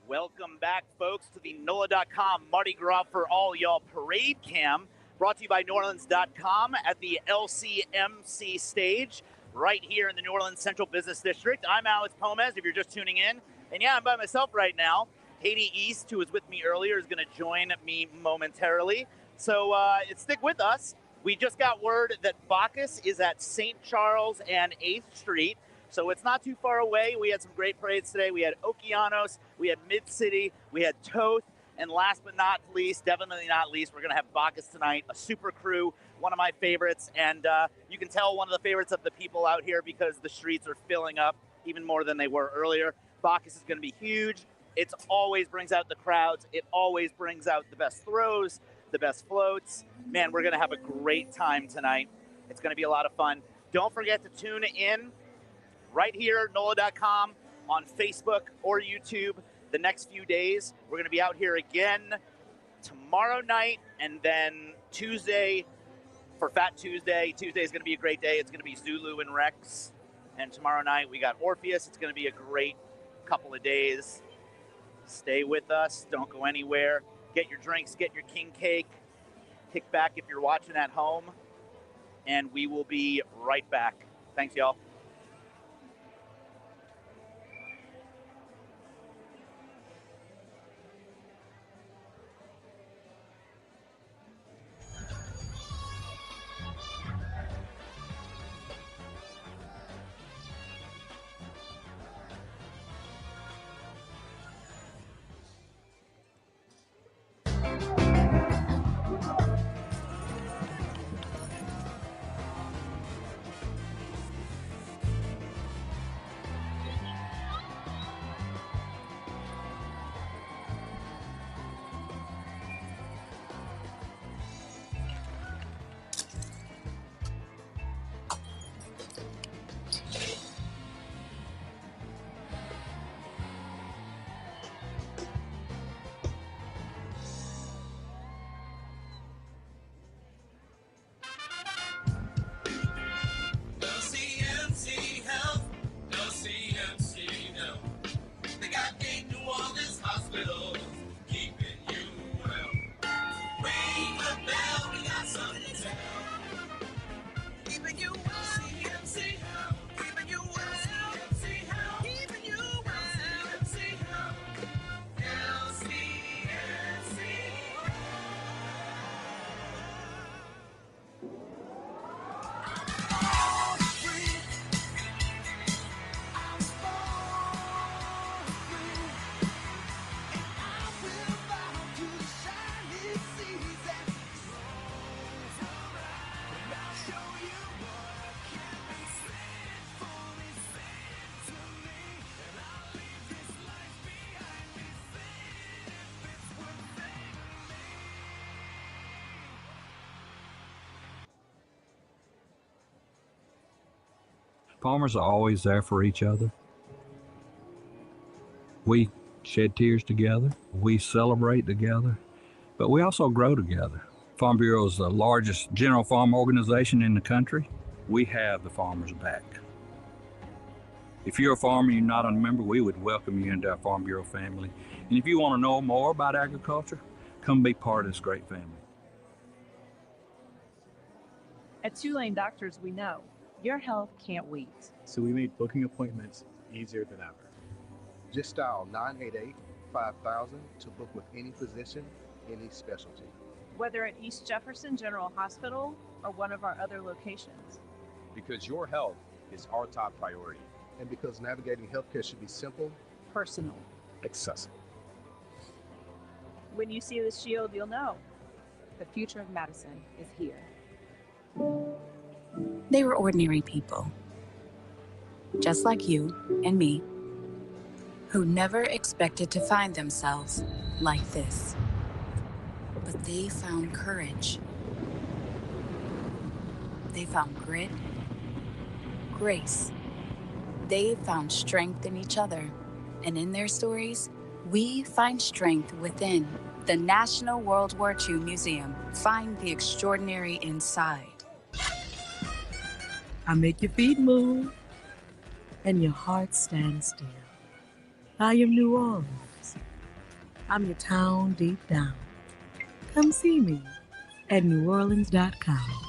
Welcome back, folks, to the NOLA.com Mardi Gras for All Y'all Parade Cam, brought to you by NewOrleans.com at the LCMC stage right here in the New Orleans Central Business District. I'm Alex Pomez, if you're just tuning in. And yeah, I'm by myself right now. Haiti East, who was with me earlier, is going to join me momentarily. So stick with us. We just got word that Bacchus is at St. Charles and 8th Street. So it's not too far away. We had some great parades today. We had Okeanos, we had Mid-City, we had Toth, and last but not least, definitely not least, we're going to have Bacchus tonight, a super crew, one of my favorites. And you can tell one of the favorites of the people out here because the streets are filling up even more than they were earlier. Bacchus is going to be huge. It always brings out the crowds. It always brings out the best throws, the best floats. Man, we're going to have a great time tonight. It's going to be a lot of fun. Don't forget to tune in right here at NOLA.com, on Facebook or YouTube the next few days. We're going to be out here again tomorrow night and then Tuesday for Fat Tuesday. Tuesday is going to be a great day. It's going to be Zulu and Rex. And tomorrow night we got Orpheus. It's going to be a great couple of days. Stay with us. Don't go anywhere. Get your drinks. Get your king cake. Kick back if you're watching at home. And we will be right back. Thanks, y'all. Farmers are always there for each other. We shed tears together, we celebrate together, but we also grow together. Farm Bureau is the largest general farm organization in the country. We have the farmers' back. If you're a farmer and you're not a member, we would welcome you into our Farm Bureau family. And if you want to know more about agriculture, come be part of this great family. At Tulane Doctors, we know your health can't wait. So we made booking appointments easier than ever. Just dial 988-5000 to book with any physician, any specialty. Whether at East Jefferson General Hospital or one of our other locations. Because your health is our top priority. And because navigating healthcare should be simple, personal, accessible. When you see the shield, you'll know the future of medicine is here. They were ordinary people, just like you and me, who never expected to find themselves like this. But they found courage. They found grit, grace. They found strength in each other. And in their stories, we find strength within. The National World War II Museum. Find the extraordinary inside. I make your feet move and your heart stand still. I am New Orleans, I'm your town deep down. Come see me at neworleans.com.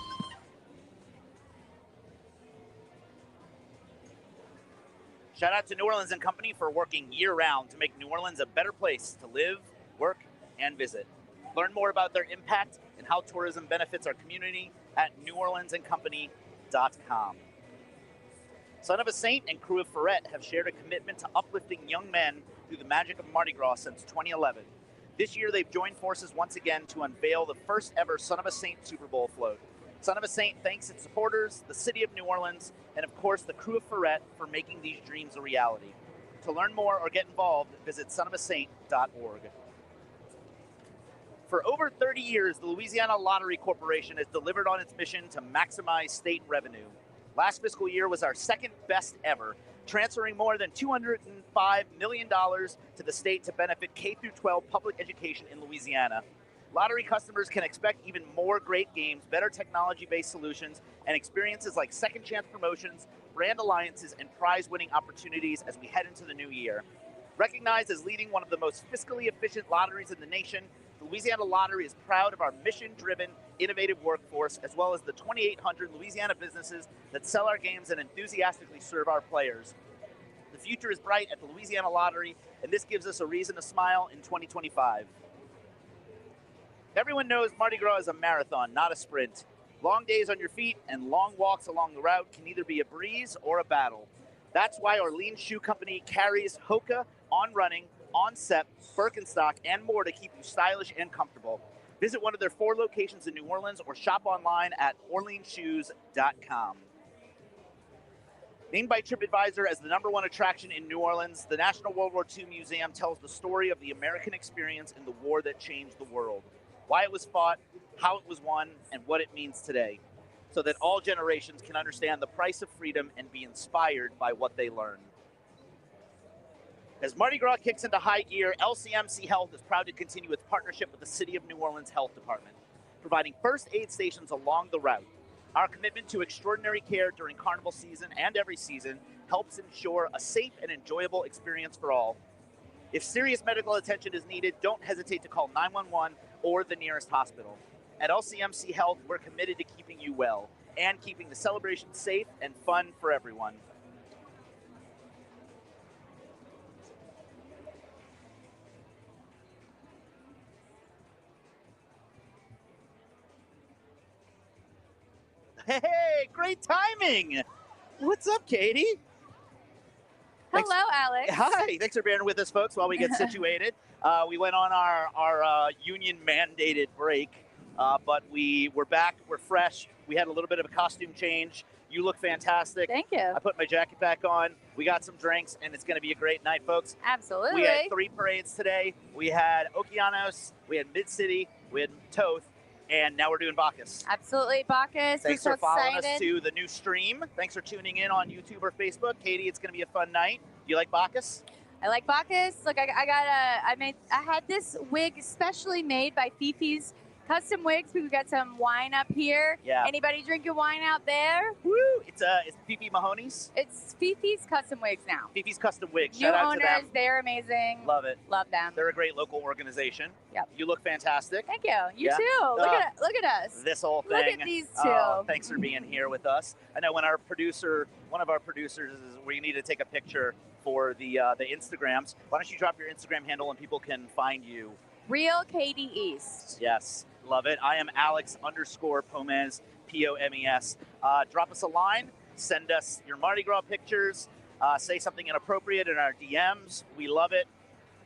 Shout out to New Orleans and Company for working year-round to make New Orleans a better place to live, work, and visit. Learn more about their impact and how tourism benefits our community at neworleansandcompany.com. Son of a Saint and crew of Ferret have shared a commitment to uplifting young men through the magic of Mardi Gras since 2011. This year, they've joined forces once again to unveil the first ever Son of a Saint Super Bowl float. Son of a Saint thanks its supporters, the city of New Orleans, and of course the crew of Ferret for making these dreams a reality. To learn more or get involved, visit sonofasaint.org. For over 30 years, the Louisiana Lottery Corporation has delivered on its mission to maximize state revenue. Last fiscal year was our second best ever, transferring more than $205 million to the state to benefit K-12 public education in Louisiana. Lottery customers can expect even more great games, better technology-based solutions, and experiences like second chance promotions, brand alliances, and prize-winning opportunities as we head into the new year. Recognized as leading one of the most fiscally efficient lotteries in the nation, the Louisiana Lottery is proud of our mission-driven, innovative workforce, as well as the 2,800 Louisiana businesses that sell our games and enthusiastically serve our players. The future is bright at the Louisiana Lottery, and this gives us a reason to smile in 2025. Everyone knows Mardi Gras is a marathon, not a sprint. Long days on your feet and long walks along the route can either be a breeze or a battle. That's why Orleans Shoe Company carries Hoka on running, on set, Birkenstock, and more to keep you stylish and comfortable. Visit one of their 4 locations in New Orleans or shop online at orleansshoes.com. Named by TripAdvisor as the #1 attraction in New Orleans, the National World War II Museum tells the story of the American experience in the war that changed the world. Why it was fought, how it was won, and what it means today, so that all generations can understand the price of freedom and be inspired by what they learn. As Mardi Gras kicks into high gear, LCMC Health is proud to continue its partnership with the City of New Orleans Health Department, providing first aid stations along the route. Our commitment to extraordinary care during carnival season and every season helps ensure a safe and enjoyable experience for all. If serious medical attention is needed, don't hesitate to call 911 or the nearest hospital. At LCMC Health, we're committed to keeping you well and keeping the celebration safe and fun for everyone. Hey, great timing! What's up, Katie? Hello, Alex. Hi, thanks for bearing with us, folks, while we get situated. We went on our union-mandated break, but we're back, we're fresh. We had a little bit of a costume change. You look fantastic. Thank you. I put my jacket back on. We got some drinks, and it's going to be a great night, folks. Absolutely. We had 3 parades today. We had Okeanos, we had Mid-City, we had Toth, and now we're doing Bacchus. Absolutely, Bacchus. Thanks we're for so following excited. us to the new stream. Thanks for tuning in on YouTube or Facebook. Katie, it's going to be a fun night. Do you like Bacchus? I like Bacchus. Look, I had this wig specially made by Fifi's Custom Wigs. We've got some wine up here. Yeah. Anybody drinking wine out there? Woo! It's Fifi Mahoney's. It's Fifi's Custom Wigs now. Fifi's Custom Wigs. New Shout out owners, to them. they're amazing. Love it. Love them. They're a great local organization. Yep. You look fantastic. Thank you. You Yeah. too. Look at us. This whole thing. Look at these two. Thanks for being here with us. I know when one of our producers, we need to take a picture for the Instagrams. Why don't you drop your Instagram handle and people can find you? Real Katie East. Yes, love it. I am Alex_Pomez, P-O-M-E-S. Drop us a line. Send us your Mardi Gras pictures. Say something inappropriate in our DMs. We love it.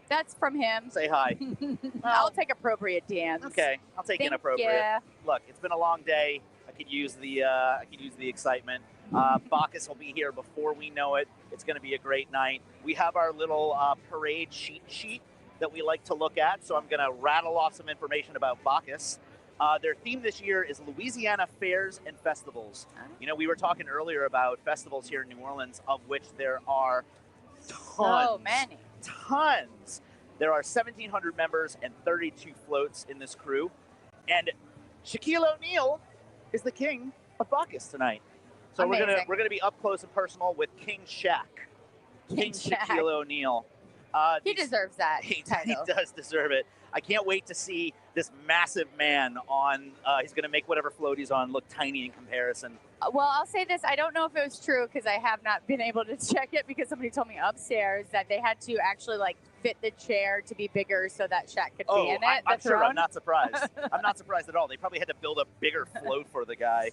That's from him. Say hi. I'll take appropriate DMs. Okay, I'll take Thank inappropriate. ya. Look, it's been a long day. I could use the excitement. Bacchus will be here before we know it. It's going to be a great night. We have our little parade cheat sheet that we like to look at, so I'm going to rattle off some information about Bacchus. Their theme this year is Louisiana Fairs and Festivals. You know, we were talking earlier about festivals here in New Orleans, of which there are tons. So many. Tons. There are 1,700 members and 32 floats in this crew. And Shaquille O'Neal is the king of Bacchus tonight. So Amazing. we're gonna be up close and personal with King Shaq. King Shaq. Shaquille O'Neal. He deserves that He title. does deserve it. I can't wait to see this massive man on. He's going to make whatever float he's on look tiny in comparison. Well, I'll say this. I don't know if it was true because I have not been able to check it because somebody told me upstairs that they had to actually like fit the chair to be bigger so that Shaq could be in it. I'm sure. I'm not surprised. I'm not surprised at all. They probably had to build a bigger float for the guy.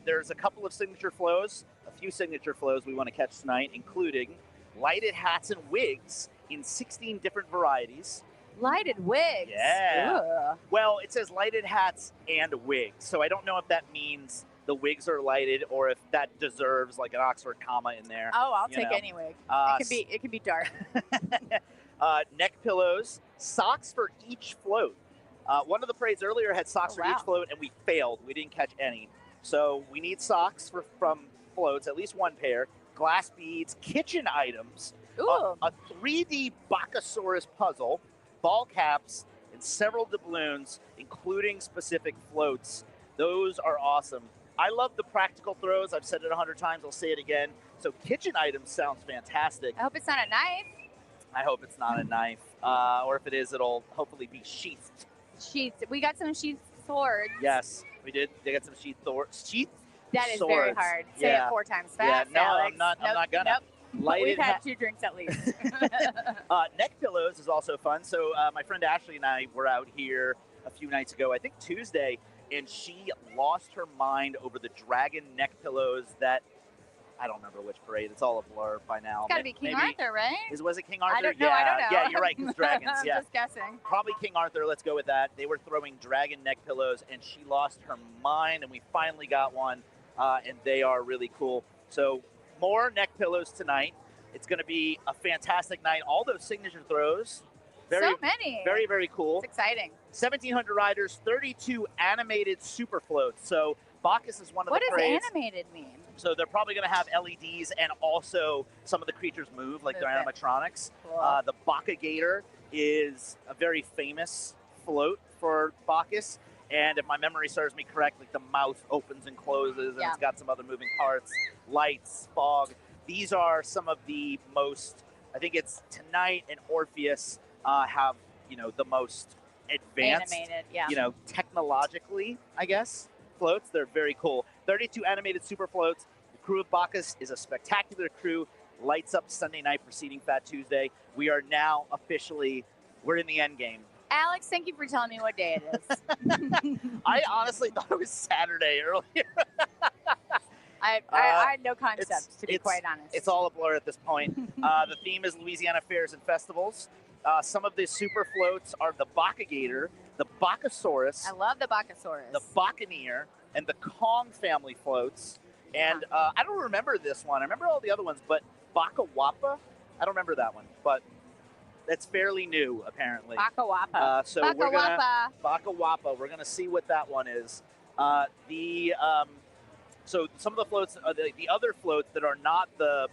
There's a couple of signature flows, a few signature flows we want to catch tonight, including lighted hats and wigs in 16 different varieties. Lighted wigs. Yeah. Ugh. Well, it says lighted hats and wigs, so I don't know if that means the wigs are lighted or if that deserves like an Oxford comma in there. Oh, I'll take any wig. It can be dark. Neck pillows, socks for each float. One of the parades earlier had socks for each float, and we failed. We didn't catch any. So we need socks from floats, at least one pair. Glass beads, kitchen items, Ooh. a 3D Bacchusaurus puzzle, ball caps, and several doubloons, including specific floats. Those are awesome. I love the practical throws. I've said it 100 times. I'll say it again. So kitchen items sounds fantastic. I hope it's not a knife. I hope it's not a knife. Or if it is, it'll hopefully be sheathed. Sheaths. We got some sheath swords. Yes, we did. They got some sheath That is swords. very hard. Say it 4 times fast. Yeah, no, Alex. I'm not gonna. Nope. We've had 2 drinks at least. Neck pillows is also fun. So my friend Ashley and I were out here a few nights ago, I think Tuesday, and she lost her mind over the dragon neck pillows that, I don't remember which parade. It's all a blur by now. It's got to be King Arthur, right? Was it King Arthur? I don't know. Yeah, you're right, because dragons. I'm Yeah. just guessing. Probably King Arthur. Let's go with that. They were throwing dragon neck pillows, and she lost her mind, and we finally got one, and they are really cool. So more neck pillows tonight. It's going to be a fantastic night. All those signature throws. So many. Very, very cool. It's exciting. 1,700 riders, 32 animated super floats. So Bacchus is one of What the does parades. animated mean? So they're probably going to have LEDs, and also some of the creatures move, like their animatronics. Cool. The Bacchus Gator is a very famous float for Bacchus. And if my memory serves me correct, like the mouth opens and closes, and it's got some other moving parts, lights, fog. These are some of the most, I think it's Tonight and Orpheus have, the most advanced, animated, technologically, I guess, floats. They're very cool. 32 animated super floats. The crew of Bacchus is a spectacular crew. Lights up Sunday night preceding Fat Tuesday. We are now we're in the end game. Alex, thank you for telling me what day it is. I honestly thought it was Saturday earlier. I had no concept, to be quite honest. It's all a blur at this point. The theme is Louisiana fairs and festivals. Some of the super floats are the Bacchus Gator, the Bacchusaurus. I love the Bacchusaurus. The Buccaneer, and the Kong family floats. And I don't remember this one. I remember all the other ones, but Bacchus Waapa, I don't remember that one. But that's fairly new, apparently. Bacchus Waapa. Bacchus Waapa. We're gonna see what that one is. So some of the floats, the other floats that are not the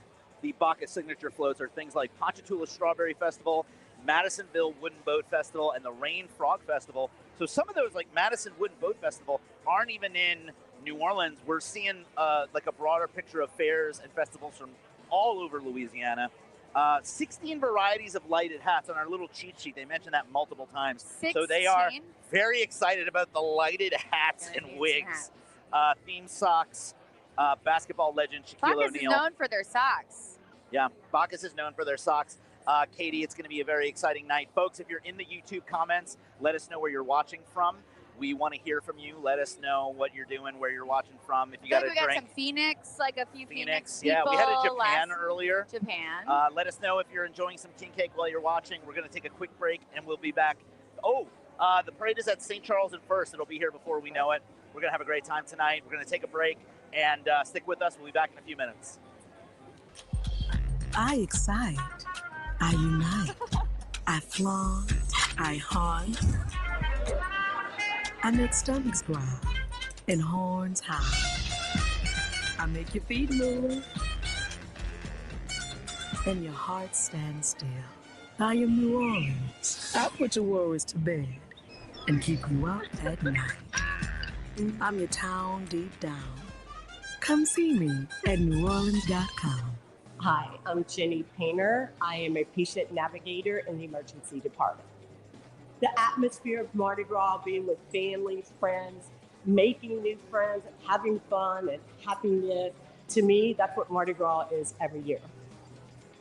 Bacchus signature floats are things like Ponchatoula Strawberry Festival, Madisonville Wooden Boat Festival, and the Rain Frog Festival. So some of those, like Madison Wooden Boat Festival, aren't even in New Orleans. We're seeing like a broader picture of fairs and festivals from all over Louisiana. 16 varieties of lighted hats on our little cheat sheet. They mentioned that multiple times. 16? So they are very excited about the lighted hats and wigs. Theme socks, basketball legend Shaquille O'Neal. Bacchus is known for their socks. Yeah, Bacchus is known for their socks. Katie, it's going to be a very exciting night. Folks, if you're in the YouTube comments, let us know where you're watching from. We want to hear from you. Let us know what you're doing, where you're watching from. If you got a drink. We got some Phoenix, like a few Phoenix yeah, people. we had a Japan earlier. Japan. Let us know if you're enjoying some king cake while you're watching. We're going to take a quick break, and we'll be back. The parade is at St. Charles and First. It'll be here before we know it. We're going to have a great time tonight. We're going to take a break, and stick with us. We'll be back in a few minutes. I excite. I unite. I flaunt. I haunt. I make stomachs growl and horns high. I make your feet move and your heart stand still. I am New Orleans. I put your worries to bed and keep you up at night. I'm your town deep down. Come see me at NewOrleans.com. Hi, I'm Jenny Painter. I am a patient navigator in the emergency department. The atmosphere of Mardi Gras, being with families, friends, making new friends, having fun and happiness, to me, that's what Mardi Gras is every year.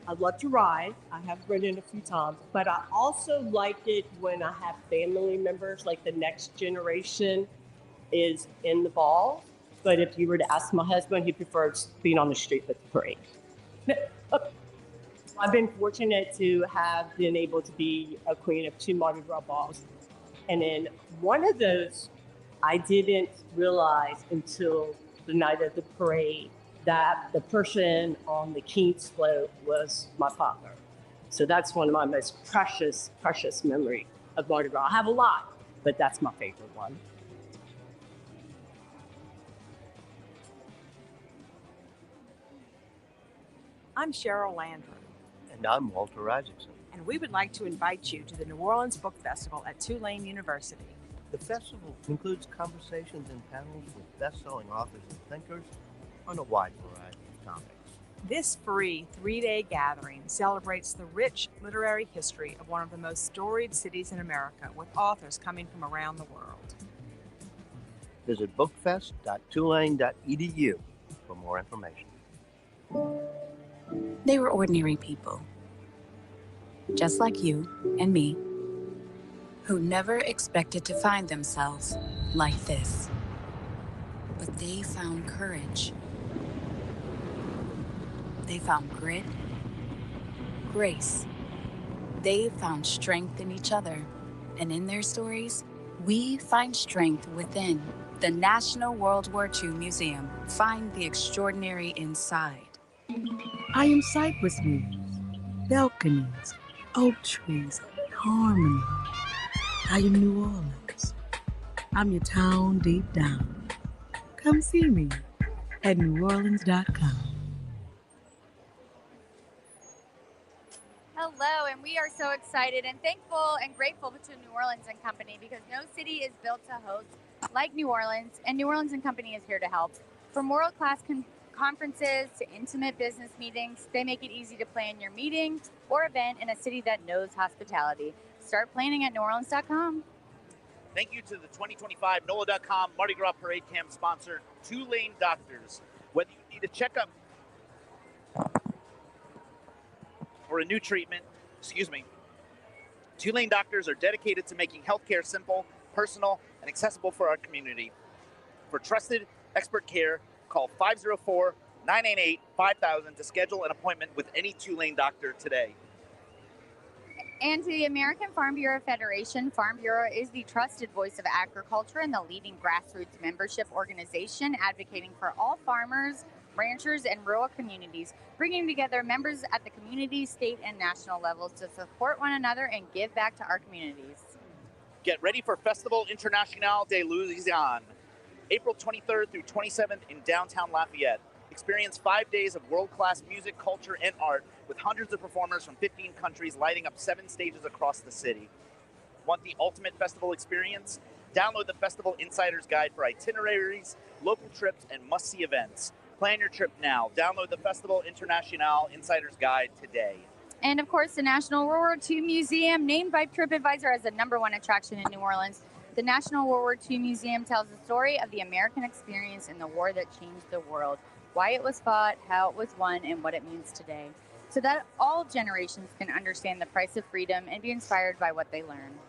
I love to ride. I have ridden a few times, but I also like it when I have family members, like the next generation is in the ball. But if you were to ask my husband, he prefers being on the street with the parade. I've been fortunate to have been able to be a queen of 2 Mardi Gras balls. And in one of those, I didn't realize until the night of the parade that the person on the King's float was my father. So that's one of my most precious, precious memories of Mardi Gras. I have a lot, but that's my favorite one. I'm Cheryl Landry. And I'm Walter Isaacson. And we would like to invite you to the New Orleans Book Festival at Tulane University. The festival includes conversations and panels with best-selling authors and thinkers on a wide variety of topics. This free 3-day gathering celebrates the rich literary history of one of the most storied cities in America, with authors coming from around the world. Visit bookfest.tulane.edu for more information. They were ordinary people, just like you and me, who never expected to find themselves like this. But they found courage. They found grit, grace. They found strength in each other. And in their stories, we find strength within. The National World War II Museum. Find the extraordinary inside. I am cypress leaves, balconies, oak trees, harmony. I am New Orleans. I'm your town deep down. Come see me at neworleans.com. Hello, and we are so excited and thankful and grateful to New Orleans and Company, because no city is built to host like New Orleans, and New Orleans and Company is here to help. From world-class conferences to intimate business meetings, they make it easy to plan your meeting or event in a city that knows hospitality. Start planning at neworleans.com. Thank you to the 2025 NOLA.com Mardi Gras Parade Camp sponsor, Tulane Doctors. Whether you need a checkup or a new treatment, Tulane Doctors are dedicated to making healthcare simple, personal, and accessible for our community. For trusted, expert care, call 504-988-5000 to schedule an appointment with any Tulane doctor today. And to the American Farm Bureau Federation, Farm Bureau is the trusted voice of agriculture and the leading grassroots membership organization advocating for all farmers, ranchers, and rural communities, bringing together members at the community, state, and national levels to support one another and give back to our communities. Get ready for Festival International de Louisiane, April 23rd through 27th in downtown Lafayette. Experience 5 days of world-class music, culture, and art with hundreds of performers from 15 countries lighting up 7 stages across the city. Want the ultimate festival experience? Download the Festival Insider's Guide for itineraries, local trips, and must-see events. Plan your trip now. Download the Festival International Insider's Guide today. And of course, the National World War II Museum, named by TripAdvisor as the #1 attraction in New Orleans. The National World War II Museum tells the story of the American experience in the war that changed the world, why it was fought, how it was won, and what it means today, so that all generations can understand the price of freedom and be inspired by what they learn.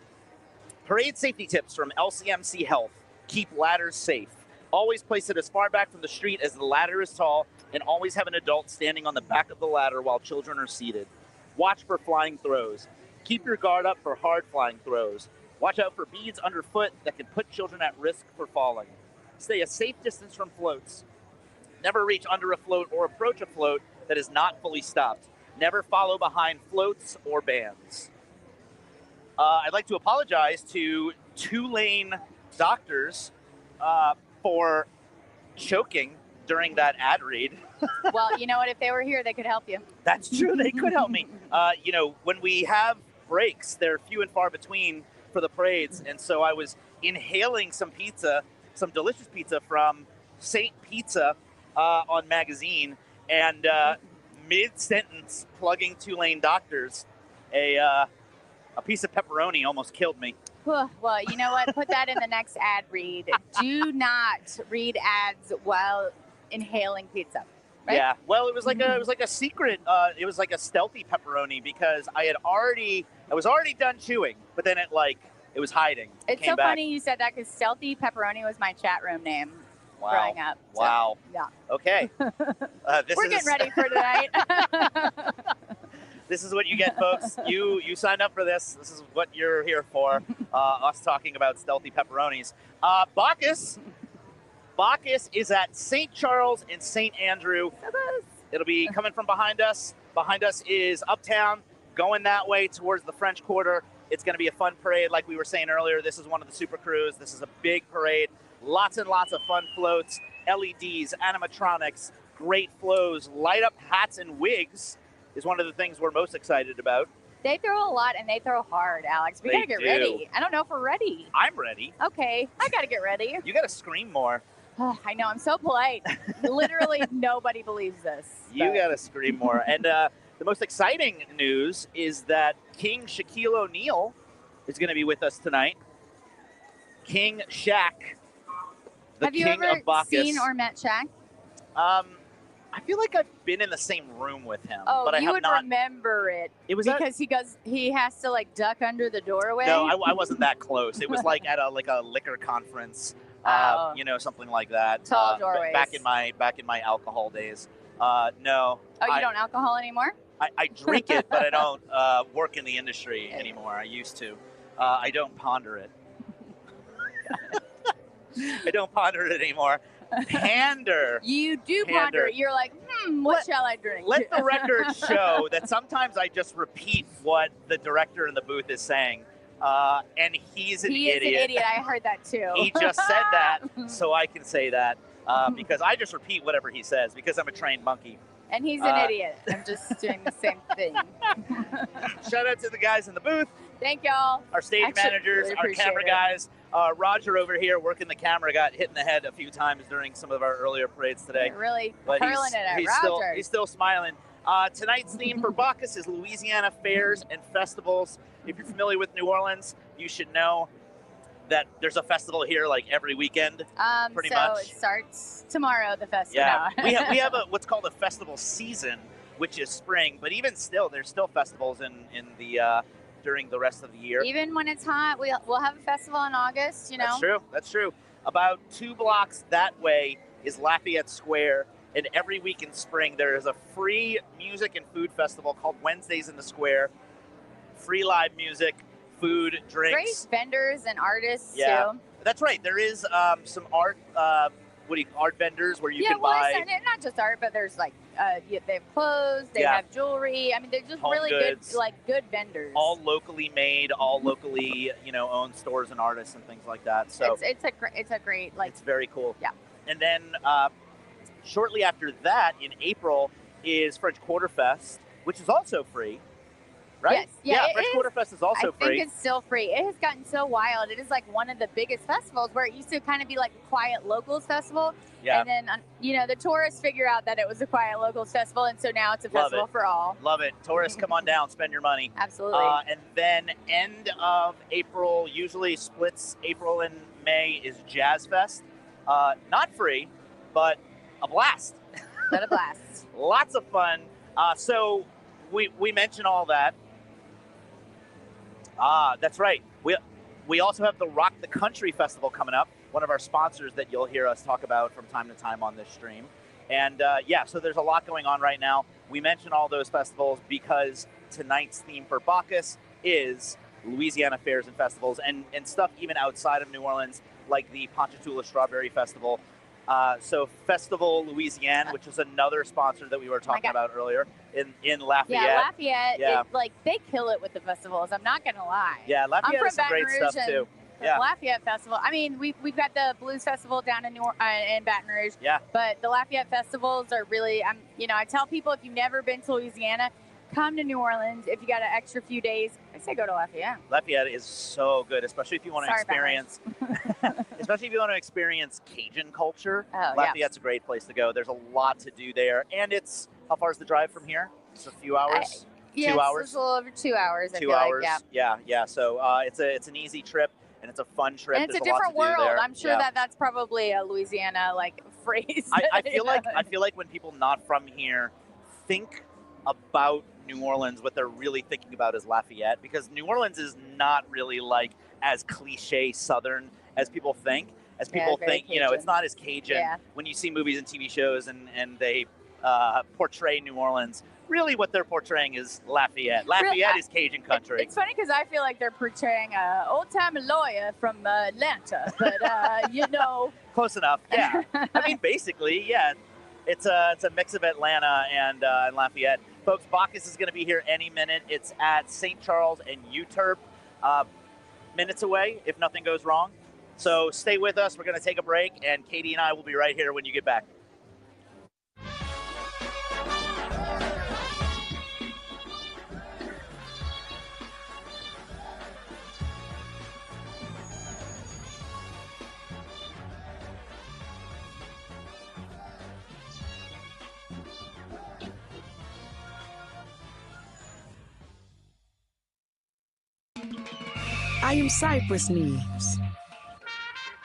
Parade safety tips from LCMC Health. Keep ladders safe. Always place it as far back from the street as the ladder is tall, and always have an adult standing on the back of the ladder while children are seated. Watch for flying throws. Keep your guard up for hard flying throws. Watch out for beads underfoot that can put children at risk for falling. Stay a safe distance from floats. Never reach under a float or approach a float that is not fully stopped. Never follow behind floats or bands. I'd like to apologize to Tulane doctors for choking during that ad read. Well, you know what? If they were here, they could help you. That's true. They could help me. When we have breaks, they're few and far between for the parades. And so I was inhaling some pizza, some delicious pizza from Saint Pizza on Magazine, and mid-sentence plugging Tulane Doctors, a piece of pepperoni almost killed me. Well, you know what? Put that in the next ad read. Do not read ads while inhaling pizza. Right? Yeah. Well, it was like a secret. It was like a stealthy pepperoni because I was already done chewing, but then it was hiding. It's so funny you said that because stealthy pepperoni was my chat room name growing up. So, wow. Yeah. Okay. We're getting ready for tonight. This is what you get, folks. You signed up for this. This is what you're here for. Us talking about stealthy pepperonis. Bacchus is at St. Charles and St. Andrew. It'll be coming from behind us. Behind us is Uptown, going that way towards the French Quarter. It's going to be a fun parade, like we were saying earlier. This is one of the Super Crews. This is a big parade. Lots and lots of fun floats, LEDs, animatronics, great flows, light up hats and wigs is one of the things we're most excited about. They throw a lot and they throw hard, Alex. We got to get ready. I don't know if we're ready. I'm ready. Okay, I got to get ready. You got to scream more. I know, I'm so polite. Literally nobody believes this. You got to scream more. And the most exciting news is that King Shaquille O'Neal is going to be with us tonight. King Shaq, the Have you king ever of Bacchus. seen or met Shaq? I feel like I've been in the same room with him, Oh, but I you have would not. remember it. It was because he has to like duck under the doorway. No, I wasn't that close. It was like at a liquor conference, something like that. Tall doorways. Back in my alcohol days. No. Oh, you don't alcohol anymore? I drink it, but I don't work in the industry anymore. I used to. I don't ponder it. I don't ponder it anymore. Pander. You do ponder it. You're like, what shall I drink? Let the record show that sometimes I just repeat what the director in the booth is saying. And he's an idiot. He is an idiot. I heard that too. He just said that, so I can say that because I just repeat whatever he says because I'm a trained monkey. And he's an idiot. I'm just doing the same thing. Shout out to the guys in the booth. Thank y'all. Our stage managers, our camera guys. Roger over here working the camera got hit in the head a few times during some of our earlier parades today. Really but hurling it at Roger. He's still smiling. Tonight's theme for Bacchus is Louisiana fairs and festivals. If you're familiar with New Orleans, you should know that there's a festival here like every weekend, pretty much. So it starts tomorrow, the festival. Yeah, we have what's called a festival season, which is spring. But even still, there's still festivals in the during the rest of the year. Even when it's hot, we'll have a festival in August. You know. That's true. About 2 blocks that way is Lafayette Square, and every week in spring there is a free music and food festival called Wednesdays in the Square. Free live music, food, drinks. Great vendors and artists too. That's right. There is some art. Art vendors where you can buy. Yeah, well, not just art, but there's like they have clothes, they have jewelry. I mean, they're just home really goods. good vendors. All locally made, all locally owned stores and artists and things like that. So it's a great it's very cool. Yeah. And then shortly after that, in April, is French Quarter Fest, which is also free. Right? Yes. Yeah, French Quarter Fest is also free. I think it's still free. It has gotten so wild. It is like one of the biggest festivals where it used to kind of be like a quiet locals festival. Yeah. And then, the tourists figure out that it was a quiet locals festival. And so now it's a festival for all. Love it. Tourists, come on down, spend your money. Absolutely. And then end of April, usually splits April and May, is Jazz Fest. Not free, but a blast. But a blast. Lots of fun. So we mentioned all that. That's right. We also have the Rock the Country Festival coming up, one of our sponsors that you'll hear us talk about from time to time on this stream. And so there's a lot going on right now. We mentioned all those festivals because tonight's theme for Bacchus is Louisiana fairs and festivals and stuff even outside of New Orleans, like the Ponchatoula Strawberry Festival. So Festival Louisiana, which is another sponsor that we were talking about earlier in Lafayette. Yeah, Lafayette, they kill it with the festivals. I'm not going to lie. Yeah, Lafayette has some great stuff too. The Lafayette Festival. I mean, we've got the Blues Festival down in Baton Rouge. Yeah. But the Lafayette festivals are really, I tell people if you've never been to Louisiana, come to New Orleans. If you got an extra few days, I say go to Lafayette. Lafayette is so good, especially if you want to experience, Cajun culture. Oh, Lafayette's a great place to go. There's a lot to do there, and it's How far is the drive from here? It's a few hours. Yeah, 2 hours. It's a little over 2 hours. I 2 feel hours. Like, yeah. Yeah. So it's an easy trip, and it's a fun trip. And it's There's a different lot to do world. there. I'm sure that's probably a Louisiana phrase. I feel like when people not from here think about New Orleans, what they're really thinking about is Lafayette, because New Orleans is not really as cliche Southern as people think. As people think, Cajun. It's not as Cajun. Yeah. When you see movies and TV shows and they portray New Orleans, really what they're portraying is Lafayette. Lafayette is Cajun country. It's funny because I feel like they're portraying an old-time lawyer from Atlanta, but Close enough, yeah. I mean, basically, yeah. It's a mix of Atlanta and Lafayette. Folks, Bacchus is going to be here any minute. It's at St. Charles and Euterpe, minutes away if nothing goes wrong. So stay with us. We're going to take a break, and Katie and I will be right here when you get back. I am cypress leaves,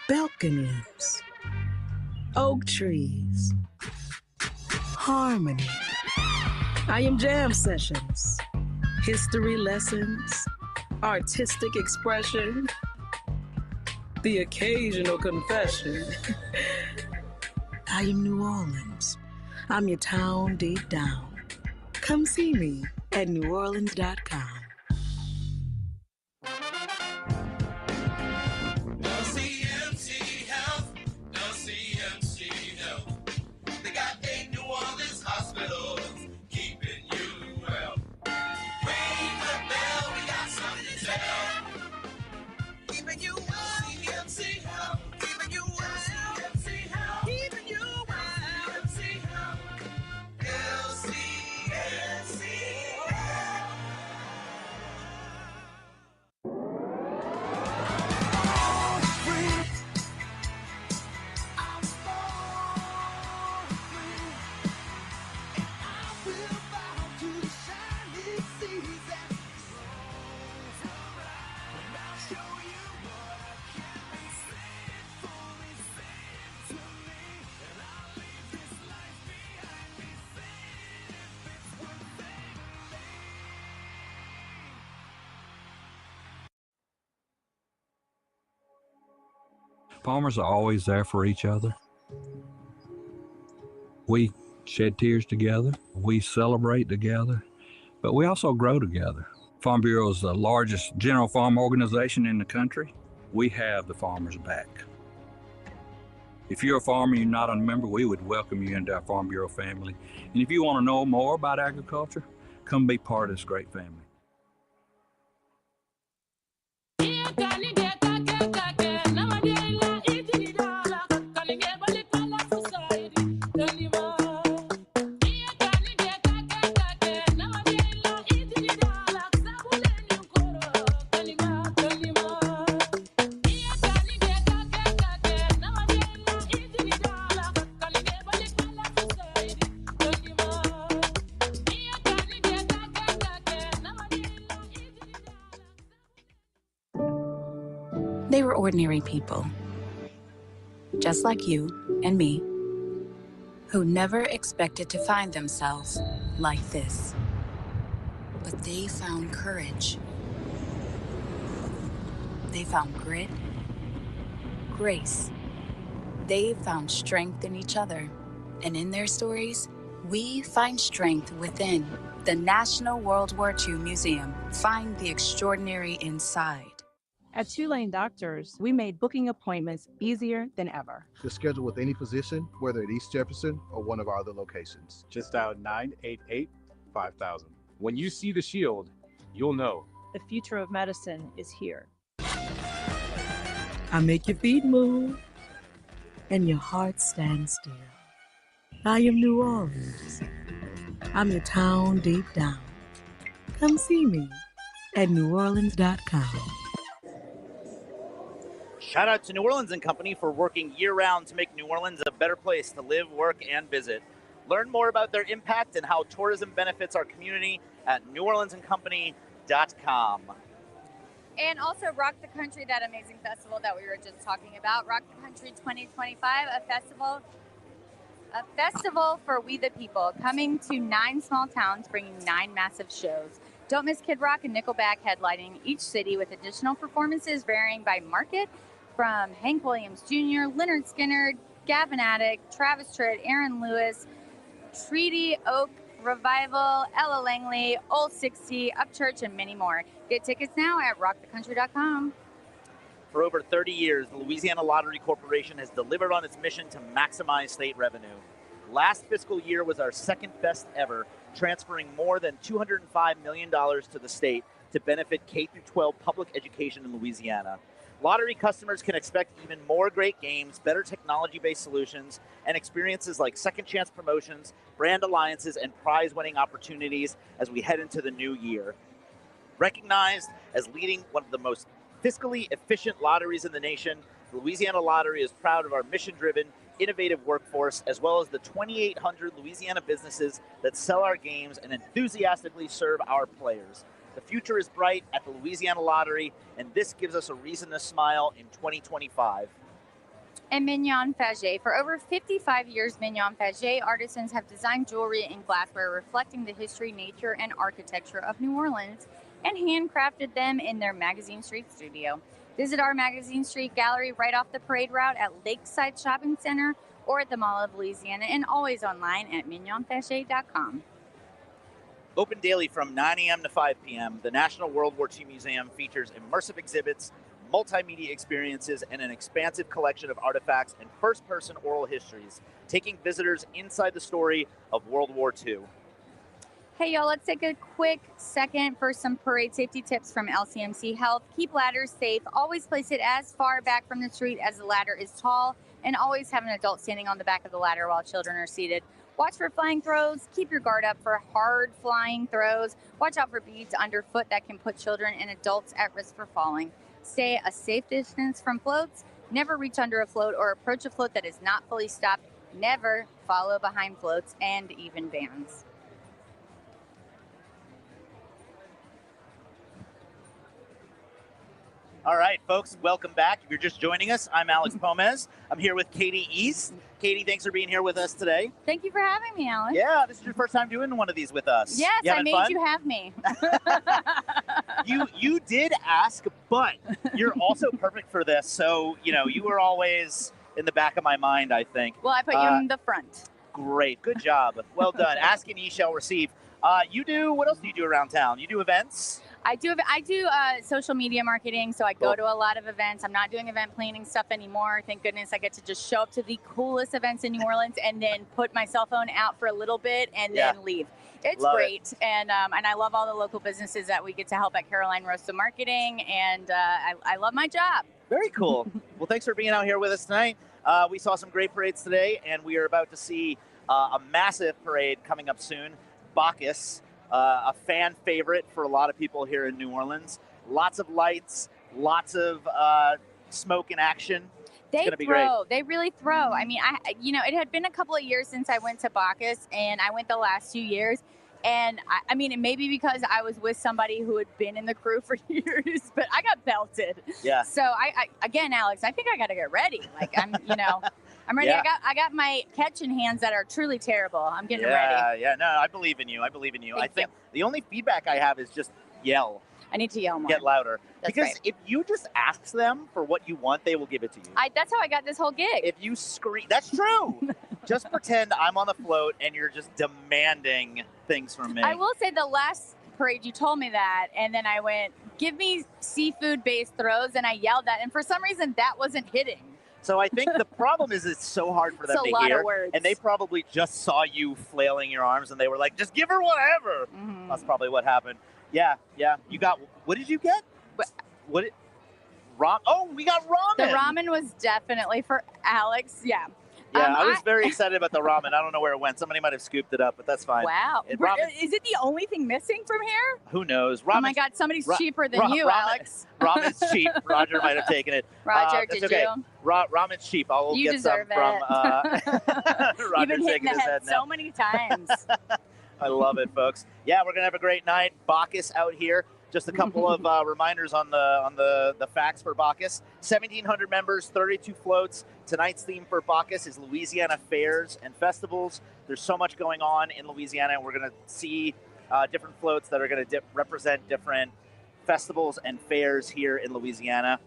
balconies, oak trees, harmony. I am jam sessions, history lessons, artistic expression, the occasional confession. I am New Orleans. I'm your town deep down. Come see me at neworleans.com. Farmers are always there for each other. We shed tears together. We celebrate together, but we also grow together. Farm Bureau is the largest general farm organization in the country. We have the farmers' back. If you're a farmer and you're not a member, we would welcome you into our Farm Bureau family. And if you want to know more about agriculture, come be part of this great family. They were ordinary people, just like you and me, who never expected to find themselves like this. But they found courage. They found grit, grace. They found strength in each other. And in their stories, we find strength within. The National World War II Museum. Find the extraordinary inside. At Tulane Doctors, we made booking appointments easier than ever. To schedule with any physician, whether at East Jefferson or one of our other locations. Just dial 988-5000. When you see the shield, you'll know. The future of medicine is here. I make your feet move and your heart stand still. I am New Orleans. I'm your town deep down. Come see me at neworleans.com. Shout out to New Orleans and Company for working year-round to make New Orleans a better place to live, work, and visit. Learn more about their impact and how tourism benefits our community at neworleansandcompany.com. And also Rock the Country, that amazing festival that we were just talking about. Rock the Country 2025, a festival for we the people, coming to 9 small towns, bringing 9 massive shows. Don't miss Kid Rock and Nickelback headlining each city with additional performances varying by market, from Hank Williams Jr., Leonard Skinner, Gavin Addick, Travis Tritt, Aaron Lewis, Treaty Oak Revival, Ella Langley, Old 60, Upchurch, and many more. Get tickets now at rockthecountry.com. For over 30 years, the Louisiana Lottery Corporation has delivered on its mission to maximize state revenue. Last fiscal year was our second best ever, transferring more than $205 million to the state to benefit K-12 public education in Louisiana. Lottery customers can expect even more great games, better technology-based solutions, and experiences like second chance promotions, brand alliances, and prize-winning opportunities as we head into the new year. Recognized as leading one of the most fiscally efficient lotteries in the nation, the Louisiana Lottery is proud of our mission-driven, innovative workforce, as well as the 2,800 Louisiana businesses that sell our games and enthusiastically serve our players. The future is bright at the Louisiana Lottery, and this gives us a reason to smile in 2025. And Mignon Faget. For over 55 years, Mignon Faget artisans have designed jewelry and glassware reflecting the history, nature, and architecture of New Orleans and handcrafted them in their Magazine Street studio. Visit our Magazine Street gallery right off the parade route at Lakeside Shopping Center or at the Mall of Louisiana, and always online at mignonfaget.com. Open daily from 9 a.m. to 5 p.m., the National World War II Museum features immersive exhibits, multimedia experiences, and an expansive collection of artifacts and first-person oral histories, taking visitors inside the story of World War II. Hey, y'all, let's take a quick second for some parade safety tips from LCMC Health. Keep ladders safe. Always place it as far back from the street as the ladder is tall, and always have an adult standing on the back of the ladder while children are seated. Watch for flying throws. Keep your guard up for hard flying throws. Watch out for beads underfoot that can put children and adults at risk for falling. Stay a safe distance from floats. Never reach under a float or approach a float that is not fully stopped. Never follow behind floats and even vans. All right, folks, welcome back. If you're just joining us, I'm Alex Pomez. I'm here with Katie East. Katie, thanks for being here with us today. Thank you for having me, Alex. Yeah, this is your first time doing one of these with us. Yes, I made you have me. You did ask, but you're also perfect for this. So, you were always in the back of my mind, I think. Well, I put you in the front. Great. Good job. Well done. Ask and ye shall receive. What else do you do around town? You do events? I do social media marketing, so I go to a lot of events. I'm not doing event planning stuff anymore. Thank goodness I get to just show up to the coolest events in New Orleans and then put my cell phone out for a little bit and then leave. It's great. And I love all the local businesses that we get to help at Caroline Rosa Marketing, and I love my job. Very cool. Well, thanks for being out here with us tonight. We saw some great parades today, and we are about to see a massive parade coming up soon, Bacchus. A fan favorite for a lot of people here in New Orleans. Lots of lights, lots of smoke and action. It's gonna be great. They really throw. I mean, it had been a couple of years since I went to Bacchus, and I went the last 2 years. And I mean, it may be because I was with somebody who had been in the crew for years, but I got belted. Yeah. So again, Alex, I think I got to get ready. Like I'm ready. Yeah. I got my catching hands that are truly terrible. I'm getting ready. Yeah. No, I believe in you. I think the only feedback I have is just yell. I need to yell more. Get louder. That's because right. if you just ask them for what you want, they will give it to you. That's how I got this whole gig. If you scream, that's true. Just pretend I'm on the float and you're just demanding things from me. I will say the last parade you told me that, and then I went, give me seafood-based throws, and I yelled that, and for some reason that wasn't hitting. So I think the problem is it's so hard for them to hear, and they probably just saw you flailing your arms, and they were like, just give her whatever. Mm-hmm. That's probably what happened. Yeah. You got, what did you get? We got ramen. The ramen was definitely for Alex, yeah. Yeah, I was very excited about the ramen. I don't know where it went. Somebody might have scooped it up, but that's fine. Wow. Ramen, Is it the only thing missing from here? who knows? Oh my God, somebody's cheaper than you, Alex. Ramen's cheap. Roger might have taken it. Roger, that's did okay. you? Ramen's cheap. I'll You get some deserve from You've Roger been hitting shaking the his head head now. so many times. I love it, folks. Yeah, we're gonna have a great night. Bacchus out here. Just a couple of reminders on the facts for Bacchus. 1,700 members, 32 floats. Tonight's theme for Bacchus is Louisiana fairs and festivals. There's so much going on in Louisiana, and we're going to see different floats that are going to represent different festivals and fairs here in Louisiana.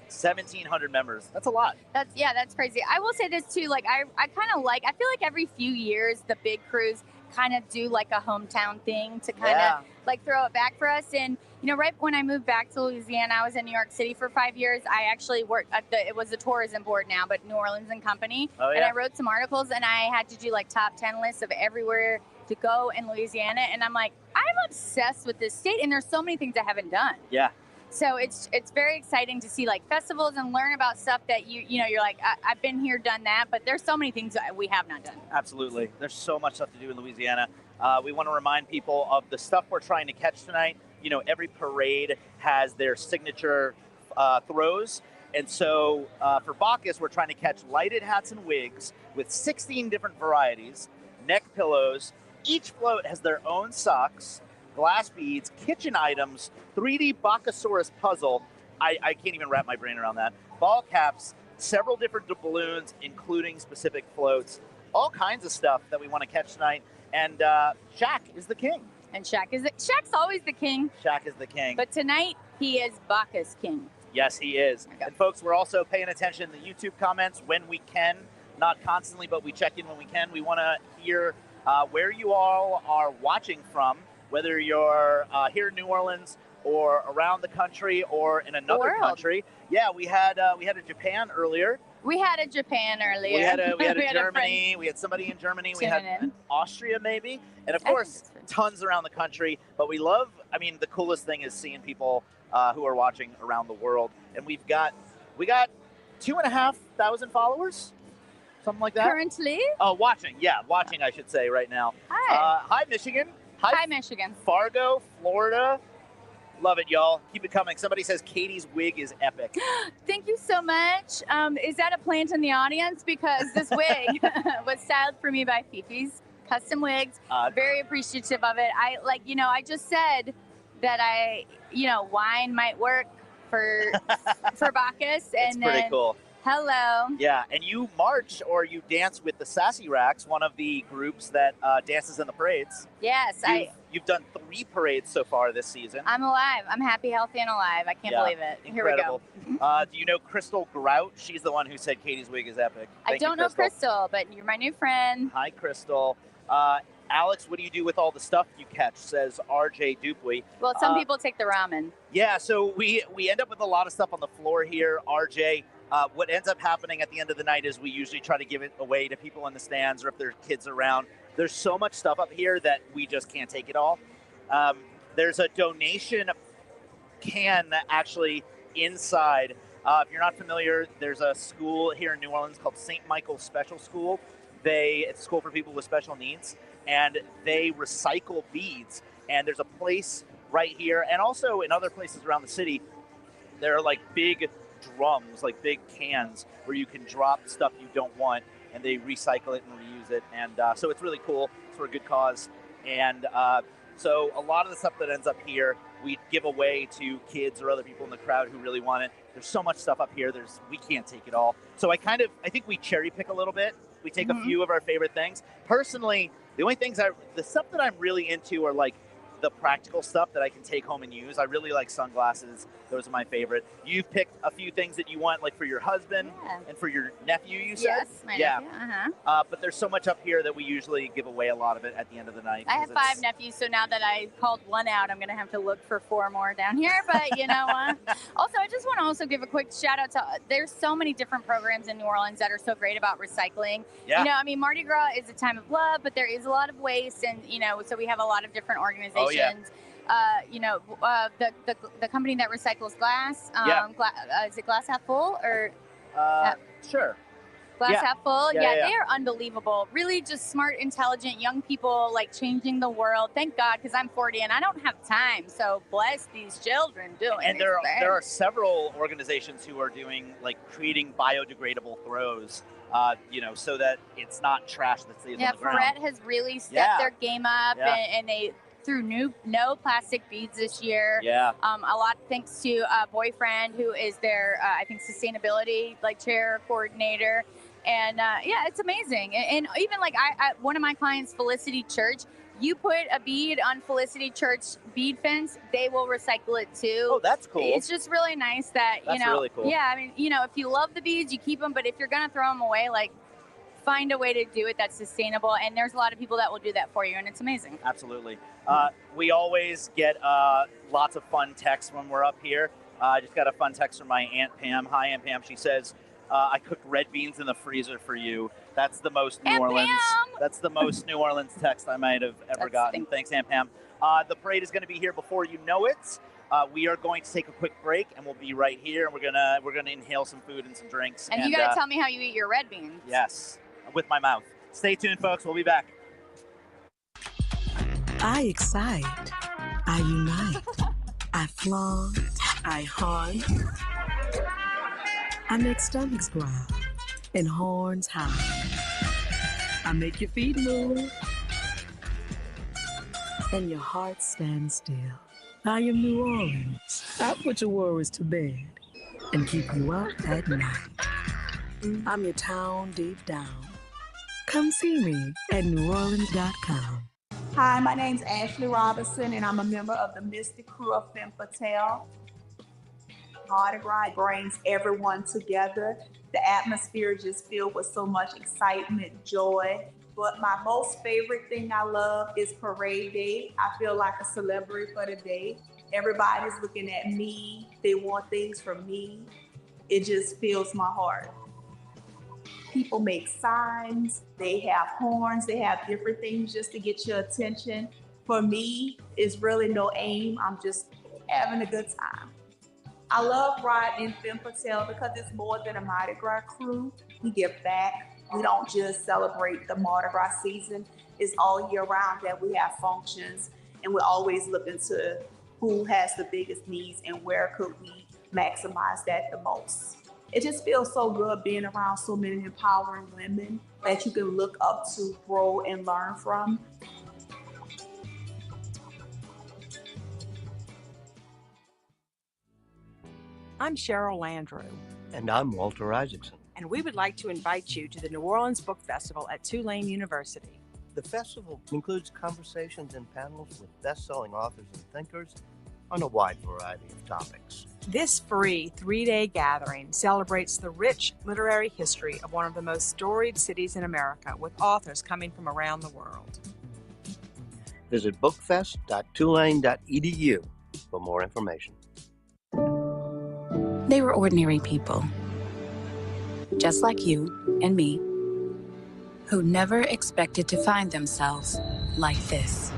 1,700 members. That's a lot. That's crazy. I will say this too. Like I kind of I feel like every few years the big crews kind of do like a hometown thing to kind of like throw it back for us. And right when I moved back to Louisiana, I was in New York City for 5 years. I actually worked at it was a tourism board now, but New Orleans and Company. Oh, yeah. And I wrote some articles, and I had to do like top 10 lists of everywhere to go in Louisiana. And I'm like, I'm obsessed with this state, and there's so many things I haven't done. Yeah. So it's very exciting to see like festivals and learn about stuff that you're like, I've been here, done that, but there's so many things that we have not done. Absolutely. There's so much stuff to do in Louisiana. We want to remind people of the stuff we're trying to catch tonight. Every parade has their signature throws. And so for Bacchus, we're trying to catch lighted hats and wigs with 16 different varieties, neck pillows. Each float has their own socks, glass beads, kitchen items, 3D Bacchusaurus puzzle. I can't even wrap my brain around that. Ball caps, several different balloons, including specific floats, all kinds of stuff that we want to catch tonight. And Shaq is the king. And Shaq's always the king. Shaq is the king. But tonight, he is Bacchus king. Yes, he is. Okay. And folks, we're also paying attention to the YouTube comments when we can. Not constantly, but we check in when we can. We want to hear where you all are watching from, whether you're here in New Orleans or around the country or in another country. Yeah, we had a Japan earlier. We had a Japan earlier. We had a Germany. We had somebody in Germany. We had an Austria maybe. And of course, tons around the country. But we love, the coolest thing is seeing people who are watching around the world. And we got 2,500 followers, something like that. Currently? Oh, watching, I should say right now. Hi. Hi, Michigan. Hi, Michigan. Fargo, Florida. Love it, y'all. Keep it coming. Somebody says Katie's wig is epic. Thank you so much. Is that a plant in the audience? Because this wig was styled for me by Fifi's Custom Wigs. Very appreciative of it. I just said that wine might work for Bacchus. It's pretty cool. Hello. Yeah, and you march or you dance with the Sassy Racks, one of the groups that dances in the parades. Yes, You've done 3 parades so far this season. I'm alive. I'm happy, healthy, and alive. I can't believe it. Incredible. Here we go. Do you know Crystal Grout? She's the one who said Katie's wig is epic. I don't know Crystal, but you're my new friend. Hi, Crystal. Alex, what do you do with all the stuff you catch? Says RJ Dupuy. Well, some people take the ramen. Yeah, so we end up with a lot of stuff on the floor here, RJ. What ends up happening at the end of the night is we usually try to give it away to people in the stands or if there's kids around. There's so much stuff up here that we just can't take it all. There's a donation can actually inside. If you're not familiar, there's a school here in New Orleans called St. Michael's Special School. It's a school for people with special needs, and they recycle beads. And there's a place right here, and also in other places around the city, there are like big drums, like big cans where you can drop stuff you don't want, and they recycle it and reuse it. And so it's really cool. It's for a good cause. And so a lot of the stuff that ends up here, we give away to kids or other people in the crowd who really want it. There's so much stuff up here. We can't take it all. So I think we cherry pick a little bit. We take a few of our favorite things. Personally, the stuff that I'm really into are like the practical stuff that I can take home and use. I really like sunglasses. Those are my favorite. You've picked a few things that you want, like for your husband and for your nephew, you said? Yes, my nephew. But there's so much up here that we usually give away a lot of it at the end of the night. I have 5 nephews, so now that I called one out, I'm going to have to look for 4 more down here. But you know what? Also, I just want to also give a quick shout out to, there's so many different programs in New Orleans that are so great about recycling. Yeah. Mardi Gras is a time of love, but there is a lot of waste. And, so we have a lot of different organizations. The company that recycles glass. Is it Glass Half Full or? Sure. Glass half full. Yeah, yeah. they are unbelievable. Really just smart, intelligent, young people like changing the world. Thank God, because I'm 40 and I don't have time. So bless these children doing And these things. there are several organizations who are doing like creating biodegradable throws, so that it's not trash that stays on the ground. Parish has really stepped their game up, and they threw no plastic beads this year. Yeah. A lot thanks to Boyfriend, who is their I think sustainability chair coordinator. And it's amazing. And even like I one of my clients, Felicity Church, you put a bead on Felicity Church bead fence, they will recycle it too. Oh, that's cool. It's just really nice that, That's really cool. Yeah, I mean, if you love the beads, you keep them, but if you're going to throw them away, like find a way to do it that's sustainable. And there's a lot of people that will do that for you, and it's amazing. Absolutely. We always get lots of fun texts when we're up here. I just got a fun text from my Aunt Pam. Hi, Aunt Pam. She says, I cooked red beans in the freezer for you. That's the most New Orleans. That's the most New Orleans text I might have ever gotten. Thanks, Aunt Pam. The parade is going to be here before you know it. We are going to take a quick break, and we'll be right here. And we're gonna inhale some food and some drinks. And you got to tell me how you eat your red beans. Yes, with my mouth. Stay tuned, folks. We'll be back. I excite. I unite. I flaunt. I hunt. I make stomachs growl and horns howl. I make your feet move and your heart stand still. I am New Orleans. I put your worries to bed and keep you up at night. I'm your town deep down. Come see me at neworleans.com. Hi, my name's Ashley Robinson, and I'm a member of the Mystic Crew of Femme Fatale. Mardi Gras brings everyone together. The atmosphere is just filled with so much excitement, joy. But my most favorite thing I love is Parade Day. I feel like a celebrity for the day. Everybody's looking at me. They want things from me. It just fills my heart. People make signs, they have horns, they have different things just to get your attention. For me, it's really no aim. I'm just having a good time. I love riding in Femme Fatale because it's more than a Mardi Gras crew. We give back. We don't just celebrate the Mardi Gras season. It's all year round that we have functions, and we're always looking to who has the biggest needs and where could we maximize that the most. It just feels so good being around so many empowering women that you can look up to, grow, and learn from. I'm Cheryl Landrew. And I'm Walter Isaacson. And we would like to invite you to the New Orleans Book Festival at Tulane University. The festival includes conversations and panels with best-selling authors and thinkers on a wide variety of topics. This free 3-day gathering celebrates the rich literary history of one of the most storied cities in America, with authors coming from around the world. Visit bookfest.tulane.edu for more information. They were ordinary people, just like you and me, who never expected to find themselves like this.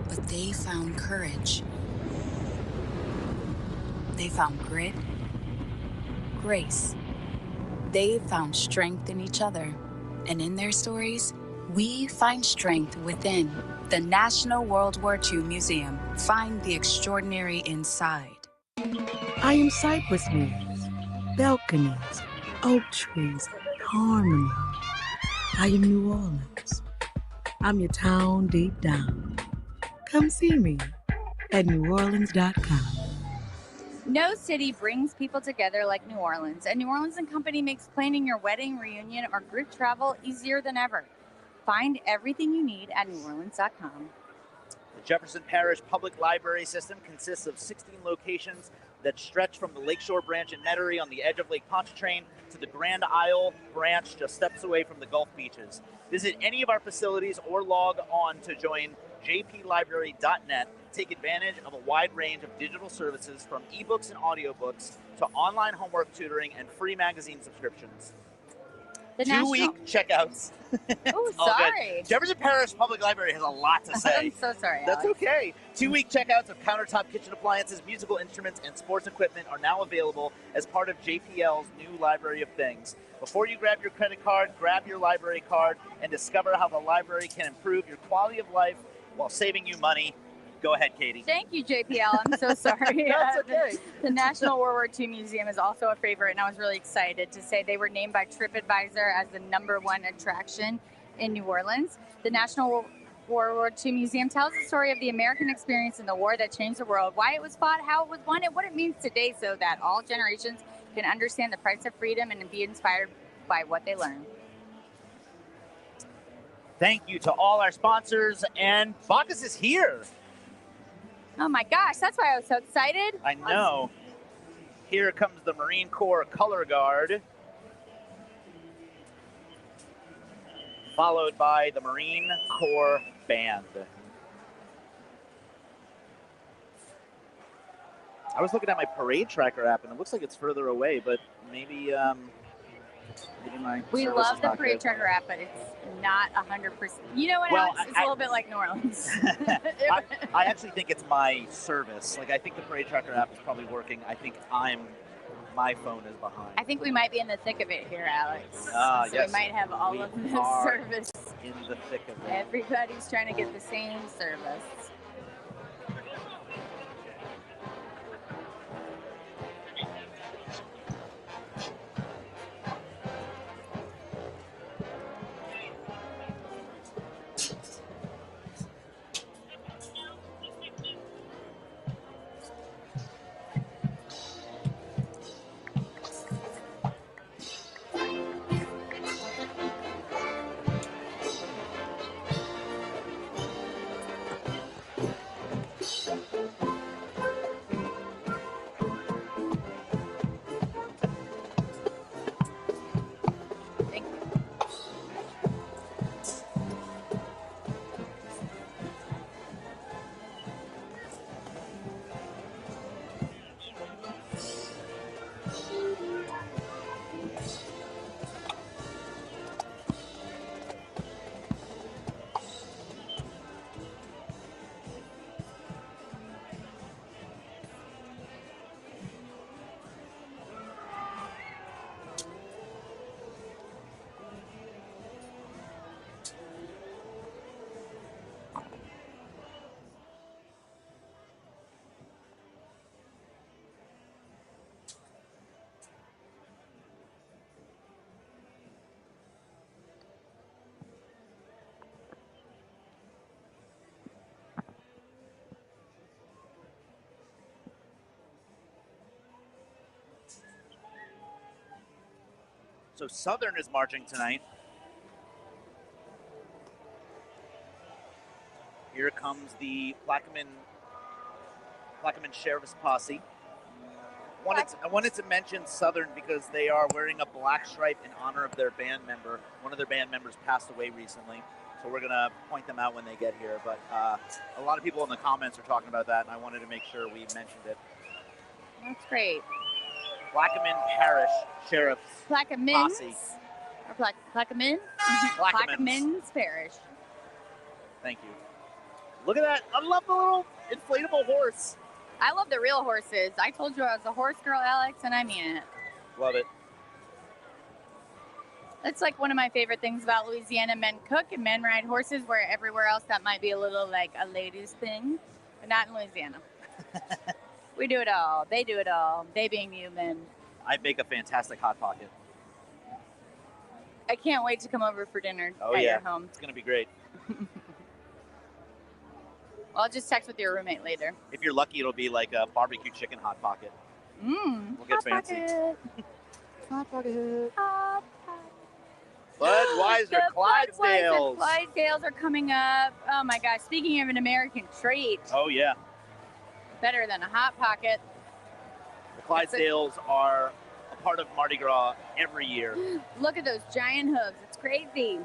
But they found courage. They found grit, grace. They found strength in each other. And in their stories, we find strength within. The National World War II Museum. Find the extraordinary inside. I am cypress leaves, balconies, oak trees, harmony. I am New Orleans. I'm your town deep down. Come see me at neworleans.com. No city brings people together like New Orleans, and New Orleans & Company makes planning your wedding, reunion, or group travel easier than ever. Find everything you need at neworleans.com. The Jefferson Parish Public Library System consists of 16 locations that stretch from the Lakeshore branch in Metairie on the edge of Lake Pontchartrain to the Grand Isle branch just steps away from the Gulf beaches. Visit any of our facilities or log on to join jplibrary.net. Take advantage of a wide range of digital services from ebooks and audiobooks to online homework tutoring and free magazine subscriptions. The 2-week checkouts. Oh, All good. sorry. Jefferson Parish Public Library has a lot to say. I'm so sorry, That's Alex. okay. 2-week checkouts of countertop kitchen appliances, musical instruments, and sports equipment are now available as part of JPL's new Library of Things. Before you grab your credit card, grab your library card and discover how the library can improve your quality of life while saving you money. Go ahead, Katie. Thank you, JPL. I'm so sorry. That's okay. The National World War II Museum is also a favorite, and I was really excited to say they were named by TripAdvisor as the #1 attraction in New Orleans. The National World War II Museum tells the story of the American experience in the war that changed the world, why it was fought, how it was won, and what it means today so that all generations can understand the price of freedom and be inspired by what they learn. Thank you to all our sponsors, and Bacchus is here. Oh my gosh, that's why I was so excited. I know. Here comes the Marine Corps Color Guard, followed by the Marine Corps Band. I was looking at my parade tracker app, and it looks like it's further away, but maybe my We service love is the not parade good. tracker app, but it's not 100%. You know what, Well, Alex? It's a little bit like New Orleans. I actually think it's my service. Like, I think the parade tracker app is probably working. I think my phone is behind. I think we might be in the thick of it here, Alex. Ah, So yes. we might have all We of the are service. in the thick of it. Everybody's trying to get the same service. So Southern is marching tonight. Here comes the Plaquemine Sheriff's Posse. I wanted to mention Southern because they are wearing a black stripe in honor of their band member. One of their band members passed away recently, so we're going to point them out when they get here. But a lot of people in the comments are talking about that, and I wanted to make sure we mentioned it. That's great. Plaquemine Parish Sheriff's Plaquemines? Posse. Or Plaquemine? Plaquemines Parish. Thank you. Look at that. I love the little inflatable horse. I love the real horses. I told you I was a horse girl, Alex, and I mean it. Love it. That's like one of my favorite things about Louisiana. Men cook and men ride horses, where everywhere else that might be a little like a ladies thing, but not in Louisiana. We do it all. They do it all. They being you, men. I make a fantastic Hot Pocket. I can't wait to come over for dinner at your home. It's going to be great. I'll just text with your roommate later. If you're lucky, it'll be like a barbecue chicken Hot Pocket. We'll get fancy. Hot Pocket. Hot Pocket. Budweiser The Clydesdales. Clydesdales are coming up. Oh my gosh, speaking of an American treat. Oh, yeah. Better than a Hot Pocket. The Clydesdales are a part of Mardi Gras every year. Look at those giant hooves. It's crazy.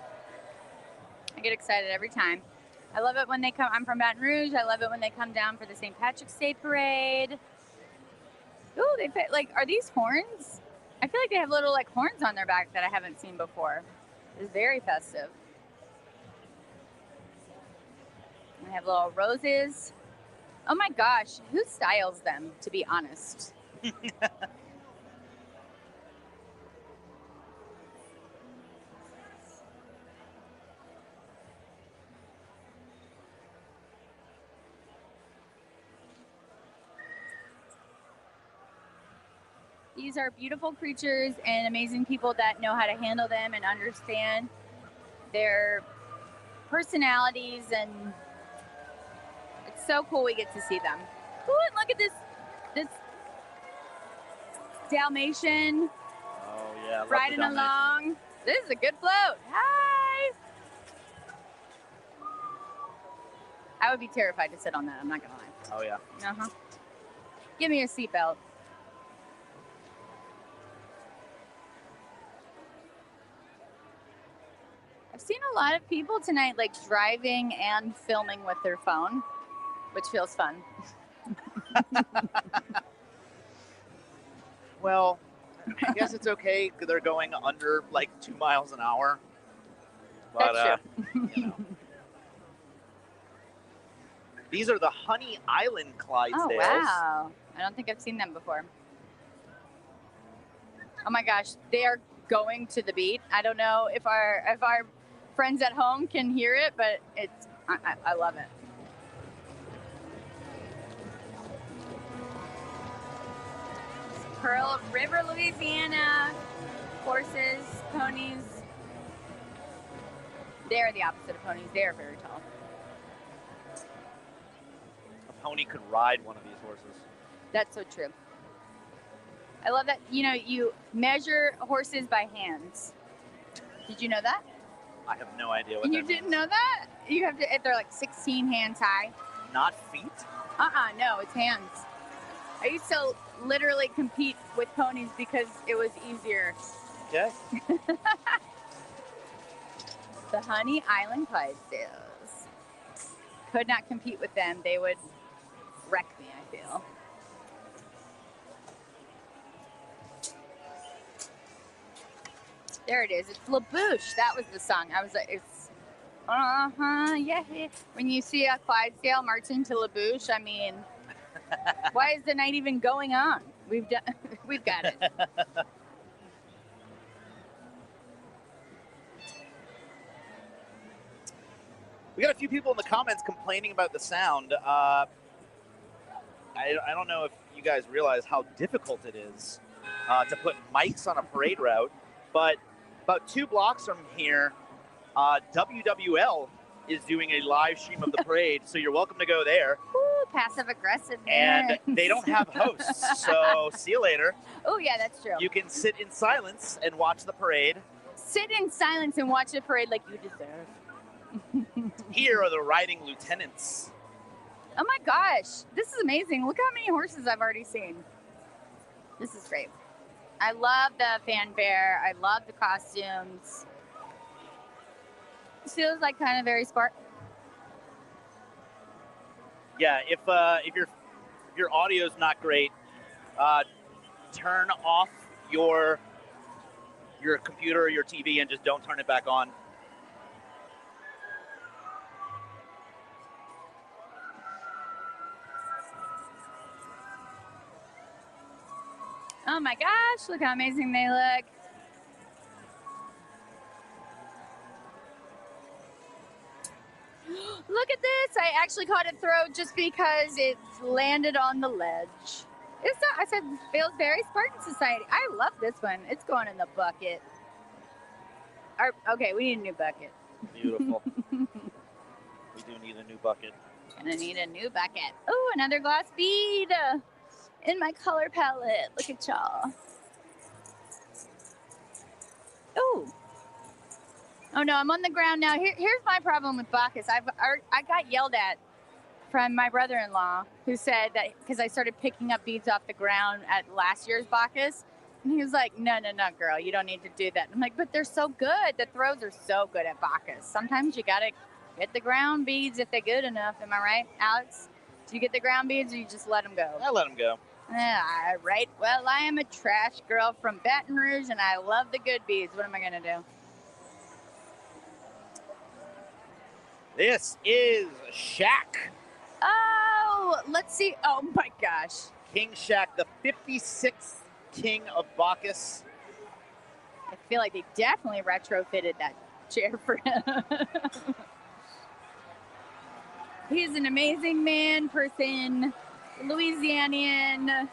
I get excited every time. I love it when they come. I'm from Baton Rouge. I love it when they come down for the St. Patrick's Day Parade. Ooh, they fit, like, are these horns? I feel like they have little like horns on their back that I haven't seen before. It's very festive. They have little roses. Oh my gosh, who styles them, to be honest? These are beautiful creatures and amazing people that know how to handle them and understand their personalities, and it's so cool we get to see them. Ooh, and look at this Dalmatian Oh yeah, I love riding the Dalmatian. along. This is a good float. Hi. I would be terrified to sit on that, I'm not gonna lie. Oh yeah. Uh-huh. Give me a seatbelt. I've seen a lot of people tonight like driving and filming with their phone, which feels fun. Well, I guess it's okay. They're going under like 2 miles an hour. But That's you know. These are the Honey Island Clydesdales. Oh wow. I don't think I've seen them before. Oh my gosh, they are going to the beat. I don't know if our friends at home can hear it, but I love it. Pearl River, Louisiana. Horses, ponies. They're the opposite of ponies. They are very tall. A pony could ride one of these horses. That's so true. I love that, you know, you measure horses by hands. Did you know that? I have no idea what And that you means. didn't know that? You have to, if they're like 16 hands high. Not feet? No, it's hands. I used to literally compete with ponies because it was easier. Okay. The Honey Island Clydesdales. Could not compete with them. They would wreck me, I feel. There it is. It's LaBouche. That was the song. I was like, it's, yeah. When you see a Clydesdale marching to LaBouche, I mean, why is the night even going on? We've got it. We got a few people in the comments complaining about the sound. I don't know if you guys realize how difficult it is to put mics on a parade route, but about 2 blocks from here, WWL is doing a live stream of the parade, so you're welcome to go there. Ooh, passive aggressive. And they don't have hosts, so see you later. Oh yeah, that's true. You can sit in silence and watch the parade. Sit in silence and watch the parade like you deserve. Here are the riding lieutenants. Oh my gosh, this is amazing. Look how many horses I've already seen. This is great. I love the fanfare. I love the costumes. This feels like kind of very Spartan. Yeah, if your audio's not great, turn off your computer or your TV and just don't turn it back on. Oh my gosh, look how amazing they look. Look at this. I actually caught it throw just because it landed on the ledge. It's not, I said, feels very Spartan Society. I love this one. It's going in the bucket. Okay, we need a new bucket. Beautiful. We do need a new bucket. Gonna need a new bucket. Oh, another glass bead in my color palette. Look at y'all. Oh. Oh no, I'm on the ground now. Here's my problem with Bacchus. I got yelled at from my brother-in-law who said that because I started picking up beads off the ground at last year's Bacchus. And he was like, no, girl, you don't need to do that. I'm like, but they're so good. The throws are so good at Bacchus. Sometimes you gotta get the ground beads if they're good enough. Am I right, Alex? Do you get the ground beads or you just let them go? I let them go. Right. Well, I am a trash girl from Baton Rouge, and I love the good bees. What am I going to do? This is Shaq. Oh, let's see. Oh, my gosh. King Shaq, the 56th king of Bacchus. I feel like they definitely retrofitted that chair for him. He's an amazing man, person, Louisianian.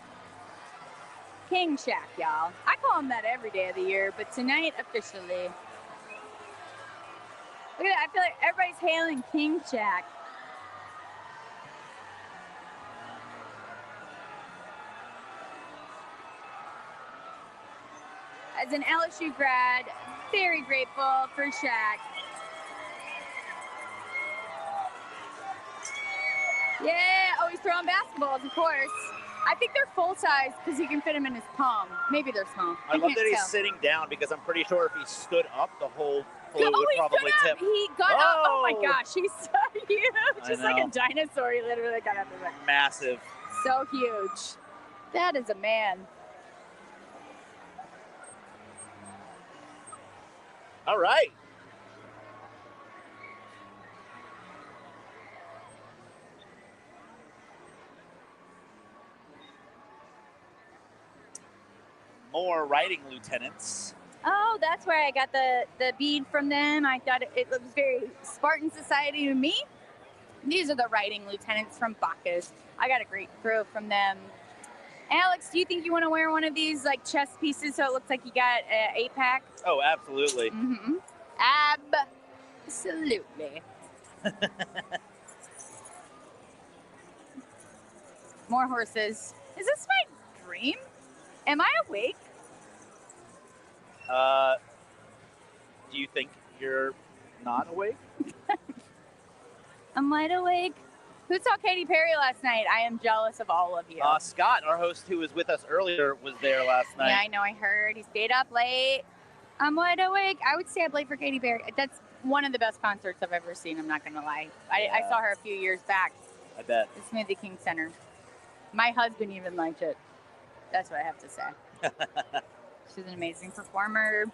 King Shaq, y'all. I call him that every day of the year, but tonight, officially. Look at that. I feel like everybody's hailing King Shaq. As an LSU grad, very grateful for Shaq. Yeah, oh, he's throwing basketballs, of course. I think they're full size because he can fit them in his palm. Maybe they're small. I love can't that he's tell. sitting down because I'm pretty sure if he stood up, the whole floor would he probably stood tip. up. He got up. Oh my gosh, he's so huge. I Just like know. a dinosaur, he literally got up. Like, Massive. so huge. That is a man. All right. More riding lieutenants. Oh, that's where I got the bead from them. I thought it was very Spartan society to me. These are the riding lieutenants from Bacchus. I got a great throw from them. Alex, do you think you want to wear one of these like chest pieces so it looks like you got an 8-pack? Oh, absolutely. Mm-hmm. Absolutely. More horses. Is this my dream? Am I awake? Do you think you're not awake? I'm wide awake. Who saw Katy Perry last night? I am jealous of all of you. Scott, our host who was with us earlier, was there last night. Yeah, I know. I heard. He stayed up late. I'm wide awake. I would stay up late for Katy Perry. That's one of the best concerts I've ever seen. I'm not going to lie. I saw her a few years back. I bet. The Smoothie King Center. My husband even liked it. That's what I have to say. She's an amazing performer.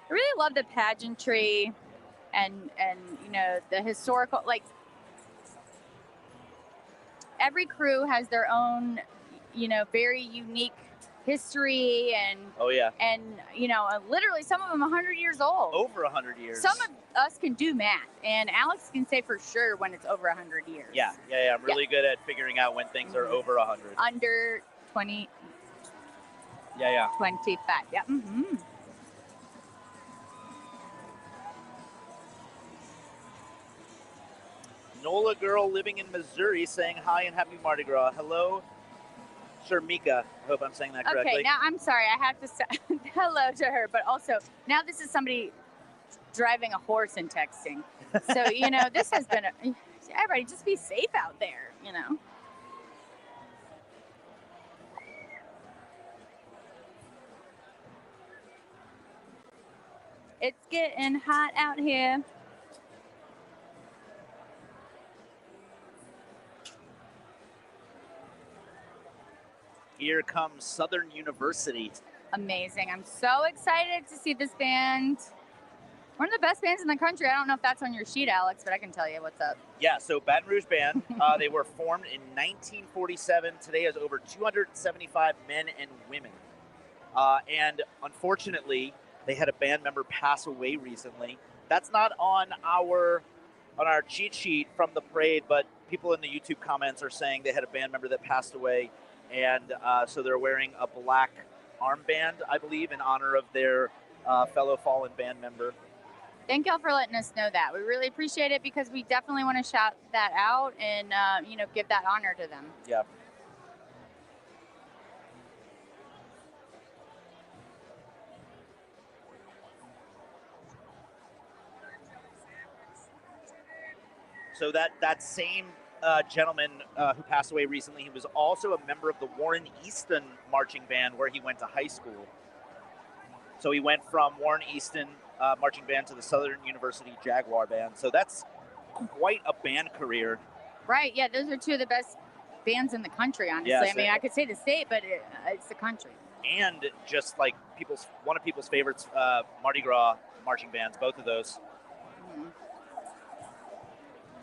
I really love the pageantry and you know, the historical, like every crew has their own, you know, very unique history and Oh yeah. and you know, literally some of them 100 years old. Over 100 years. Some of us can do math, and Alex can say for sure when it's over 100 years. Yeah. I'm really good at figuring out when things are over 100. Under 20. Yeah. 25. Yeah. Mm-hmm. Nola girl living in Missouri saying hi and happy Mardi Gras. Hello, Sharmika. I hope I'm saying that correctly. Okay, now I'm sorry. I have to say hello to her, but also now this is somebody driving a horse and texting. So, you know, this has been everybody just be safe out there, you know. It's getting hot out here. Here comes Southern University. Amazing. I'm so excited to see this band. One of the best bands in the country. I don't know if that's on your sheet, Alex, but I can tell you what's up. Yeah, so Baton Rouge Band, they were formed in 1947. Today has over 275 men and women. And unfortunately, they had a band member pass away recently. That's not on our cheat sheet from the parade, but people in the YouTube comments are saying they had a band member that passed away. And so they're wearing a black armband, I believe, in honor of their fellow fallen band member. Thank y'all for letting us know that. We really appreciate it because we definitely want to shout that out and, you know, give that honor to them. Yeah. So that same gentleman who passed away recently, he was also a member of the Warren Easton marching band where he went to high school. So he went from Warren Easton marching band to the Southern University Jaguar band. So that's quite a band career. Right, yeah, those are two of the best bands in the country, honestly. Yes, I mean, I could say the state, but it's the country. And just like one of people's favorites, Mardi Gras marching bands, both of those. Mm-hmm.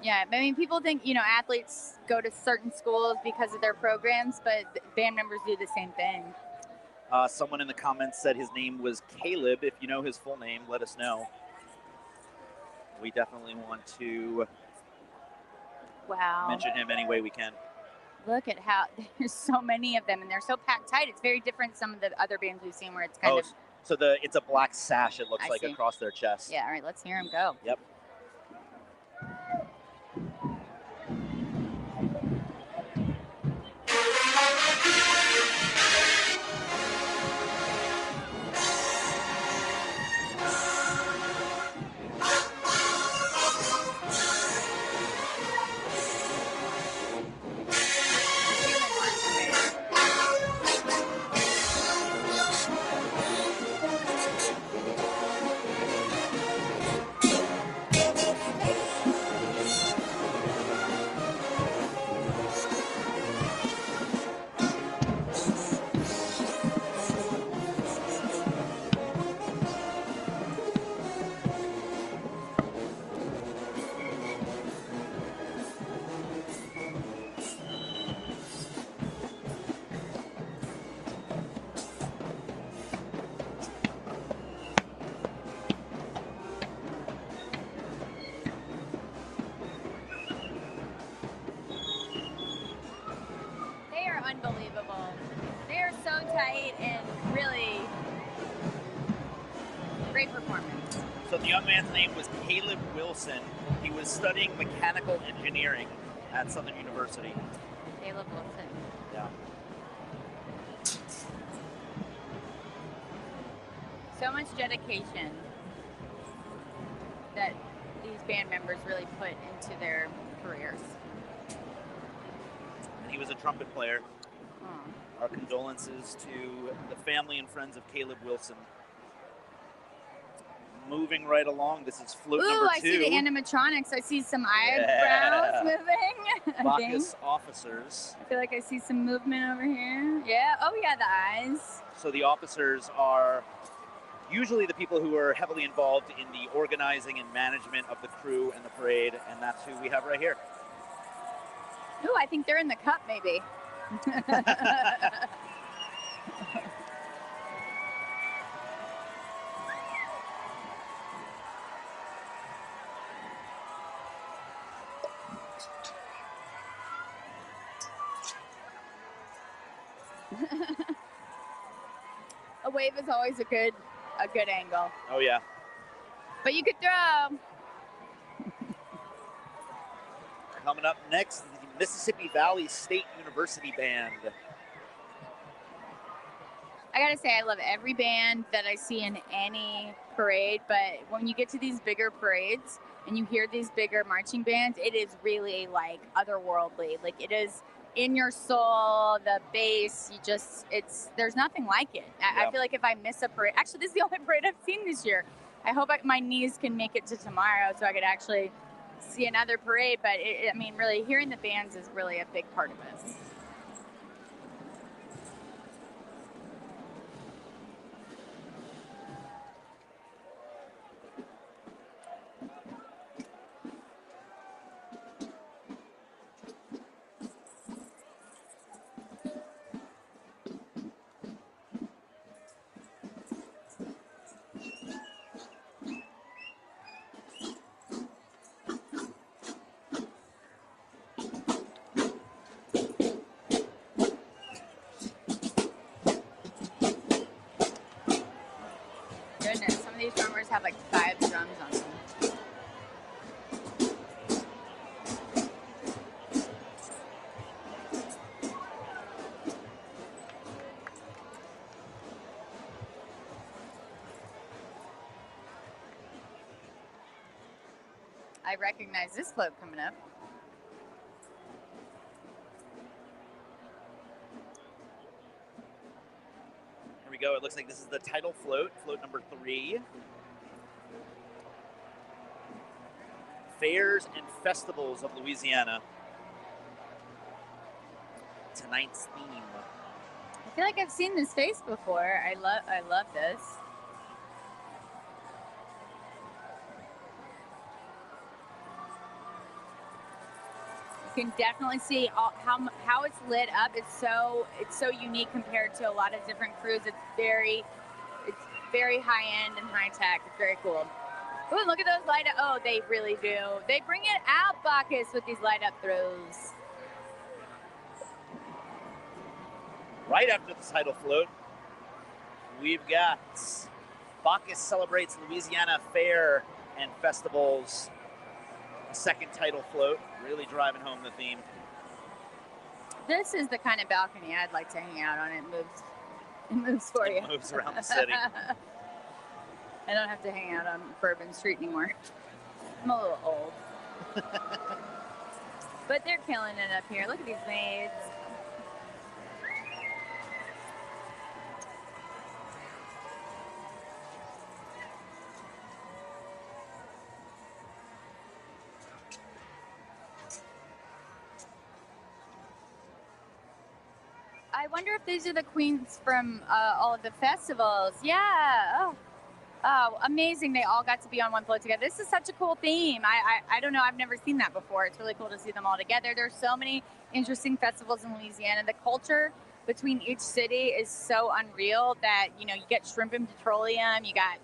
Yeah, I mean, people think, athletes go to certain schools because of their programs, but band members do the same thing. Someone in the comments said his name was Caleb. If you know his full name, let us know. We definitely want to mention him any way we can. Look at how there's so many of them, and they're so packed tight. It's very different from some of the other bands we've seen where it's kind of... So it's a black sash, it looks like, across their chest. Yeah, all right, let's hear him go. Yep. Unbelievable. They are so tight and really great performance. So the young man's name was Caleb Wilson. He was studying mechanical engineering at Southern University. Caleb Wilson. Yeah. So much dedication that these band members really put into their careers. And he was a trumpet player. Our condolences to the family and friends of Caleb Wilson. Moving right along, this is float number 2. I see the animatronics. I see some eyebrows moving. Bacchus officers. I feel like I see some movement over here. Yeah. Oh, yeah, the eyes. So the officers are usually the people who are heavily involved in the organizing and management of the crew and the parade, and that's who we have right here. Ooh, I think they're in the cup, maybe. A wave is always a good angle. Oh yeah. But you could throw. Coming up next, the Mississippi Valley State University Band. I gotta say, I love every band that I see in any parade, but when you get to these bigger parades and you hear these bigger marching bands, it is really like otherworldly. Like it is in your soul, the bass, there's nothing like it. I feel like if I miss a parade, actually this is the only parade I've seen this year. I hope my knees can make it to tomorrow so I could actually see another parade, but really hearing the bands is really a big part of this. Goodness, some of these drummers have like 5 drums on them. I recognize this float coming up. Here we go. It looks like this is the title float, float number 3. Fairs and Festivals of Louisiana. Tonight's theme. I feel like I've seen this face before. I love this. You can definitely see how it's lit up. It's so unique compared to a lot of different crews. It's very high end and high tech. It's very cool. Ooh, look at those light up. Oh, they really do. They bring it out, Bacchus, with these light up throws. Right after the title float, we've got Bacchus Celebrates Louisiana Fair and Festivals. Second title float, really driving home the theme. This is the kind of balcony I'd like to hang out on. It moves for you. It moves around the city. I don't have to hang out on Bourbon Street anymore. I'm a little old. But they're killing it up here. Look at these maids. I wonder if these are the queens from all of the festivals. Yeah. Oh, amazing. They all got to be on one float together. This is such a cool theme. I don't know. I've never seen that before. It's really cool to see them all together. There's so many interesting festivals in Louisiana. The culture between each city is so unreal that, you get shrimp and petroleum. You got,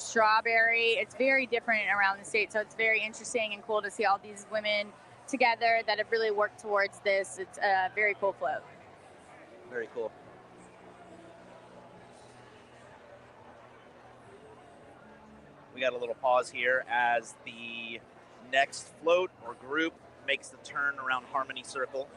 strawberry. It's very different around the state. So it's very interesting and cool to see all these women together that have really worked towards this. It's a very cool float. Very cool. We got a little pause here as the next float or group makes the turn around Harmony Circle.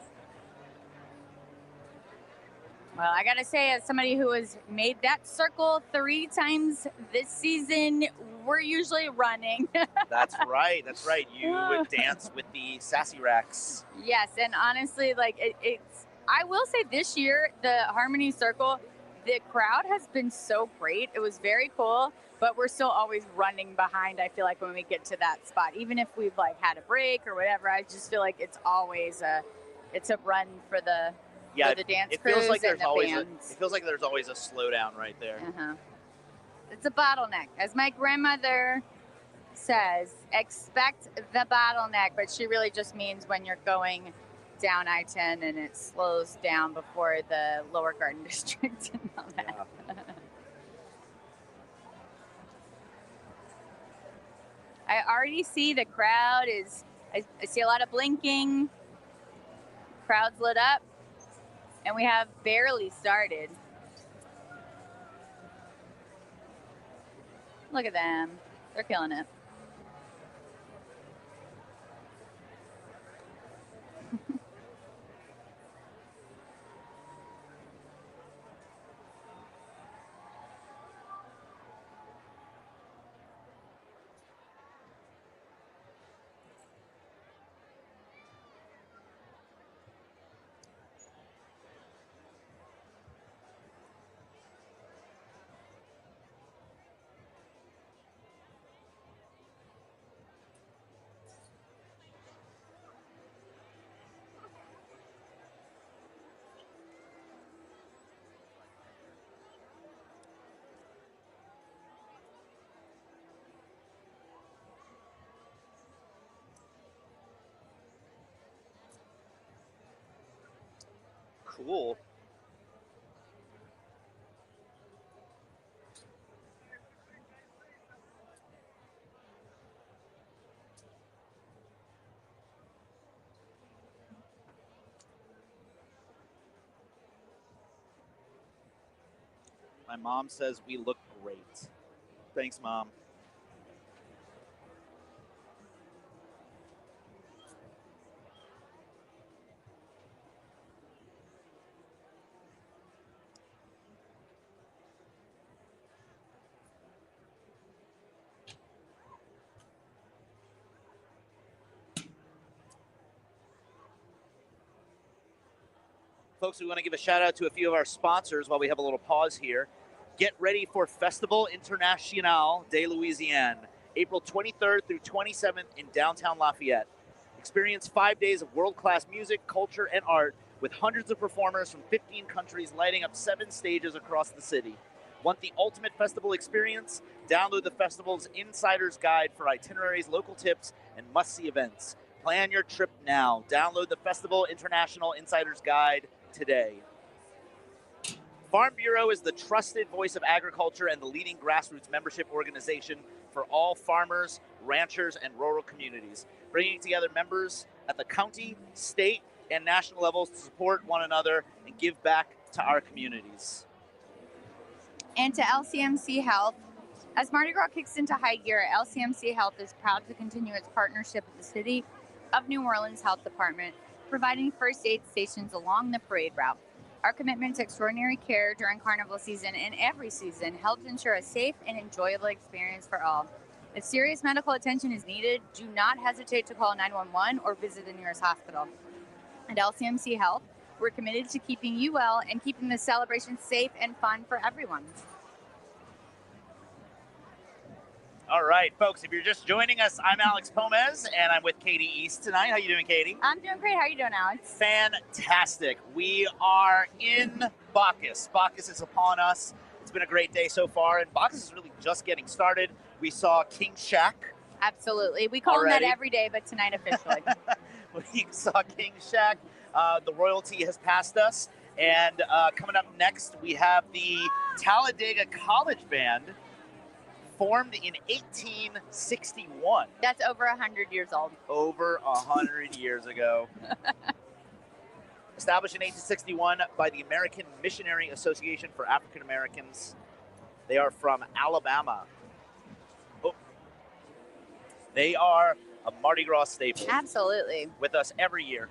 Well, I gotta say, as somebody who has made that circle 3 times this season, we're usually running. That's right. That's right. You would dance with the sassy racks. Yes, and honestly, it's. I will say this year, the Harmony Circle, the crowd has been so great. It was very cool, but we're still always running behind. I feel like when we get to that spot, even if we've had a break or whatever, I just feel like it's always a run for the dance crews feels like and the it bands. feels like there's always a slowdown right there. It's a bottleneck, as my grandmother says. Expect the bottleneck, but she really just means when you're going down I-10 and it slows down before the Lower Garden District and all that. Yeah. I already see the crowd is, I see a lot of blinking. Crowd's lit up, and we have barely started. Look at them. They're killing it. Cool. My mom says we look great. Thanks, Mom. Folks, we want to give a shout out to a few of our sponsors while we have a little pause here. Get ready for Festival International de Louisiane. April 23rd through 27th in downtown Lafayette. Experience 5 days of world-class music, culture, and art with hundreds of performers from 15 countries lighting up 7 stages across the city. Want the ultimate festival experience? Download the festival's Insider's Guide for itineraries, local tips, and must-see events. Plan your trip now. Download the Festival International Insider's Guide today. Farm Bureau is the trusted voice of agriculture and the leading grassroots membership organization for all farmers, ranchers, and rural communities, bringing together members at the county, state, and national levels to support one another and give back to our communities. And to LCMC Health. As Mardi Gras kicks into high gear, LCMC Health is proud to continue its partnership with the City of New Orleans Health Department, providing first aid stations along the parade route. Our commitment to extraordinary care during carnival season and every season helps ensure a safe and enjoyable experience for all. If serious medical attention is needed, do not hesitate to call 911 or visit the nearest hospital. At LCMC Health, we're committed to keeping you well and keeping the celebration safe and fun for everyone. All right, folks, if you're just joining us, I'm Alex Pomez, and I'm with Katie East tonight. How you doing, Katie? I'm doing great. How are you doing, Alex? Fantastic. We are in Bacchus. Bacchus is upon us. It's been a great day so far, and Bacchus is really just getting started. We saw King Shaq. Absolutely. We call him that every day, but tonight officially. We saw King Shaq. The royalty has passed us. And coming up next, we have the Talladega College Band, formed in 1861. That's over 100 years old. Over 100 years ago. Established in 1861 by the American Missionary Association for African Americans. They are from Alabama. Oh. They are a Mardi Gras staple. Absolutely. With us every year.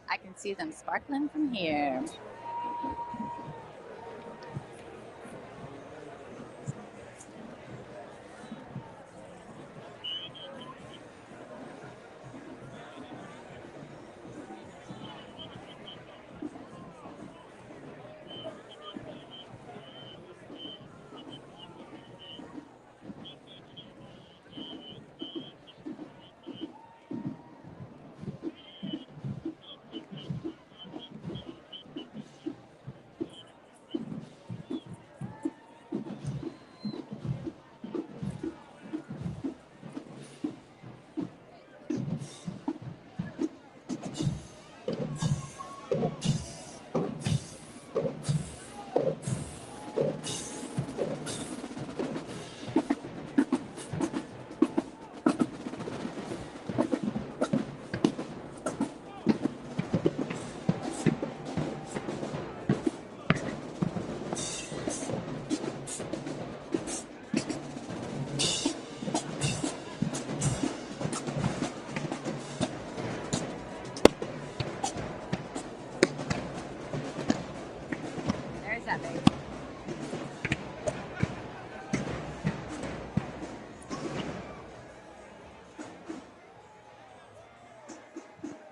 I can see them sparkling from here.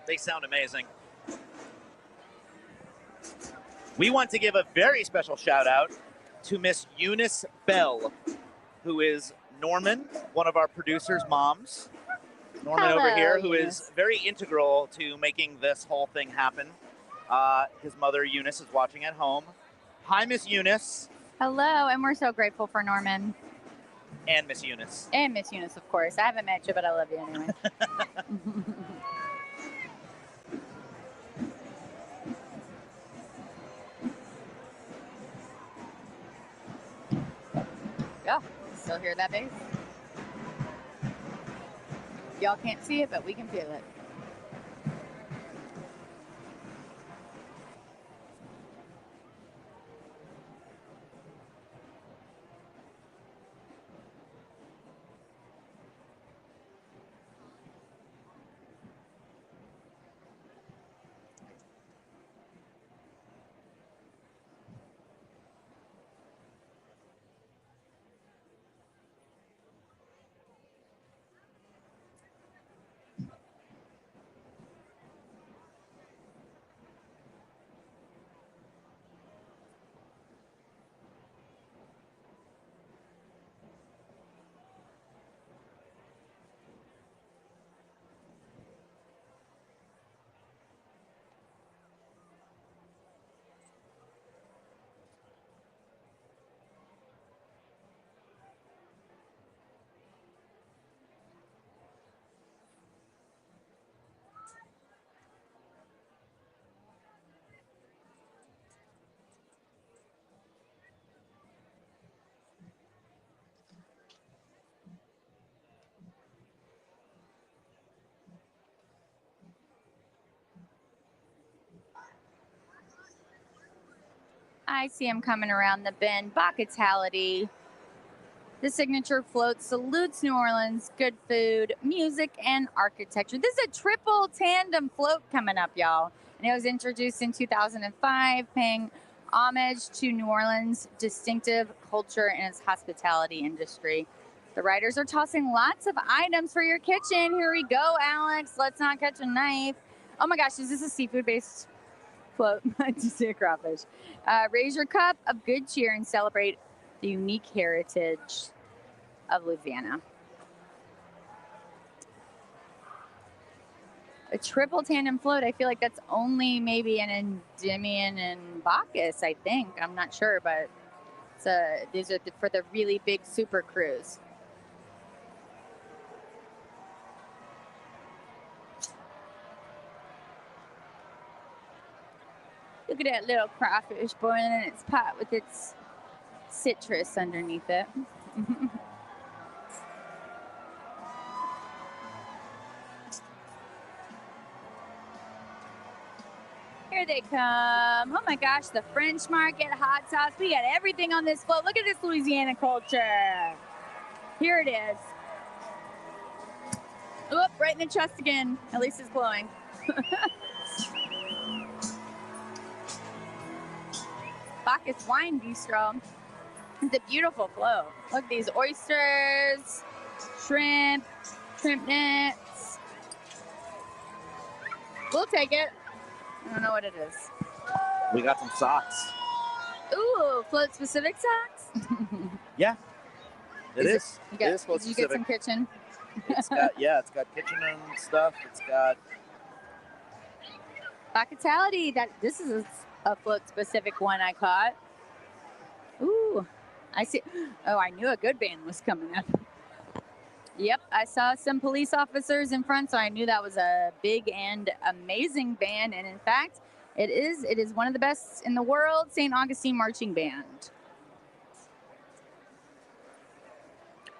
They sound amazing. We want to give a very special shout out to Miss Eunice Bell, who is Norman, one of our producers' moms. Norman Hello, over here, who Eunice. is very integral to making this whole thing happen. His mother, Eunice, is watching at home. Hi, Miss Eunice. Hello, and we're so grateful for Norman. And Miss Eunice. And Miss Eunice, of course. I haven't met you, but I love you anyway. Yeah, still hear that bass? Y'all can't see it, but we can feel it. I see him coming around the bend. Bacchus. The signature float salutes New Orleans, good food, music, and architecture. This is a triple tandem float coming up, y'all. And it was introduced in 2005, paying homage to New Orleans' distinctive culture and its hospitality industry. The riders are tossing lots of items for your kitchen. Here we go, Alex. Let's not catch a knife. Oh my gosh, is this a seafood-based float? Just a crawfish. Raise your cup of good cheer and celebrate the unique heritage of Louisiana. A triple tandem float, I feel like that's only maybe an Endymion and Bacchus, I think. I'm not sure, but these are for the really big super cruise. Look at that little crawfish boiling in its pot with its citrus underneath it. Here they come. Oh my gosh, the French market, hot sauce. We got everything on this float. Look at this Louisiana culture. Here it is. Oop, right in the chest again. At least it's glowing. Bacchus Wine Bistro. It's a beautiful float. Look at these oysters, shrimp nets. We'll take it. I don't know what it is. We got some socks. Ooh, float specific socks? Yeah. It is. Did It is float you get some specific. kitchen? It's got kitchen and stuff. It's got Bacchus. This is a float specific one I caught. Ooh, I see. Oh, I knew a good band was coming up. Yep, I saw some police officers in front, so I knew that was a big and amazing band. And in fact, it is one of the best in the world, Saint Augustine Marching Band.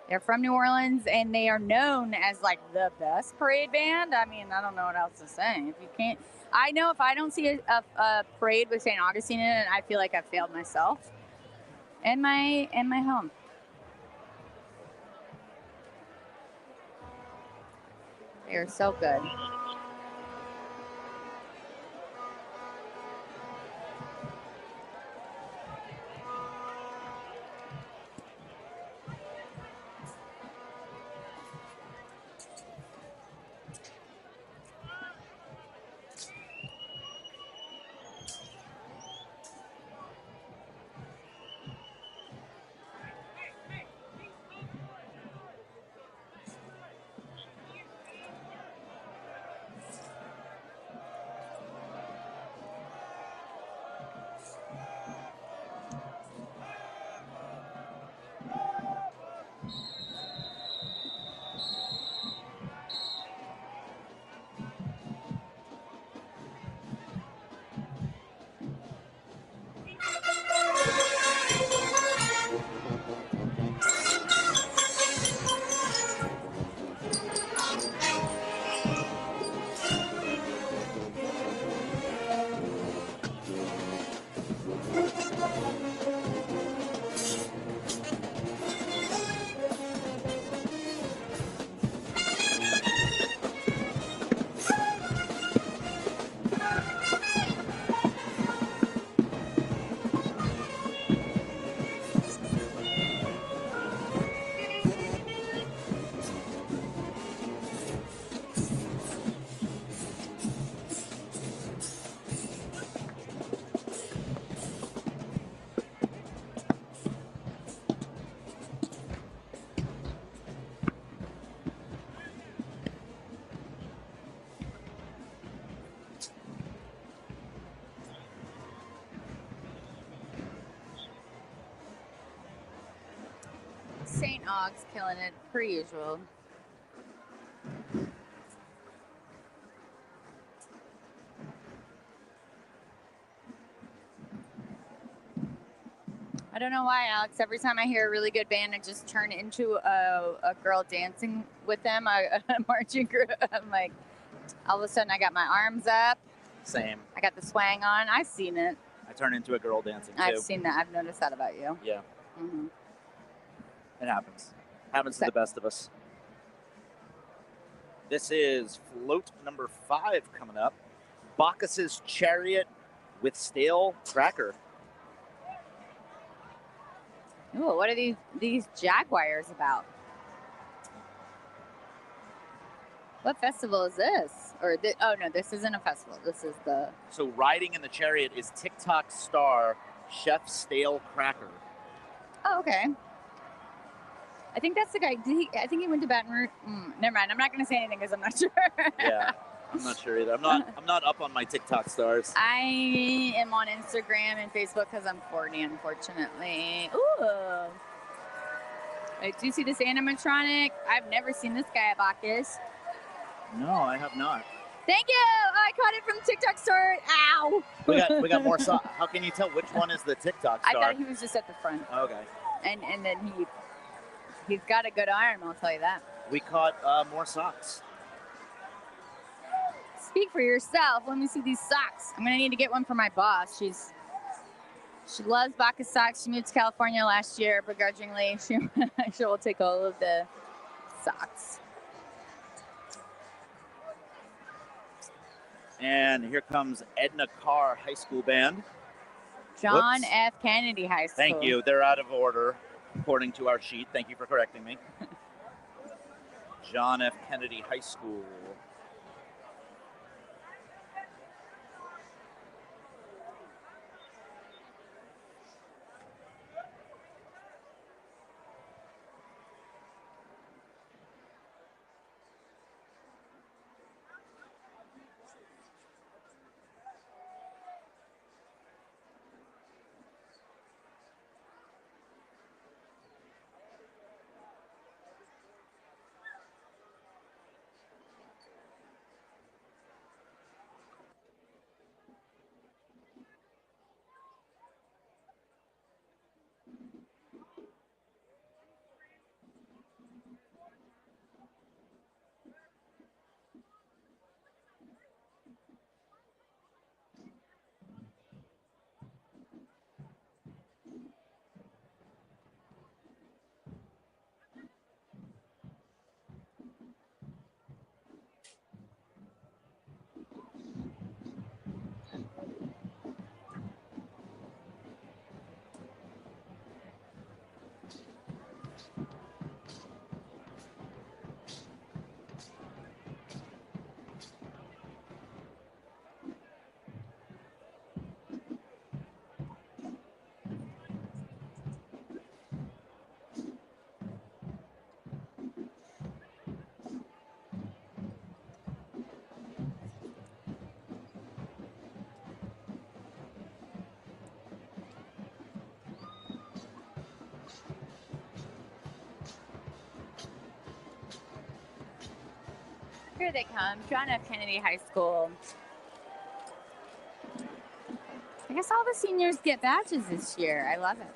They're from New Orleans, and they are known as like the best parade band. I mean, I don't know what else to say. If you can't, I know if I don't see a parade with Saint Augustine in it, I feel like I've failed myself and my home. They are so good. St. Aug's killing it, per usual. I don't know why, Alex. Every time I hear a really good band, I just turn into a girl dancing with them, a marching group. I'm like, all of a sudden, I got my arms up. Same. I got the swang on. I've seen it. I turn into a girl dancing too. I've seen that. I've noticed that about you. Yeah. Mm-hmm. It happens. Happens to the best of us. This is float number 5 coming up. Bacchus's Chariot with Stale Cracker. Ooh, what are these jaguars about? What festival is this? Oh no, this isn't a festival. This is the. So riding in the chariot is TikTok star Chef Stale Cracker. Oh, okay. I think that's the guy. I think he went to Baton Rouge. Never mind. I'm not going to say anything because I'm not sure. Yeah, I'm not sure either. I'm not up on my TikTok stars. I am on Instagram and Facebook because I'm 40, unfortunately. Ooh. Wait, do you see this animatronic? I've never seen this guy at Bacchus. No, I have not. Thank you. Oh, I caught it from TikTok store. Ow. We got more socks. How can you tell which one is the TikTok star? I thought he was just at the front. Okay. And then he's got a good arm, I'll tell you that. We caught more socks. Speak for yourself. Let me see these socks. I'm gonna need to get one for my boss. She loves Bacchus socks. She moved to California last year, begrudgingly. She will take all of the socks. And here comes Edna Carr High School Band. John F. Kennedy High School. Thank you. They're out of order, according to our sheet. Thank you for correcting me. John F. Kennedy High School. Here they come, John F. Kennedy High School. I guess all the seniors get badges this year. I love it.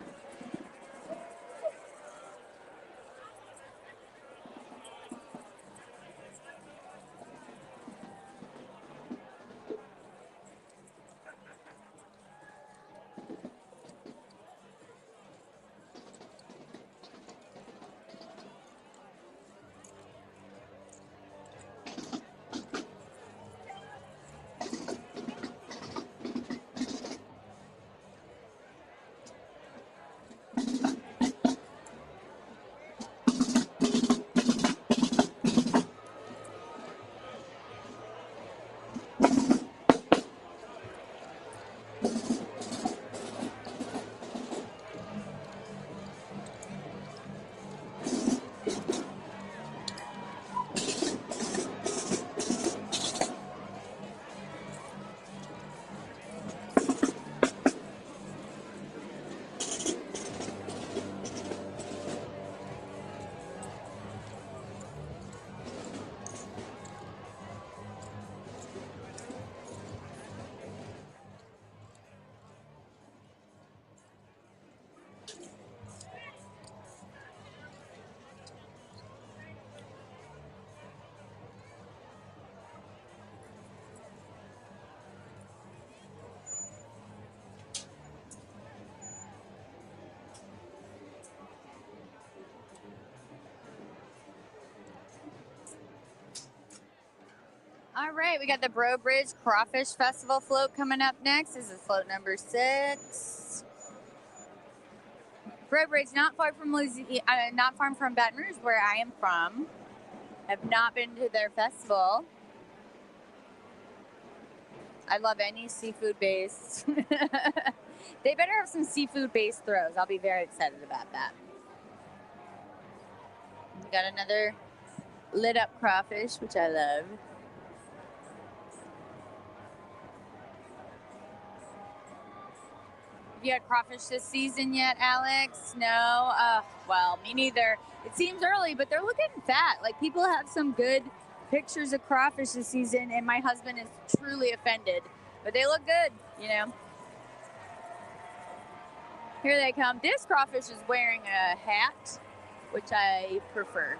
All right, we got the Bro Bridge Crawfish Festival float coming up next. This is float number 6. Bro Bridge, not far from not far from Baton Rouge, where I am from. Have not been to their festival. I love any seafood-based. They better have some seafood-based throws. I'll be very excited about that. We got another lit-up crawfish, which I love. Have you had crawfish this season yet, Alex? No? Well, me neither. It seems early, but they're looking fat. Like, people have some good pictures of crawfish this season, and my husband is truly offended. But they look good, you know. Here they come. This crawfish is wearing a hat, which I prefer.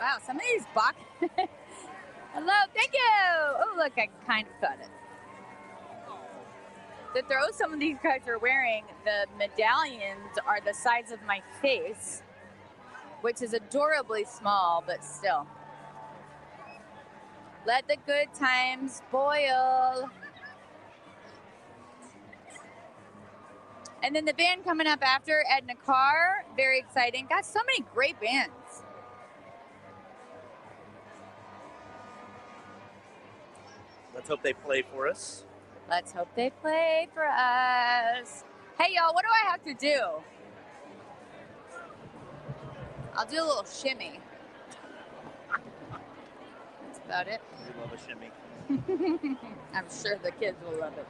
Wow, some of these Hello, thank you. Oh, look, I kind of caught it. The throws some of these guys are wearing, the medallions are the size of my face, which is adorably small, but still. Let the good times boil. And then the band coming up after, Edna Carr, very exciting. Got so many great bands. Let's hope they play for us. Let's hope they play for us. Hey, y'all, what do I have to do? I'll do a little shimmy. That's about it. We love a shimmy. I'm sure the kids will love it.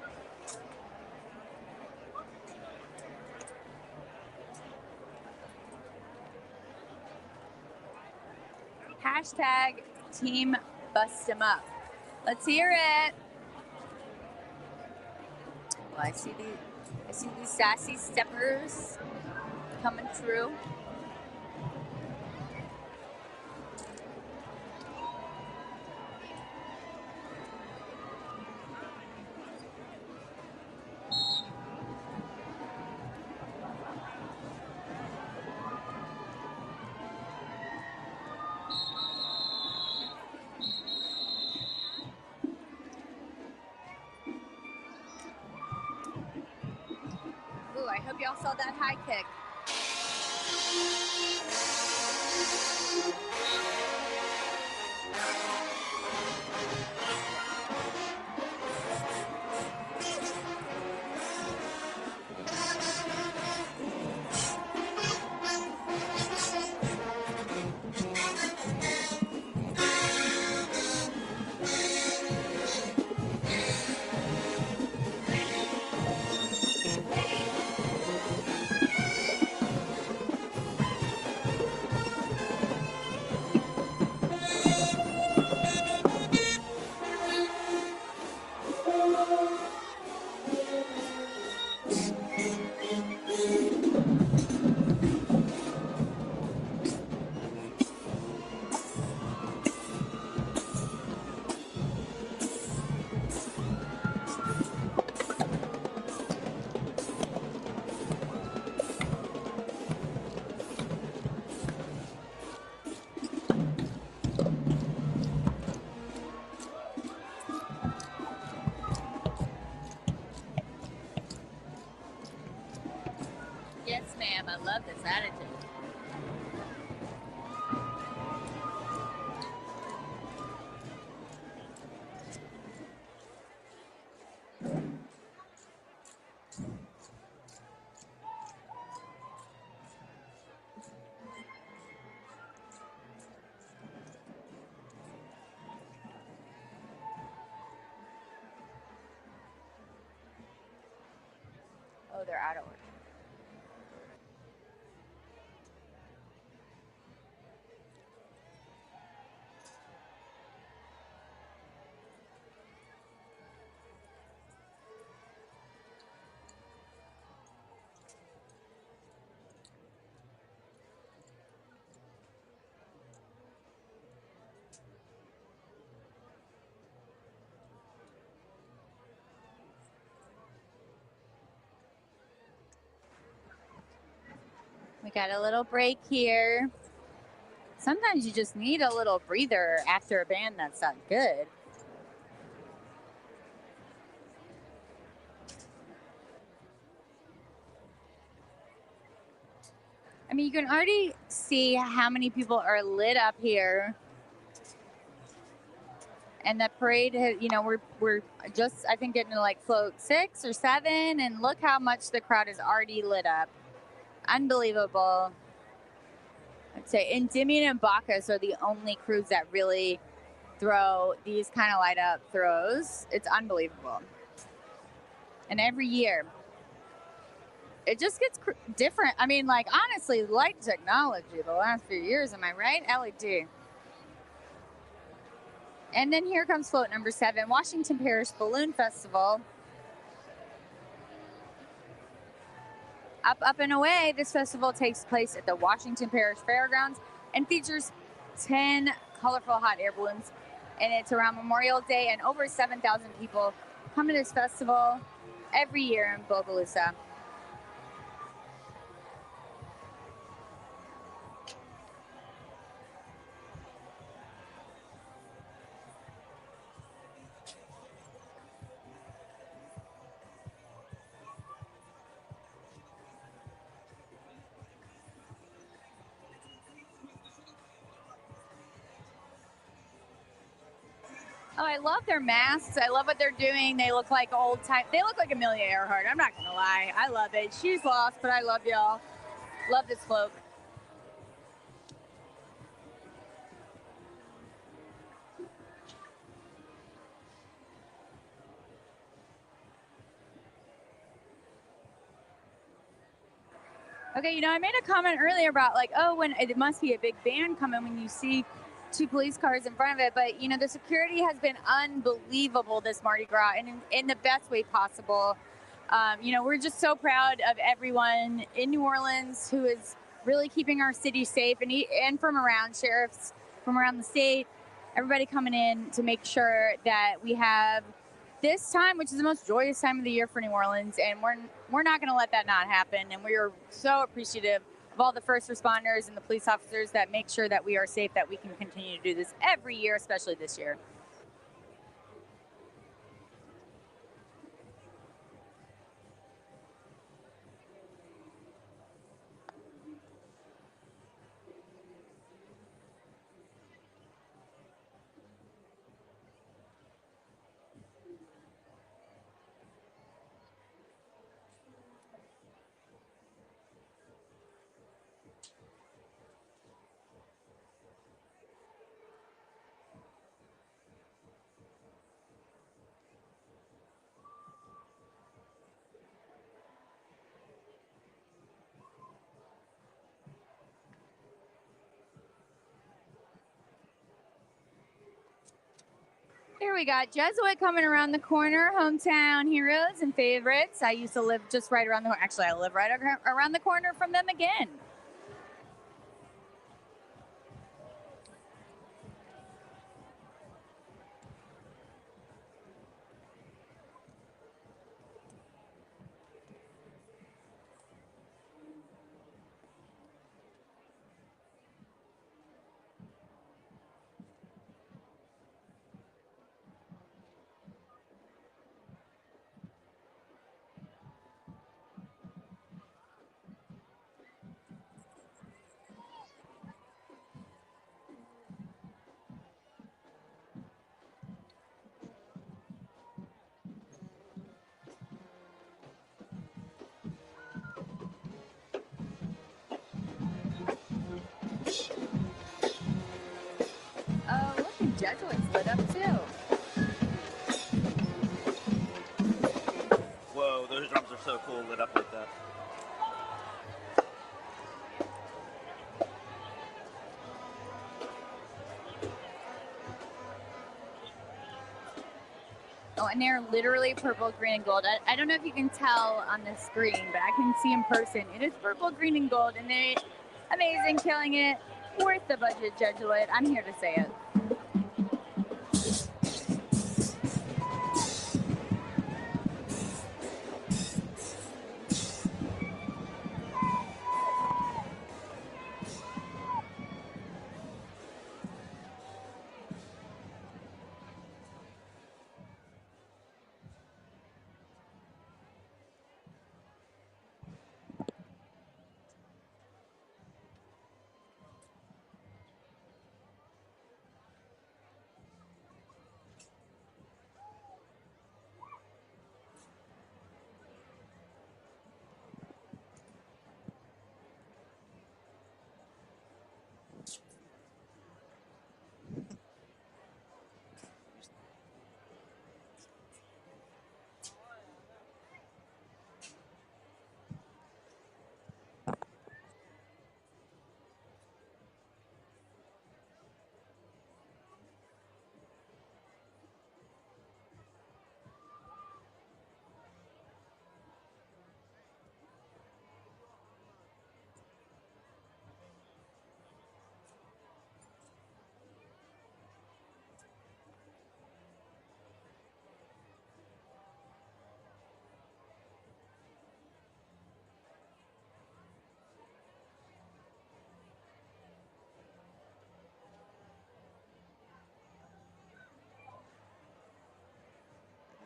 Hashtag Team Bust 'em Up. Let's hear it. Well, I see these sassy steppers coming through. Ooh, I hope y'all saw that high kick. Yes, ma'am. I love this attitude. Oh, they're out of order. Got a little break here. Sometimes you just need a little breather after a band that's not good. I mean, you can already see how many people are lit up here. And the parade, you know, we're just, I think, getting to like float 6 or 7. And look how much the crowd is already lit up. Unbelievable. I'd say Endymion and Bacchus are the only crews that really throw these kind of light up throws. It's unbelievable. And every year, it just gets different. I mean, like, honestly, light technology the last few years, am I right? LED. And then here comes float number 7, Washington Parish Balloon Festival. Up, up, and away, this festival takes place at the Washington Parish Fairgrounds and features 10 colorful hot air balloons. And it's around Memorial Day, and over 7,000 people come to this festival every year in Bogalusa. Oh, I love their masks. I love what they're doing. They look like old time. They look like Amelia Earhart. I'm not going to lie. I love it. She's lost, but I love y'all. Love this float. Okay, you know, I made a comment earlier about like, oh, when it must be a big band coming when you see 2 police cars in front of it. But, you know, the security has been unbelievable this Mardi Gras, and in the best way possible. You know, we're just so proud of everyone in New Orleans who is really keeping our city safe, and from around, sheriffs from around the state, everybody coming in to make sure that we have this time, which is the most joyous time of the year for New Orleans, and we're not going to let that not happen. And we are so appreciative of all the first responders and the police officers that make sure that we are safe, that we can continue to do this every year, especially this year. Here we got Jesuit coming around the corner, hometown heroes and favorites. I used to live just right around the corner. Actually, I live right around the corner from them again. Oh, look, and Jesuit's lit up too. Whoa, those drums are so cool, lit up like that. Oh, and they're literally purple, green, and gold. I don't know if you can tell on the screen, but I can see in person. It is purple, green, and gold, and they're amazing, killing it. Worth the budget, Jesuit. I'm here to say it.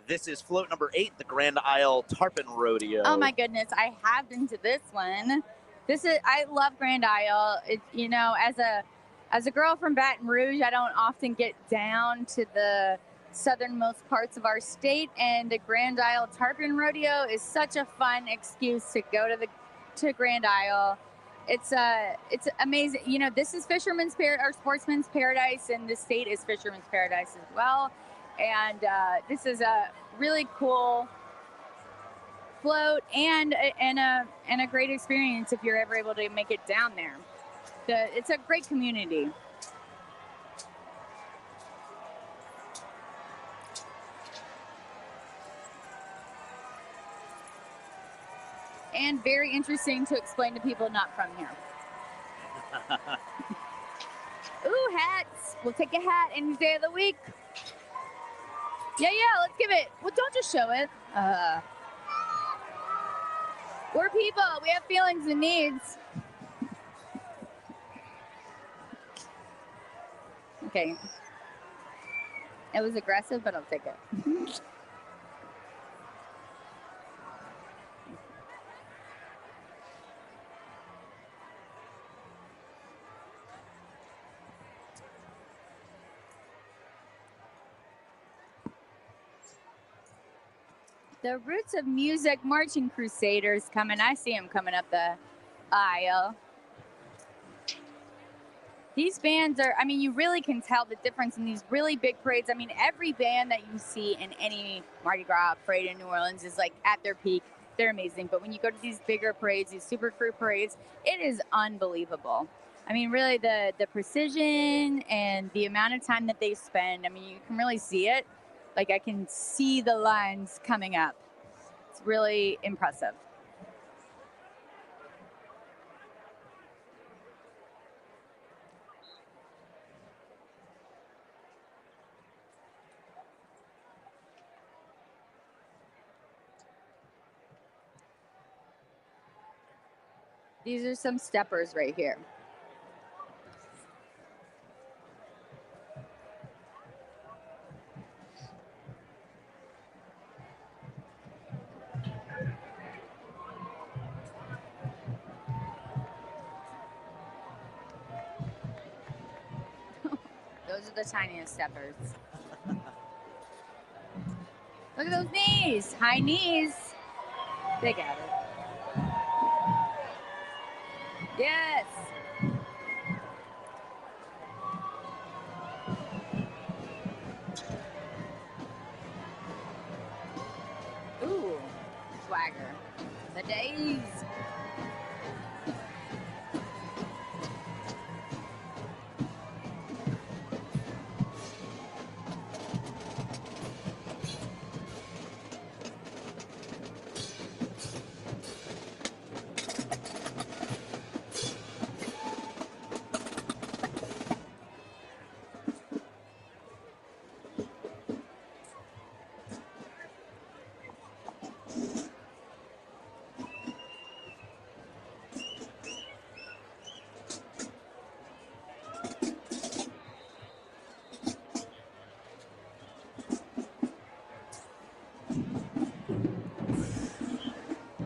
This is float number 8, the Grand Isle Tarpon Rodeo. Oh my goodness, I have been to this one. I love Grand Isle. It, you know, as a girl from Baton Rouge, I don't often get down to the southernmost parts of our state, and the Grand Isle Tarpon Rodeo is such a fun excuse to go to Grand Isle. It's amazing. You know, this is Fisherman's or Sportsman's Paradise, and this state is Fisherman's Paradise as well. And this is a really cool float and a great experience if you're ever able to make it down there. It's a great community. And very interesting to explain to people not from here. Ooh, hats. We'll take a hat any day of the week. Yeah, let's give it. Well, don't just show it. We're people. We have feelings and needs. Okay. It was aggressive, but I'll take it. The Roots of Music Marching Crusaders coming. I see them coming up the aisle. These bands are, I mean, you really can tell the difference in these really big parades. I mean, every band that you see in any Mardi Gras parade in New Orleans is like at their peak. They're amazing. But when you go to these bigger parades, these super crew parades, it is unbelievable. I mean, really the precision and the amount of time that they spend, I mean, you can really see it. Like I can see the lines coming up. It's really impressive. These are some steppers right here. Those are the tiniest steppers. Look at those knees. High knees. They got it. Yes. Ooh, swagger. The days.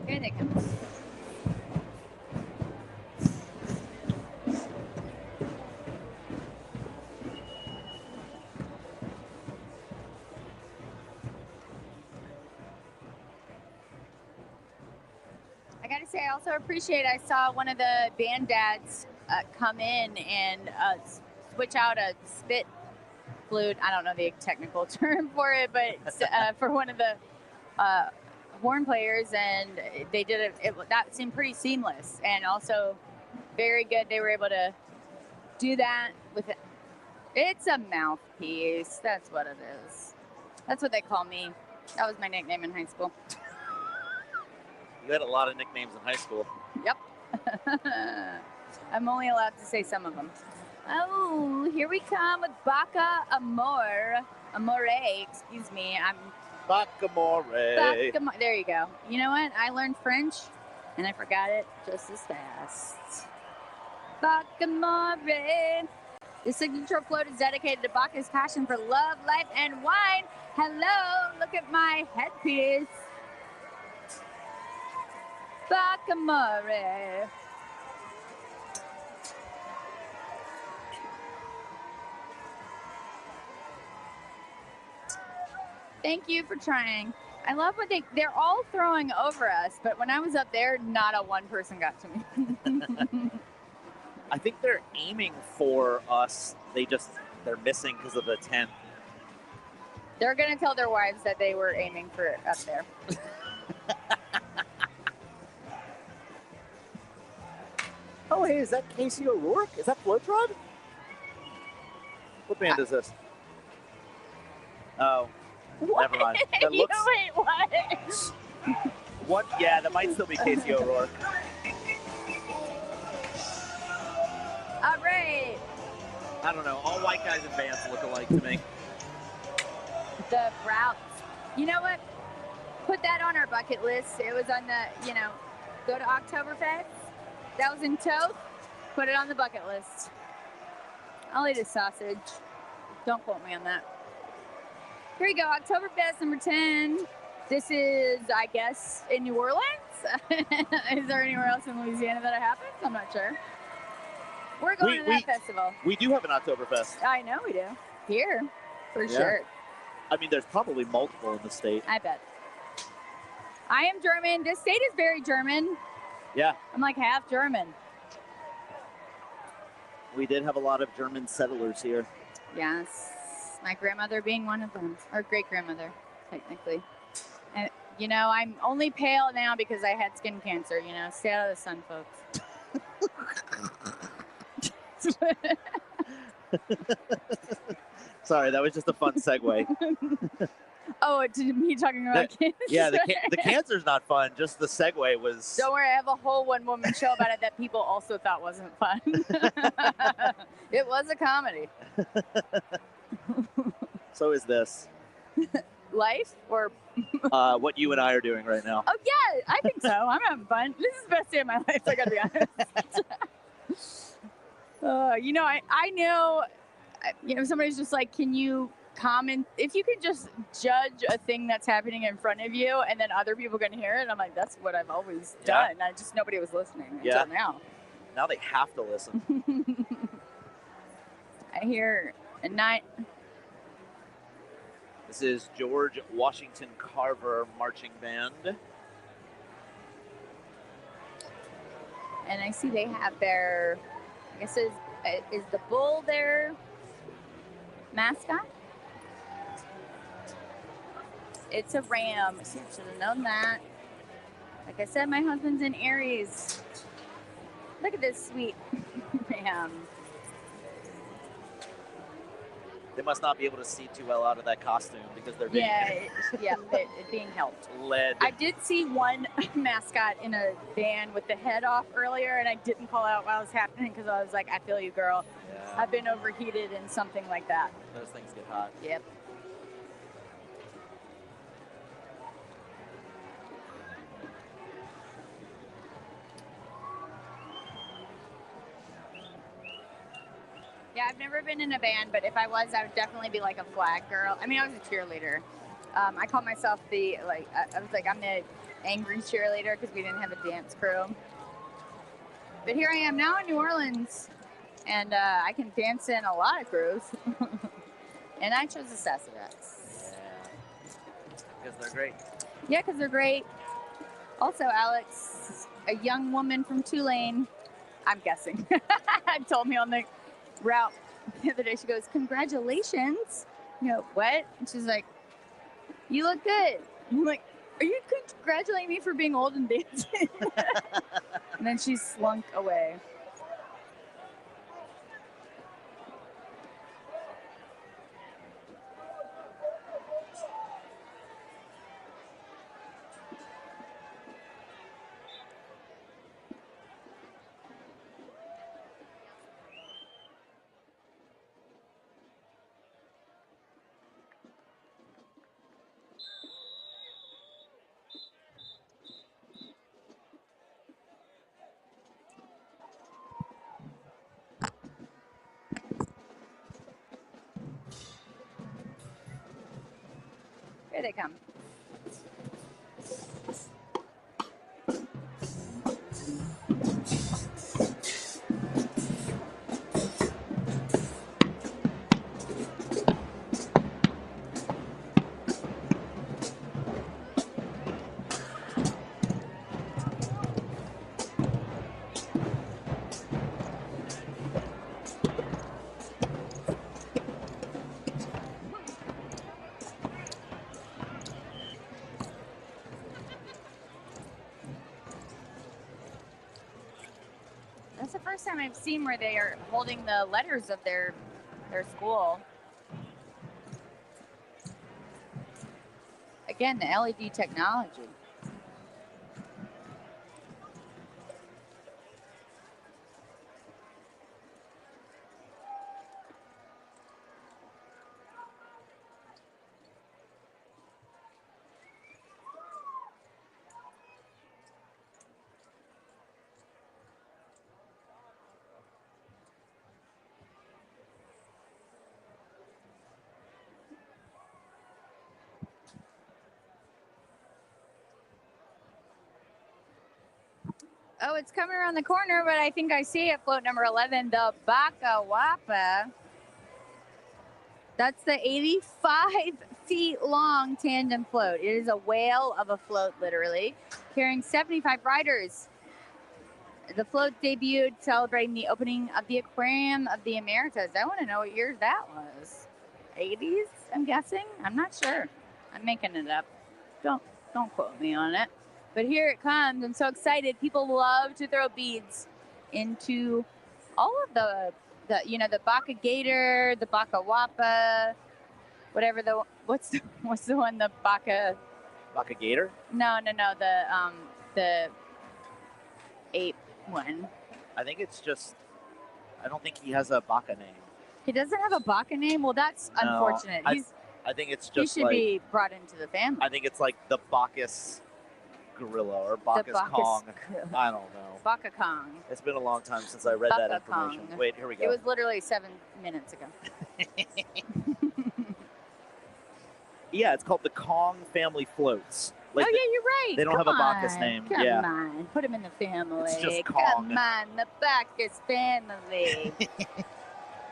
Here they come. I gotta say, I also appreciate, I saw one of the band dads come in and switch out a spit flute. I don't know the technical term for it, but for one of the horn players, and they did it. That seemed pretty seamless and also very good. They were able to do that with it. It's a mouthpiece. That's what it is. That's what they call me. That was my nickname in high school. You had a lot of nicknames in high school. Yep. I'm only allowed to say some of them. Oh, here we come with Amore, excuse me. Amore. There you go. You know what? I learned French, and I forgot it just as fast. Amore. The signature float is dedicated to Bacchus' passion for love, life, and wine. Hello, look at my headpiece. Amore. Thank you for trying. I love what they're all throwing over us, but when I was up there, not a one person got to me. I think they're aiming for us. They're missing because of the tent. They're gonna tell their wives that they were aiming for it up there. Oh, hey, is that Casey O'Rourke? Is that Floatrod? What band is this? Oh, what? Never mind. That looks. Wait, what? What? Yeah, that might still be Casey O'Rourke. All right. I don't know. All white guys in bands look alike to me. The routes. You know what? Put that on our bucket list. It was on the, go to Oktoberfest. That was in Toth. Put it on the bucket list. I'll eat a sausage. Don't quote me on that. Here we go. Oktoberfest number 10. This is, I guess, in New Orleans. Is there anywhere else in Louisiana that it happens? I'm not sure. We're going to that festival. We do have an Oktoberfest. I know we do. Here, for sure. I mean, there's probably multiple in the state. I bet. I am German. This state is very German. Yeah. I'm like half German. We did have a lot of German settlers here. Yes. My grandmother being one of them. Or great-grandmother, technically. And, I'm only pale now because I had skin cancer, Stay out of the sun, folks. Sorry, that was just a fun segue. Oh, to me talking about cancer? Yeah, the cancer's not fun. Just the segue was... Don't worry, I have a whole one-woman show about it that people also thought wasn't fun. It was a comedy. So is this. Life or... what you and I are doing right now. Oh, yeah, I think so. I'm having fun. This is the best day of my life, I gotta be honest. I know, somebody's just like, can you comment? If you could just judge a thing that's happening in front of you and then other people can hear it, I'm like, that's what I've always done. Nobody was listening until now. Now they have to listen. I hear a night. This is George Washington Carver Marching Band. And I see they have their, I guess is the bull their mascot? It's a ram. I should have known that. Like I said, my husband's in Aries. Look at this sweet ram. They must not be able to see too well out of that costume because they're being they're being helped. Led. I did see one mascot in a van with the head off earlier, and I didn't call out while it was happening because I was like, I feel you, girl. Yeah. I've been overheated in something like that. Those things get hot. Yep. Yeah, I've never been in a band, but if I was, I would definitely be like a flag girl. I mean, I was a cheerleader. I called myself I was like, I'm the angry cheerleader because we didn't have a dance crew. But here I am now in New Orleans, and I can dance in a lot of crews. And I chose the Sassarets. Yeah. Because they're great. Yeah, because they're great. Also, Alex, a young woman from Tulane, I'm guessing, told me on the route the other day, she goes, congratulations. What? And she's like, you look good. I'm like, are you congratulating me for being old and dancing? And then she slunk away. Here they come. That's the first time I've seen where they are holding the letters of their school. Again, the LED technology. Oh, it's coming around the corner, but I think I see it. Float number 11, the Bacchus Waapa. That's the 85 feet long tandem float. It is a whale of a float, literally, carrying 75 riders. The float debuted celebrating the opening of the Aquarium of the Americas. I want to know what year that was. 80s, I'm guessing? I'm not sure. I'm making it up. Don't quote me on it. But here it comes. I'm so excited. People love to throw beads into all of the Bacchus Gator, the Bacchus Waapa, whatever what's the one, the Bacchus Gator? No, the ape one. I think it's just, I don't think he has a Bacchus name. He doesn't have a Bacchus name? Well, that's unfortunate. I think it's just he should be brought into the family. I think it's like the Bacchus gorilla or Bacchus Kong. I don't know. Bacchus Kong. It's been a long time since I read that information. Kong. Wait, here we go. It was literally 7 minutes ago. Yeah, it's called the Kong family floats. Like oh, yeah, you're right. They don't Come have a Bacchus name. Come yeah. on. Put him in the family. It's just Kong. Come on, the Bacchus family.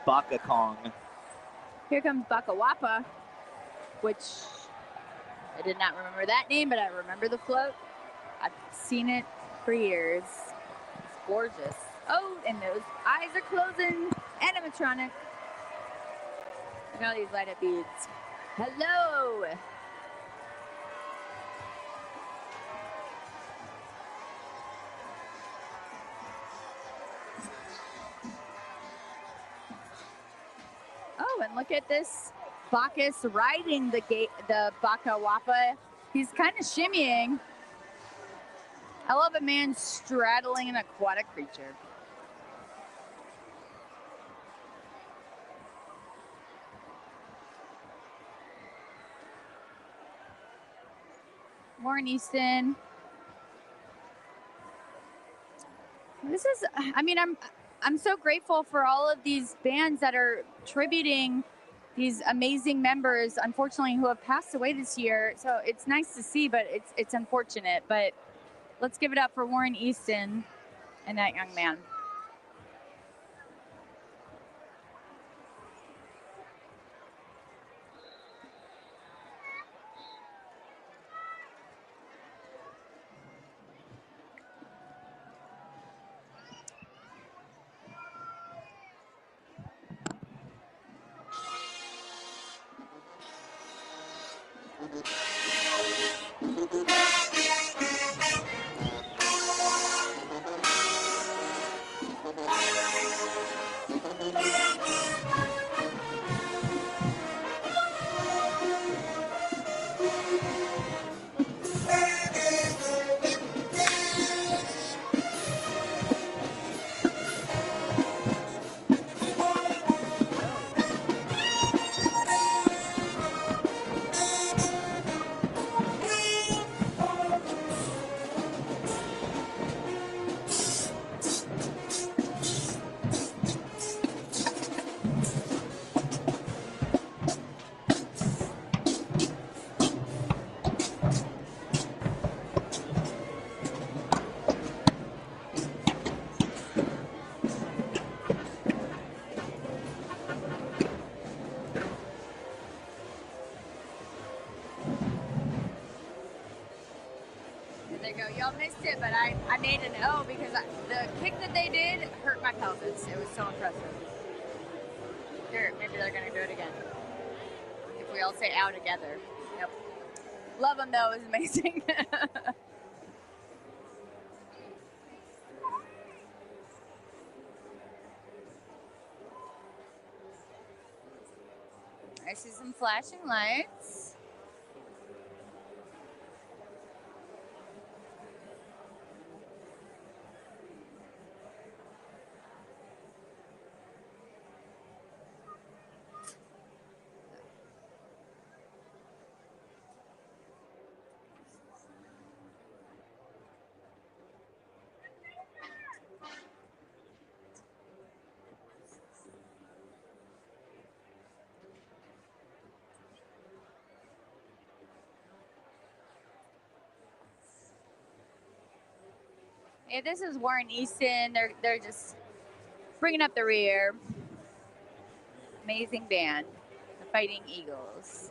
Bacchus Kong. Here comes Bacchus Waapa, which I did not remember that name, but I remember the float. I've seen it for years. It's gorgeous. Oh, and those eyes are closing. Animatronic. Look at all these light up beads. Hello. Oh, and look at this Bacchus riding the Bacchus Waapa. He's kind of shimmying. I love a man straddling an aquatic creature. Warren Easton. This is, I mean, I'm so grateful for all of these bands that are tributing these amazing members, unfortunately, who have passed away this year. So it's nice to see, but it's unfortunate. But let's give it up for Warren Easton and that young man. you go. Y'all missed it, but I made an O because the kick that they did hurt my pelvis. It was so impressive. Here, maybe they're going to do it again. If we all say ow together. Yep. Love them, though. It was amazing. I see some flashing lights. Yeah, this is Warren Easton. They're just bringing up the rear. Amazing band, the Fighting Eagles.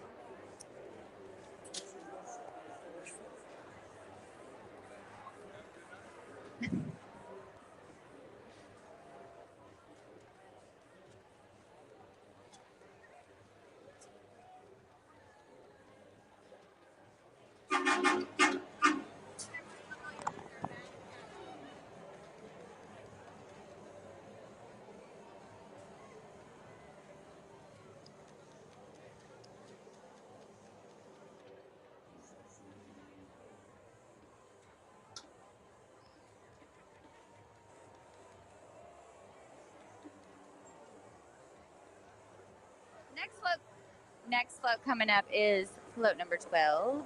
Next float coming up is float number 12.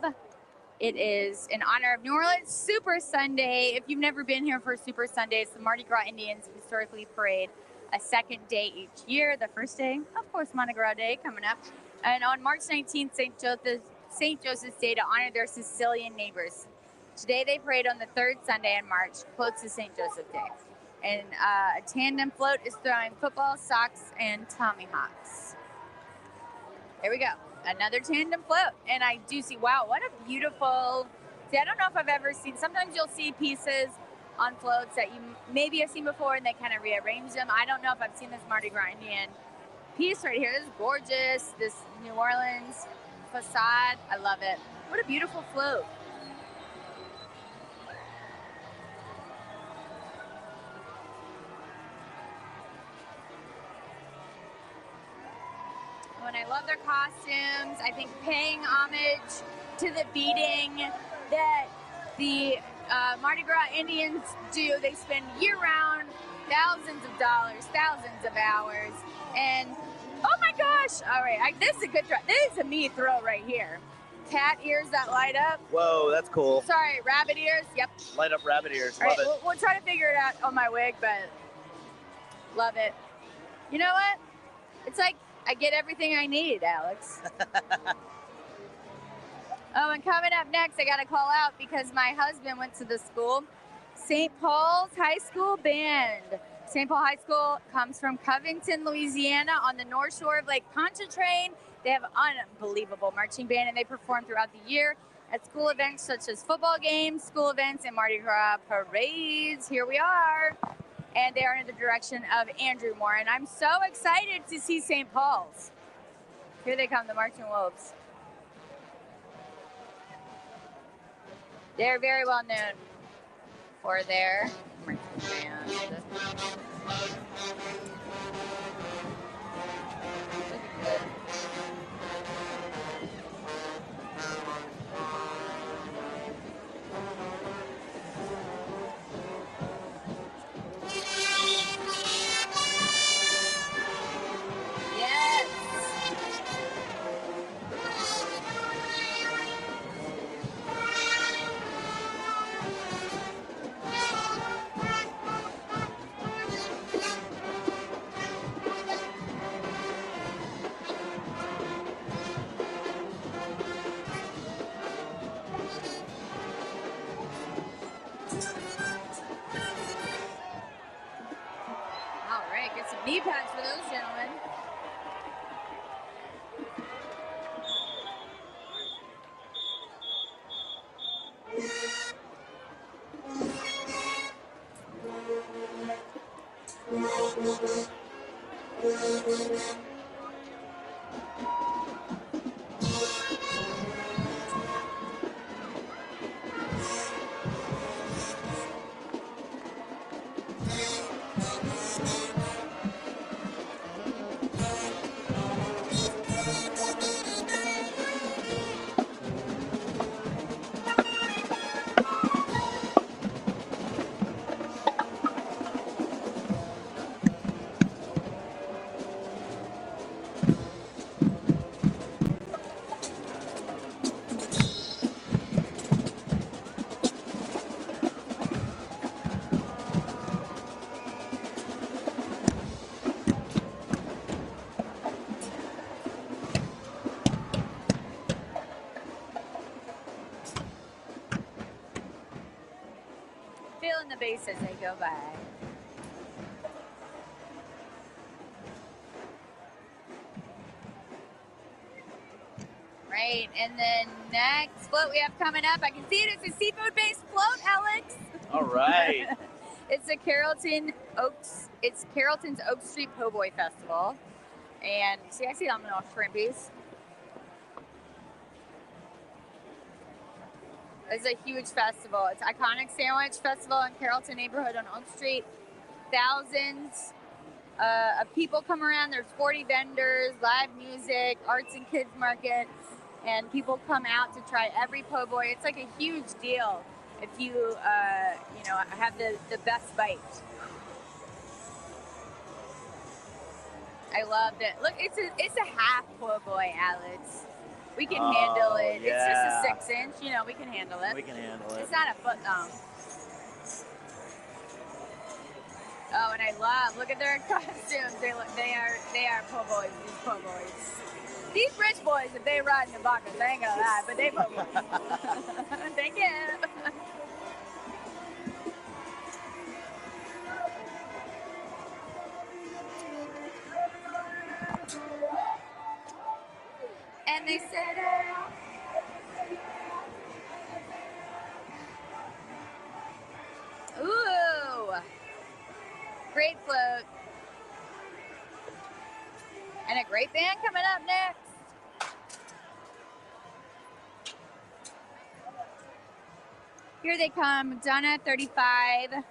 It is in honor of New Orleans Super Sunday. If you've never been here for Super Sunday, it's the Mardi Gras Indians historically parade a second day each year. The first day, of course, Mardi Gras Day coming up. And on March 19th, St. Joseph's Day to honor their Sicilian neighbors. Today they parade on the third Sunday in March, close to St. Joseph Day. And a tandem float is throwing football, socks, and tommyhawks. Here we go. Another tandem float. And I do see, wow, what a beautiful, see, I don't know if I've ever seen, sometimes you'll see pieces on floats that you maybe have seen before and they kind of rearrange them. I don't know if I've seen this Mardi Gras Indian piece right here. This is gorgeous. This New Orleans facade. I love it. What a beautiful float. And I love their costumes. I think paying homage to the beating that the Mardi Gras Indians do. They spend year-round thousands of dollars, thousands of hours, and oh my gosh! All right, this is a good throw. This is a me throw right here. Cat ears that light up. Whoa, that's cool. Sorry, rabbit ears. Yep. Light up rabbit ears. All Love right, it. we'll try to figure it out on my wig, but love it. You know what? It's like I get everything I need, Alex. Oh, and coming up next, I got to call out because my husband went to the school, St. Paul's High School Band. St. Paul High School comes from Covington, Louisiana, on the north shore of Lake Pontchartrain. They have an unbelievable marching band, and they perform throughout the year at school events such as football games, school events, and Mardi Gras parades. Here we are. And they are under the direction of Andrew Moore. And I'm so excited to see St. Paul's. Here they come, the Marching Wolves. They're very well known for their marching band. Knee pads for those gentlemen. the base as they go by. Right, and then next float we have coming up, I can see it. It's a seafood-based float, Alex. All right. It's the Carrollton Oaks. It's Carrollton's Oak Street Po' Boy Festival, and see, I see them little shrimpies. It's a huge festival. It's iconic sandwich festival in Carrollton neighborhood on Oak Street. Thousands of people come around. There's 40 vendors, live music, arts and kids market, and people come out to try every po' boy. It's like a huge deal if you, you know, have the best bite. I love it. Look, it's a half po' boy, Alex. We can handle it. Yeah. It's just a 6-inch. You know, we can handle it. We can handle it. It's not a foot long. Oh, and I love. Look at their costumes. They are po' boys. These po' boys. These rich boys, if they ride in the Bacchus, I ain't gonna lie, but they po' boys. Thank you. And they said, ooh, great float. And a great band coming up next. Here they come, McDonough 35.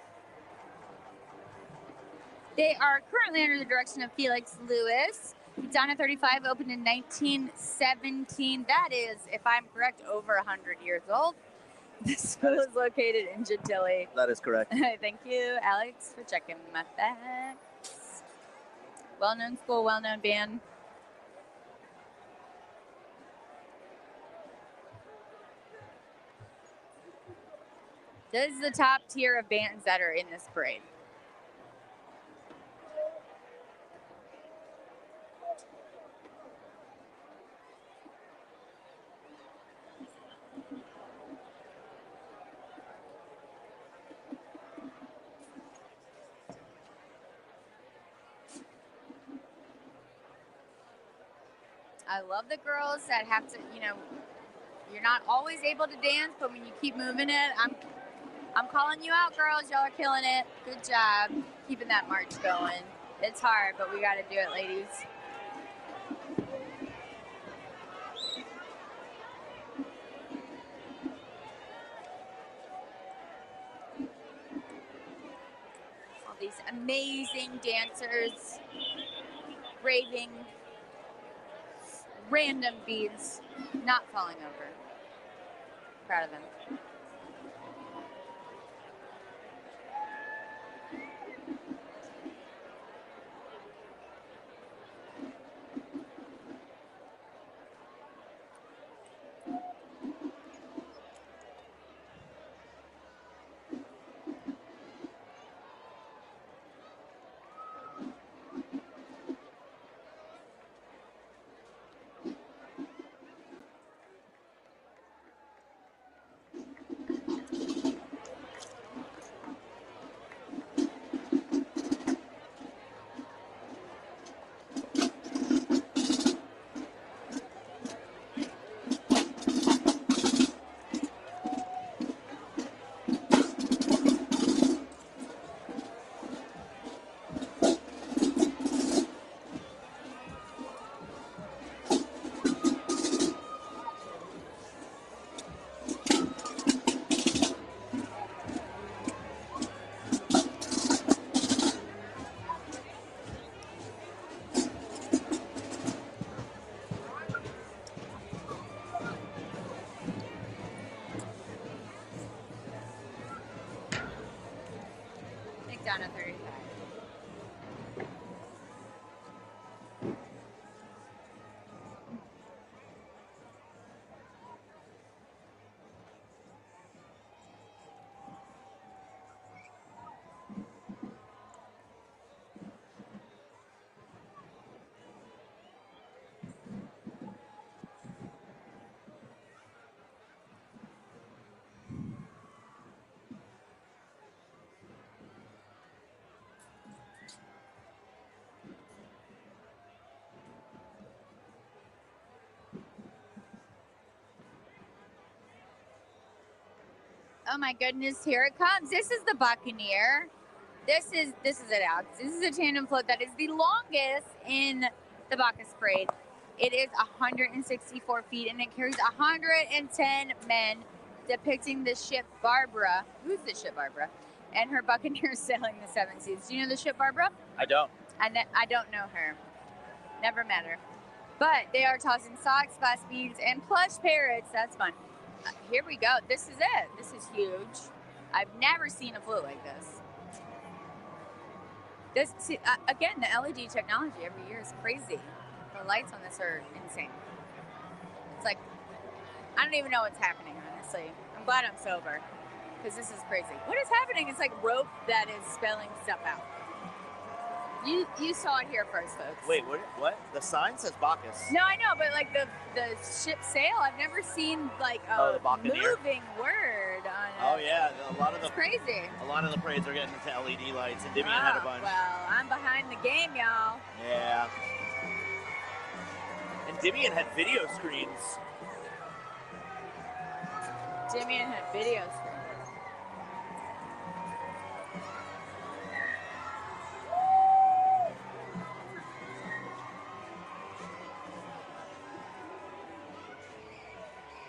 They are currently under the direction of Felix Lewis. McDonough 35 opened in 1917. That is, if I'm correct, over 100 years old. The school is located in Gentilly. That is correct. Thank you, Alex, for checking my facts. Well-known school, well-known band. This is the top tier of bands that are in this parade. I love the girls that have to, you know, you're not always able to dance, but when you keep moving it, I'm calling you out, girls. Y'all are killing it. Good job keeping that march going. It's hard, but we got to do it, ladies. All these amazing dancers, raving random beads, not falling over. Proud of them. Down at 35. Oh my goodness, here it comes. This is the Buccaneer. This is it, Alex. This is a tandem float that is the longest in the Bacchus Parade. It is 164 feet and it carries 110 men, depicting the ship Barbara. Who's the ship Barbara? And her Buccaneer sailing the seven seas. Do you know the ship Barbara? I don't. I don't know her. Never met her. But they are tossing socks, glass beads, and plush parrots. That's fun. Here we go. This is it. This is huge. I've never seen a float like this. Again, the LED technology every year is crazy. The lights on this are insane. It's like, I don't even know what's happening, honestly. I'm glad I'm sober, because this is crazy. What is happening? It's like rope that is spelling stuff out. You saw it here first, folks. Wait, what? The sign says Bacchus. No, I know, but like the ship sail, I've never seen like a moving word on it. Oh yeah, It's crazy. A lot of the parades are getting into LED lights, and Divian had a bunch. Well, I'm behind the game, y'all. Yeah. And Divian had video screens. Damian had video screens.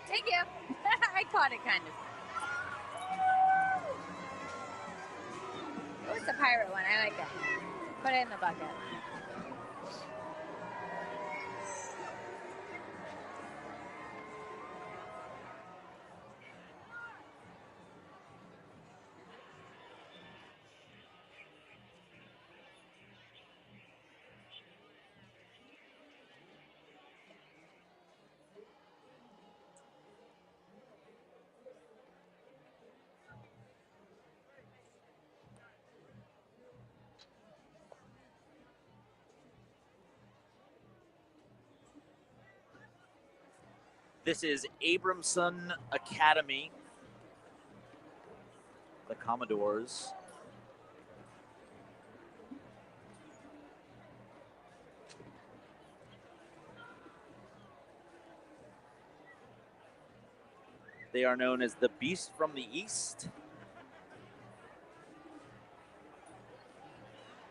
Thank you. I caught it kind of. Oh, it's a pirate one. I like it. Put it in the bucket. This is Abramson Academy, the Commodores. They are known as the Beast from the East.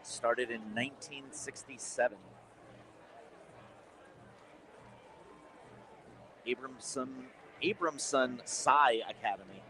Started in 1967. Abramson Psi Academy.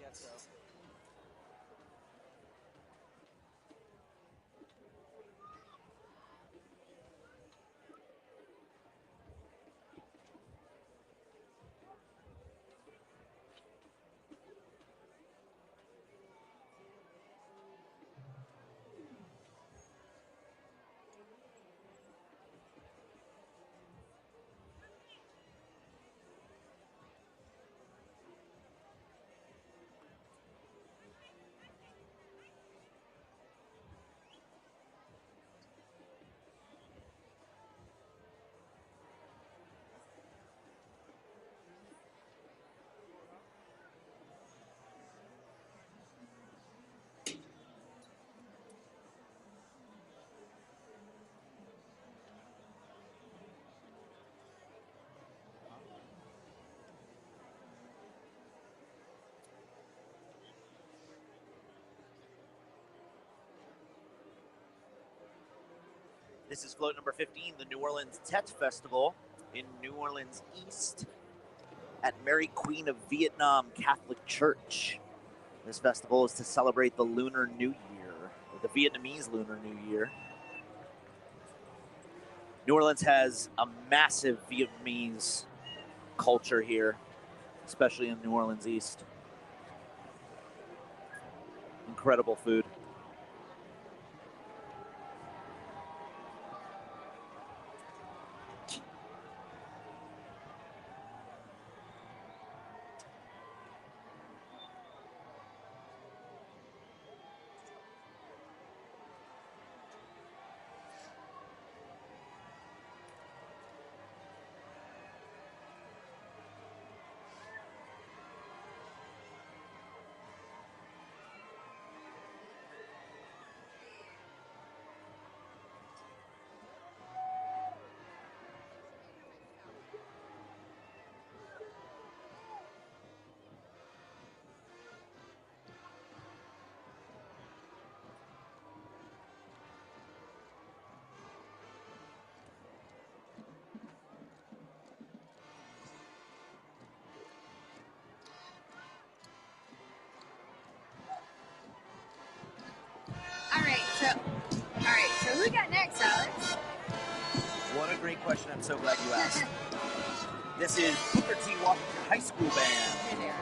guess so. This is float number 15, the New Orleans Tet Festival in New Orleans East at Mary Queen of Vietnam Catholic Church. This festival is to celebrate the Lunar New Year, or the Vietnamese Lunar New Year. New Orleans has a massive Vietnamese culture here, especially in New Orleans East. Incredible food. All right, so who we got next, Alex? What a great question. I'm so glad you asked. This is Booker T. Washington High School Band.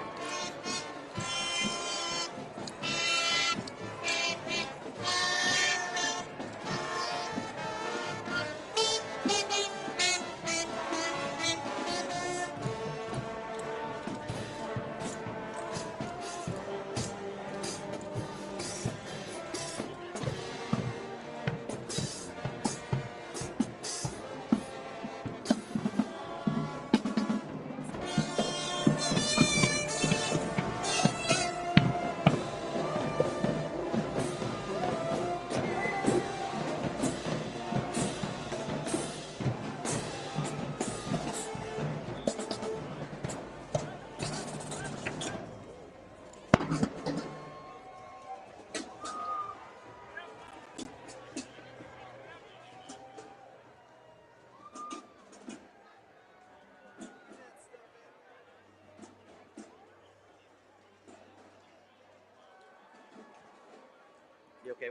You okay?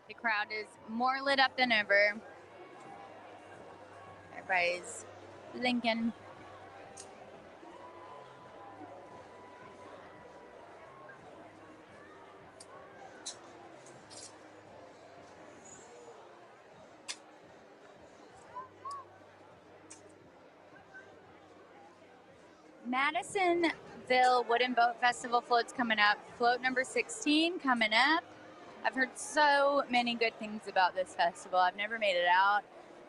The crowd is more lit up than ever. Everybody's blinking. Madisonville Wooden Boat Festival float's coming up. Float number 16 coming up. I've heard so many good things about this festival. I've never made it out.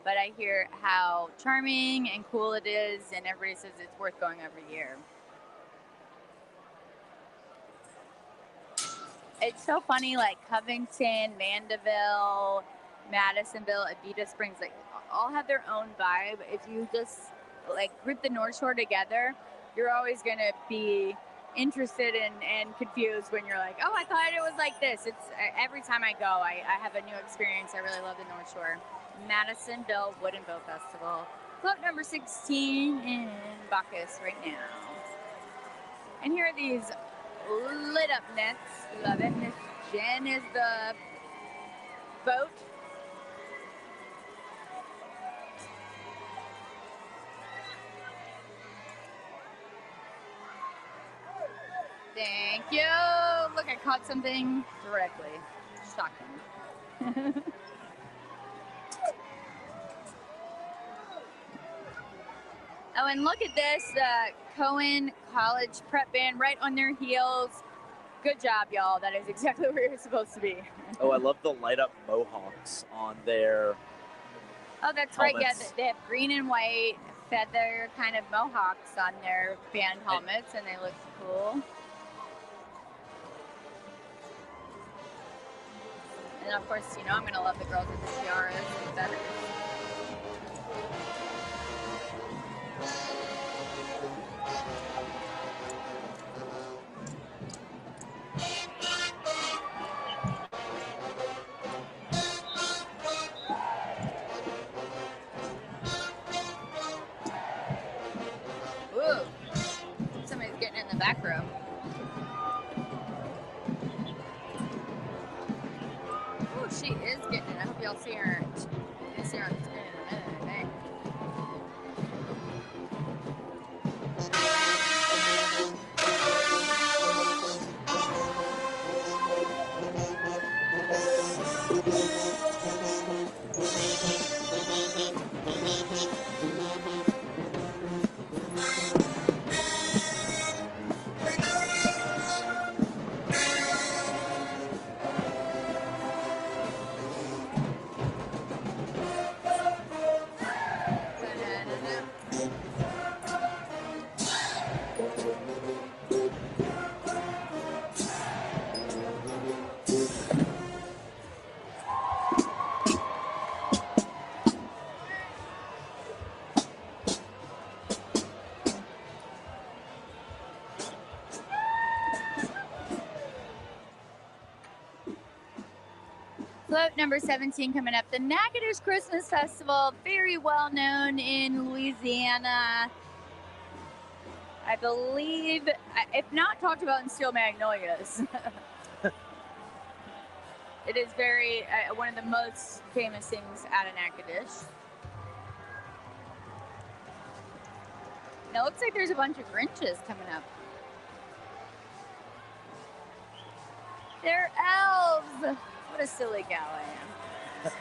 but I hear how charming and cool it is, and everybody says it's worth going every year. It's so funny, like Covington, Mandeville, Madisonville, Avita Springs, like all have their own vibe. If you just like group the North Shore together, you're always gonna be interested and confused when you're like, oh, I thought it was like this. It's every time I go, I have a new experience. I really love the North Shore. Madisonville Wood and Bow Festival. Float number 16 in Bacchus right now. And here are these lit up nets. Love it. Miss Jen is the boat. Thank you. Look, I caught something directly. Shocking. Oh, and look at this, the Cohen College prep band right on their heels. Good job, y'all. That is exactly where you're supposed to be. Oh, I love the light up mohawks on their Oh, that's right. Yeah, they have green and white feather kind of mohawks on their band helmets, and they look cool. And of course, you know I'm gonna love the girls with the tiaras and feathers. Ooh, somebody's getting in the back row. Ooh, she is getting it. I hope y'all see her. You'll see her on the screen in a minute, I think. Float number 17 coming up. The Natchitoches Christmas Festival, very well known in Louisiana. I believe, if not talked about in Steel Magnolias, it is very, one of the most famous things out of Natchitoches. Now it looks like there's a bunch of Grinches coming up. They're elves. What a silly gal I am.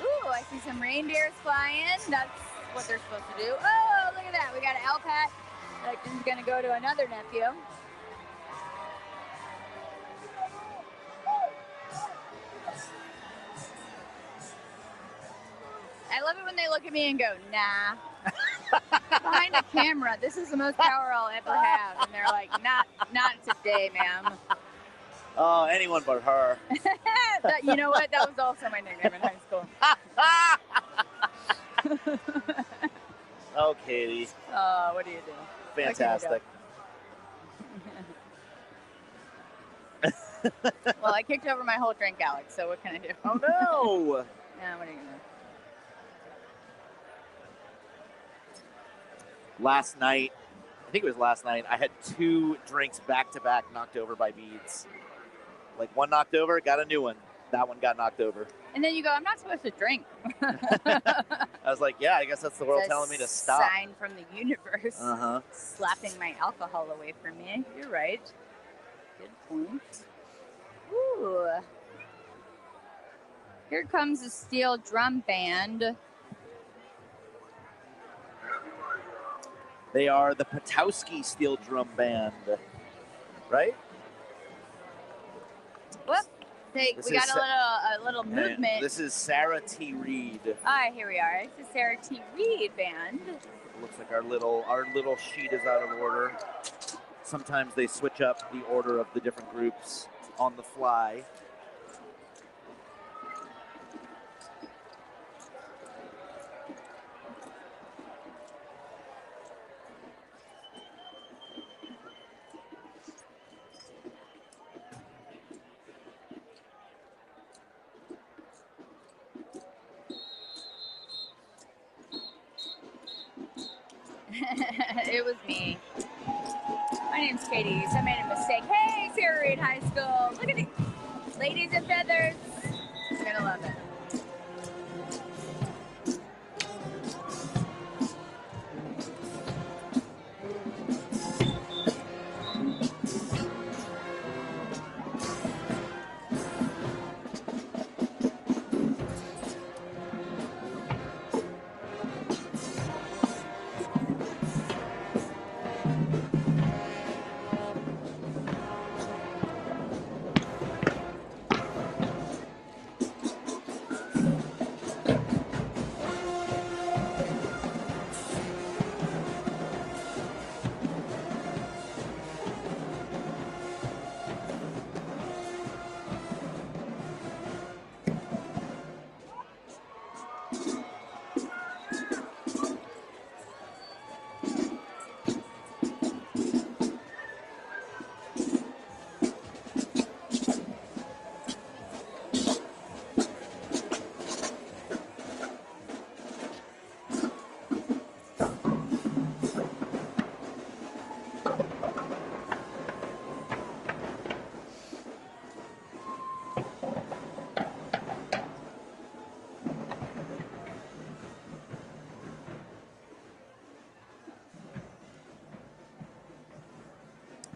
Ooh, I see some reindeers flying. That's what they're supposed to do. Oh, look at that. We got an elf hat. Like, this is going to go to another nephew. I love it when they look at me and go, nah. Behind a camera, this is the most power I'll ever have. And they're like, not today, ma'am. Oh, anyone but her. You know what? That was also my nickname in high school. Oh, Katie. What do you do? Fantastic. Well, I kicked over my whole drink, Alex, so what can I do? Oh, no. Yeah, what are you going to do? Last night, I think it was last night, I had 2 drinks back-to-back knocked over by beads. Like, one knocked over, got a new one. That one got knocked over. And then you go, I'm not supposed to drink. I was like, yeah, I guess that's the world telling me to stop. Sign from the universe. Slapping my alcohol away from me. You're right. Good point. Ooh. Here comes a steel drum band. They are the Potowski Steel Drum Band, right? We got a little movement. This is Sarah T. Reed. Here we are. It's the Sarah T. Reed band. It looks like our little sheet is out of order. Sometimes they switch up the order of the different groups on the fly. It was me. My name's Katie. So I made a mistake. Hey, Sarah Reed High School. Look at it. Ladies and feathers. You're going to love it.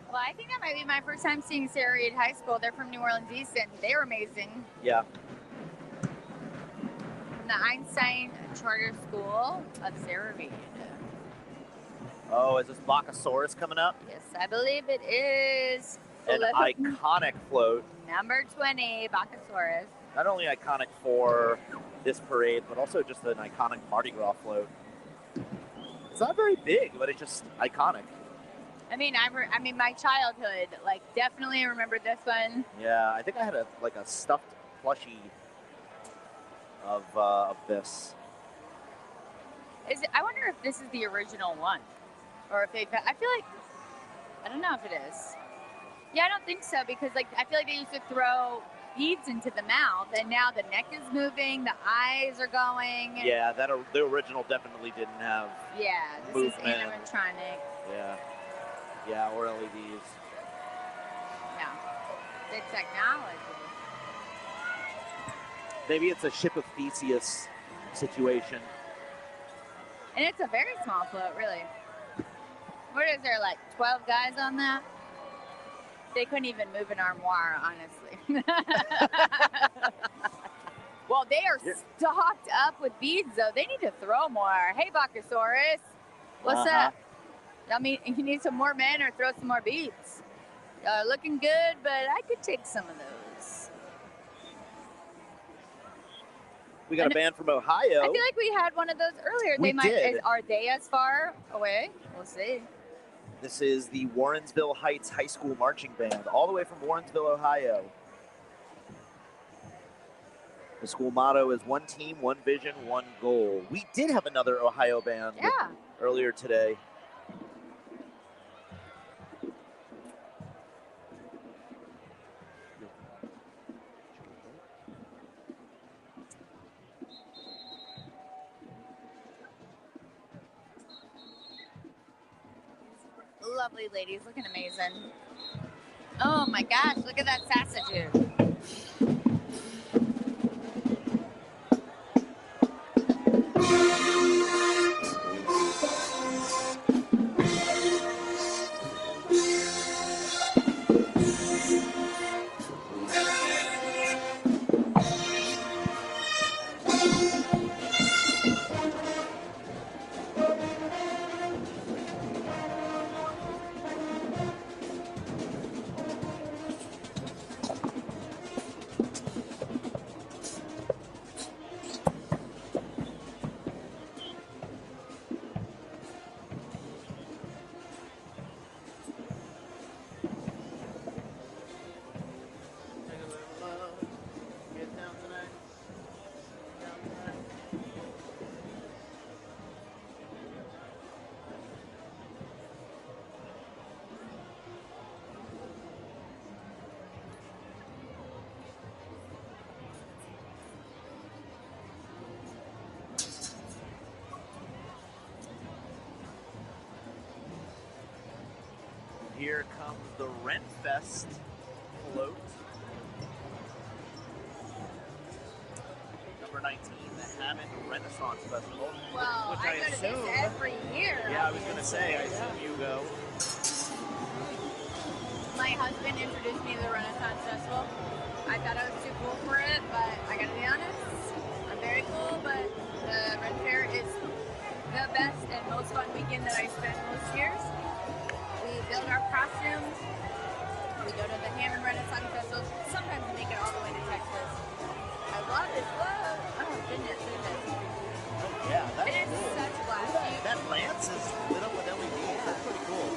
Well, I think that might be my first time seeing Sarah Reed High School. They're from New Orleans East, and they were amazing. Yeah. From the Einstein Charter School of Sarah Reed. Oh, is this Bacchusaurus coming up? Yes, I believe it is. An iconic float. Number 20, Bacchusaurus. Not only iconic for this parade, but also just an iconic Mardi Gras float. It's not very big, but it's just iconic. I mean, my childhood, like, definitely remembered this one. Yeah, I think I had a stuffed plushie of this. I wonder if this is the original one, or if they. I feel like I don't know if it is. Yeah, I don't think so because I feel like they used to throw beads into the mouth, and now the neck is moving, the eyes are going. Yeah, the original definitely didn't have. Yeah, this movement. is animatronic. Yeah, or LEDs. Yeah, the technology. Maybe it's a Ship of Theseus situation. And it's a very small float, really. What is there, like 12 guys on that? They couldn't even move an armoire, honestly. Well, they are stocked up with beads, though. They need to throw more. Hey, Bacchusaurus. What's up? I mean, you need some more men or throw some more beads. Looking good, but I could take some of those. We got a band from Ohio. I feel like we had one of those earlier. We did. Are they as far away? We'll see. This is the Warrensville Heights High School Marching Band, all the way from Warrensville, Ohio. The school motto is one team, one vision, one goal. We did have another Ohio band earlier today. Lovely ladies, looking amazing. Oh my gosh, look at that sausage. Here comes the Rent Fest float. Number 19, the Hammond Renaissance Festival. Well, which I go to this every year. Yeah, I was going to say, I assume you go. My husband introduced me to the Renaissance Festival. I thought I was too cool for it, but I gotta be honest, I'm very cool, but the Ren Fair is the best and most fun weekend that I spend most years. We build our costumes, we go to the Hammond Renaissance Festival, sometimes we make it all the way to Texas. I love it, love! Oh goodness, Yeah, that's it is cool. such a blast. That lance is lit up with LEDs. That's pretty cool.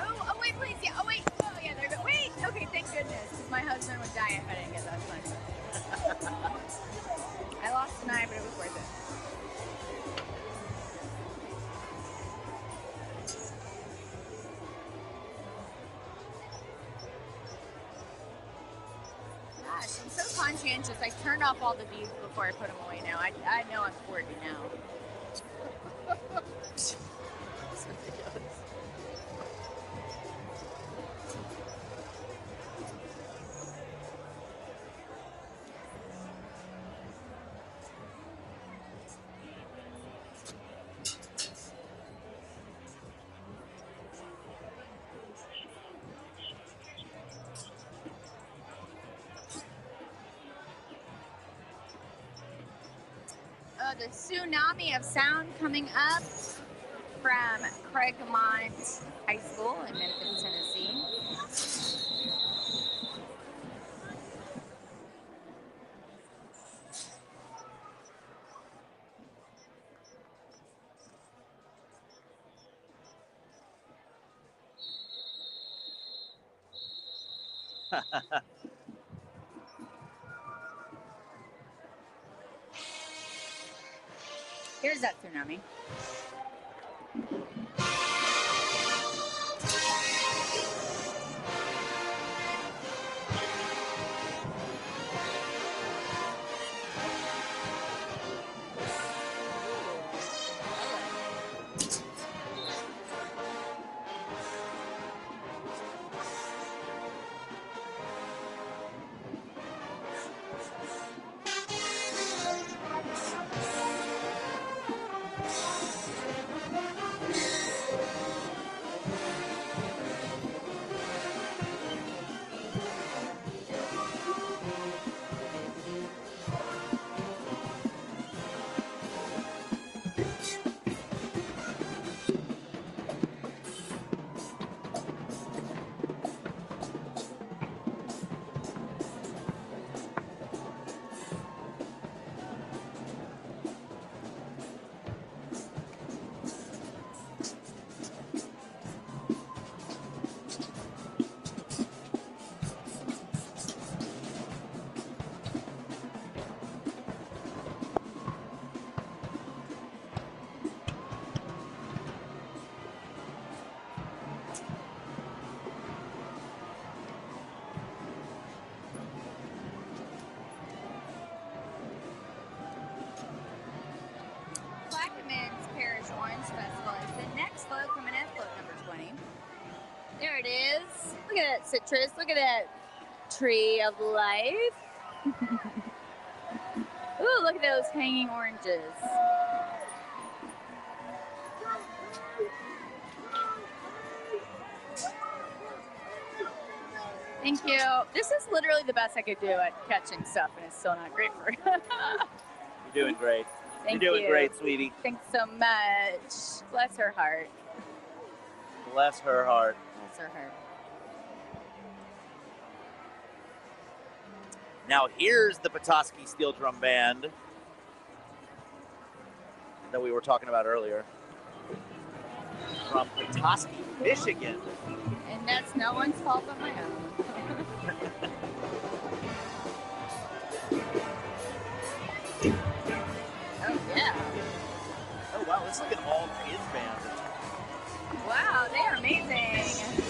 Oh, wait, please, yeah, oh wait, oh yeah, there we go. Wait, okay, thank goodness, because my husband would die if I didn't get that fun. I lost an eye, but it was worth it. Gosh, I'm so conscientious. I turned off all the beads before I put them away now. I know I'm 40 now. The tsunami of sound coming up from Craigmont High School in Memphis, Tennessee. Here's that tsunami. Parish Orange Festival is the next float coming in, float number 20. There it is. Look at that citrus. Look at that tree of life. Ooh, look at those hanging oranges. Thank you. This is literally the best I could do at catching stuff, and it's still not great for You're doing great. Thank You're doing you. great, sweetie. Thanks so much. Bless her heart. Bless her heart. Bless her heart. Now here's the Petoskey Steel Drum Band that we were talking about earlier. From Petoskey, Michigan. And that's no one's fault but my own. Oh, yeah. Oh, wow, this is like an all-kids band. Wow, they are amazing.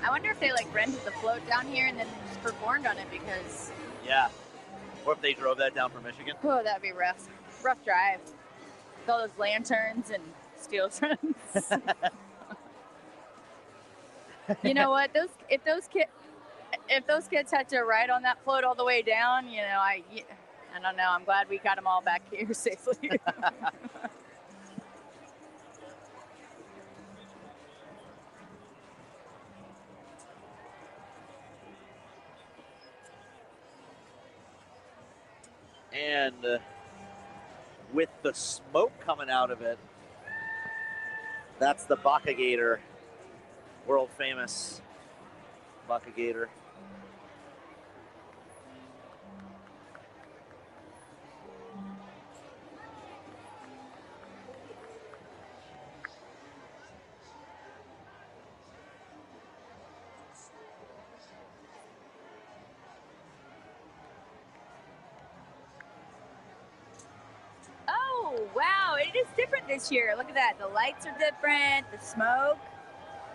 I wonder if they like rented the float down here and then just performed on it because. Yeah. Or if they drove that down from Michigan. Oh, that'd be rough. Rough drive. With all those lanterns and steel trims. You know what? If those kids had to ride on that float all the way down, you know, I don't know. I'm glad we got them all back here safely. And with the smoke coming out of it, that's the Bacchus Gator, world famous Bacchus Gator. Oh, wow. It is different this year. Look at that. The lights are different. The smoke.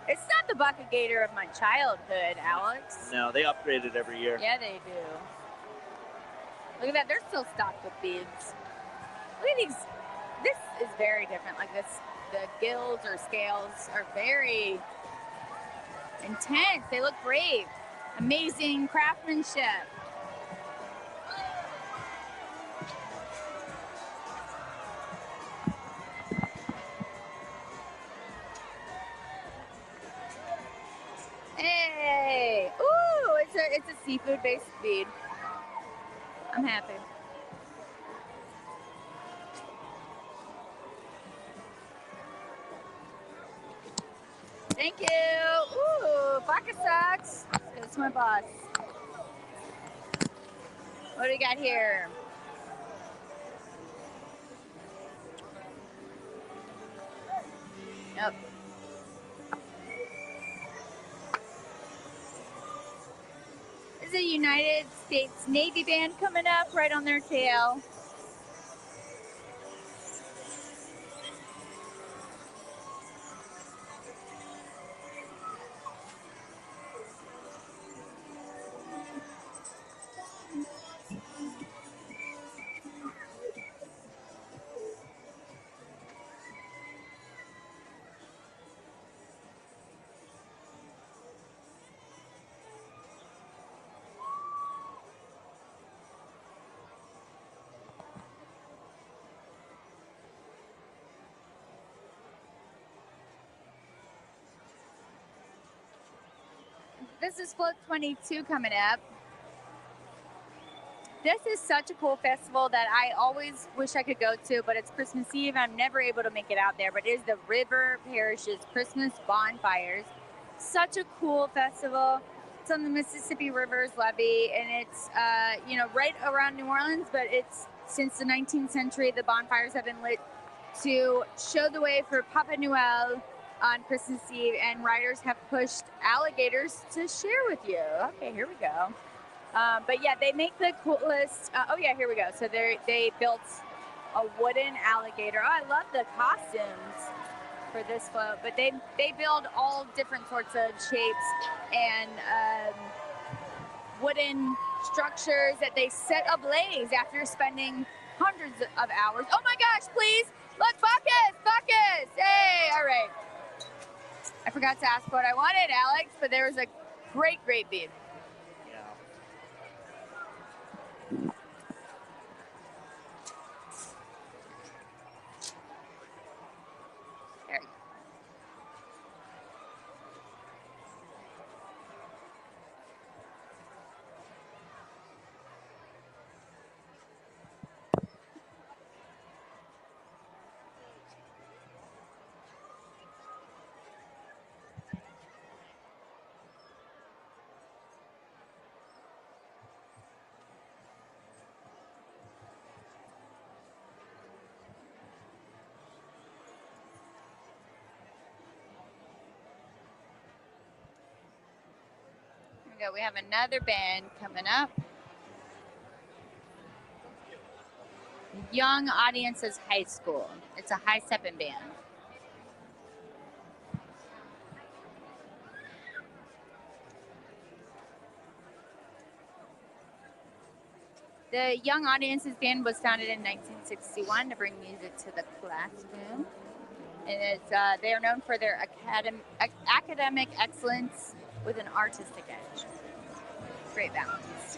It's not the Bacchus Gator of my childhood, Alex. No, they upgrade it every year. Yeah, they do. Look at that. They're still stocked with beads. Look at these. This is very different. Like this, the gills or scales are very intense. They look brave. Amazing craftsmanship. Hey! Ooh, it's a seafood-based bead. I'm happy. Thank you. Ooh, Bacchus sucks. That's my boss. What do we got here? Yep. There's a United States Navy band coming up right on their tail. This is Float 22 coming up. This is such a cool festival that I always wish I could go to, but it's Christmas Eve. I'm never able to make it out there, but it is the River Parish's Christmas Bonfires. Such a cool festival. It's on the Mississippi River's levee, and it's, right around New Orleans, but it's since the 19th century, the bonfires have been lit to show the way for Papa Noel on Christmas Eve, and riders have pushed alligators to share with you. Okay, here we go. But yeah, they make the coolest. Here we go. So they built a wooden alligator. Oh, I love the costumes for this float. But they build all different sorts of shapes and wooden structures that they set ablaze after spending hundreds of hours. Oh my gosh! Please look, Bacchus! Hey, all right. I forgot to ask what I wanted, Alex, but there was a great bead. There you go. We have another band coming up. Young Audiences High School. It's a high stepping band. The Young Audiences Band was founded in 1961 to bring music to the classroom. And they are known for their academic excellence with an artistic edge. Great balance.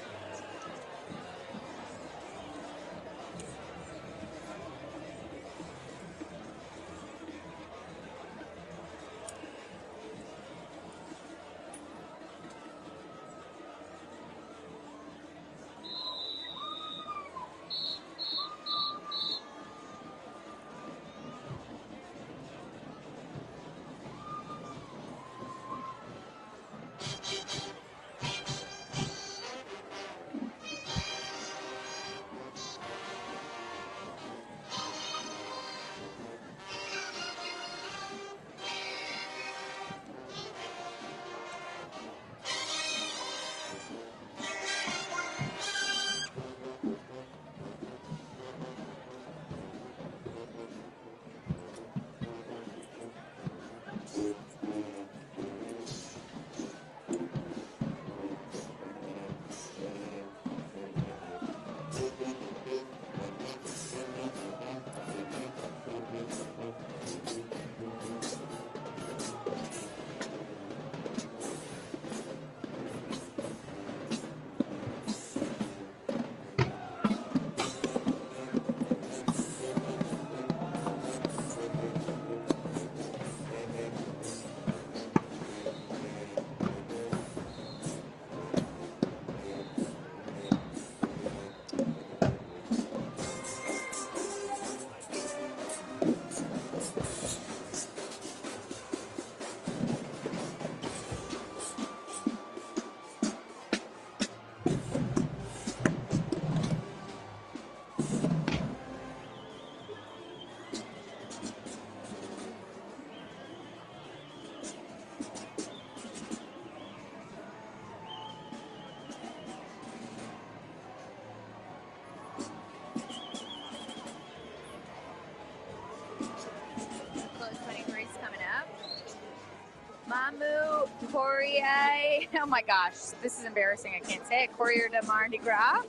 Mamu Courier. Oh my gosh, this is embarrassing. I can't say it. Courier de Mardi Gras.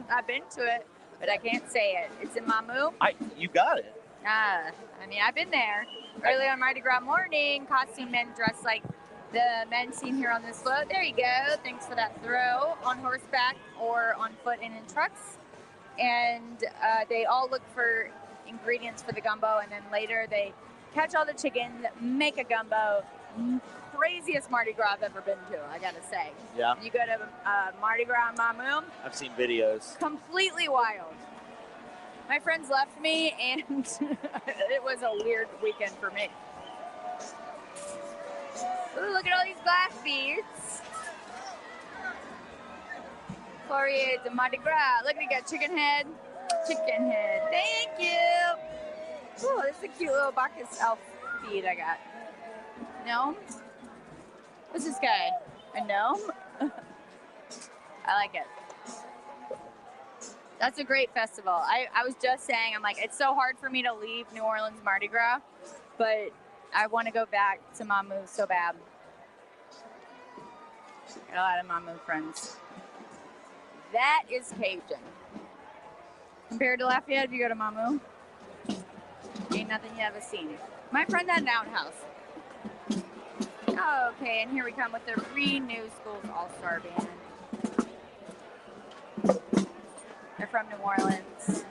I've been to it, but I can't say it. It's in Mamu. You got it. I've been there. Early on Mardi Gras morning, costume men dressed like the men seen here on this float. There you go. Thanks for that throw. On horseback or on foot and in trucks. And they all look for ingredients for the gumbo, and then later they catch all the chickens, make a gumbo. Craziest Mardi Gras I've ever been to, I gotta say. Yeah. You go to Mardi Gras in Mamu. I've seen videos. Completely wild. My friends left me, and it was a weird weekend for me. Ooh, look at all these glass beads. Courier de Mardi Gras. Look, we got chicken head. Chicken head. Thank you. Ooh, this is a cute little Bacchus elf bead I got. Gnome? What's this guy? A gnome? I like it. That's a great festival. I was just saying, I'm like, it's so hard for me to leave New Orleans Mardi Gras, but I want to go back to Mamu so bad. Got a lot of Mamu friends. That is Cajun. Compared to Lafayette, if you go to Mamu, ain't nothing you ever seen. My friend had an outhouse. Oh, okay, and here we come with the Renew Schools All-Star Band. They're from New Orleans.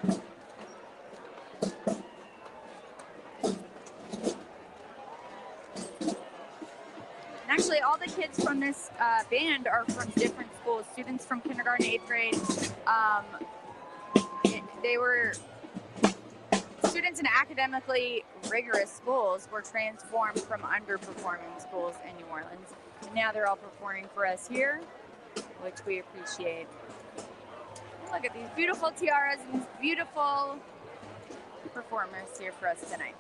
And actually, all the kids from this band are from different schools. Students from kindergarten, 8th grade. They were students in academically rigorous schools were transformed from underperforming schools in New Orleans. And now they're all performing for us here, which we appreciate. Look at these beautiful tiaras and these beautiful performers here for us tonight.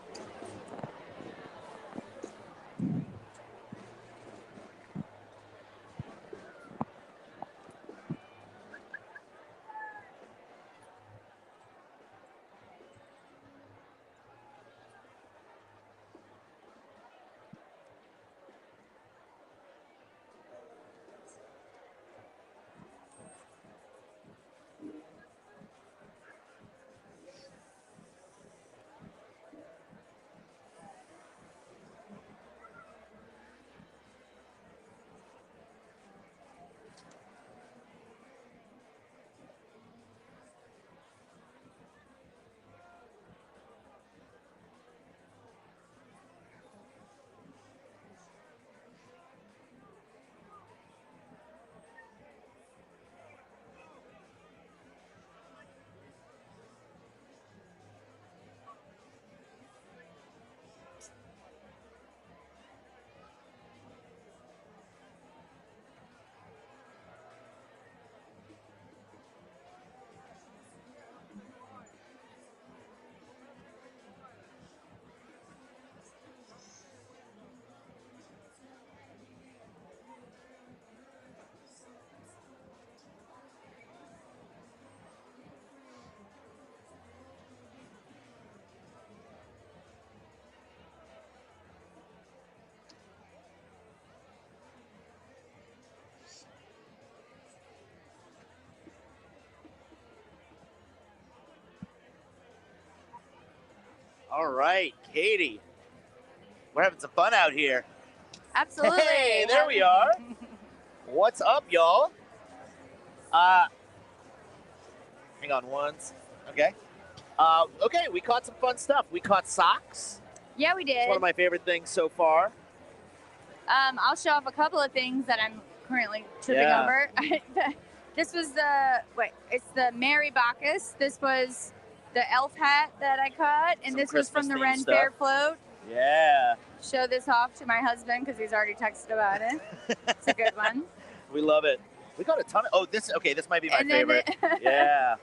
All right, Katie. We're having some fun out here. Absolutely. Hey, there we are. What's up, y'all? Hang on once. Okay. Okay, we caught some fun stuff. We caught socks. Yeah, we did. It's one of my favorite things so far. I'll show off a couple of things that I'm currently tripping over. This was it's the Mary Bacchus. This was the elf hat that I caught, and this was from the Ren Fair float. Yeah. Show this off to my husband because he's already texted about it. It's a good one. We love it. We got a ton of, this might be my favorite. Yeah.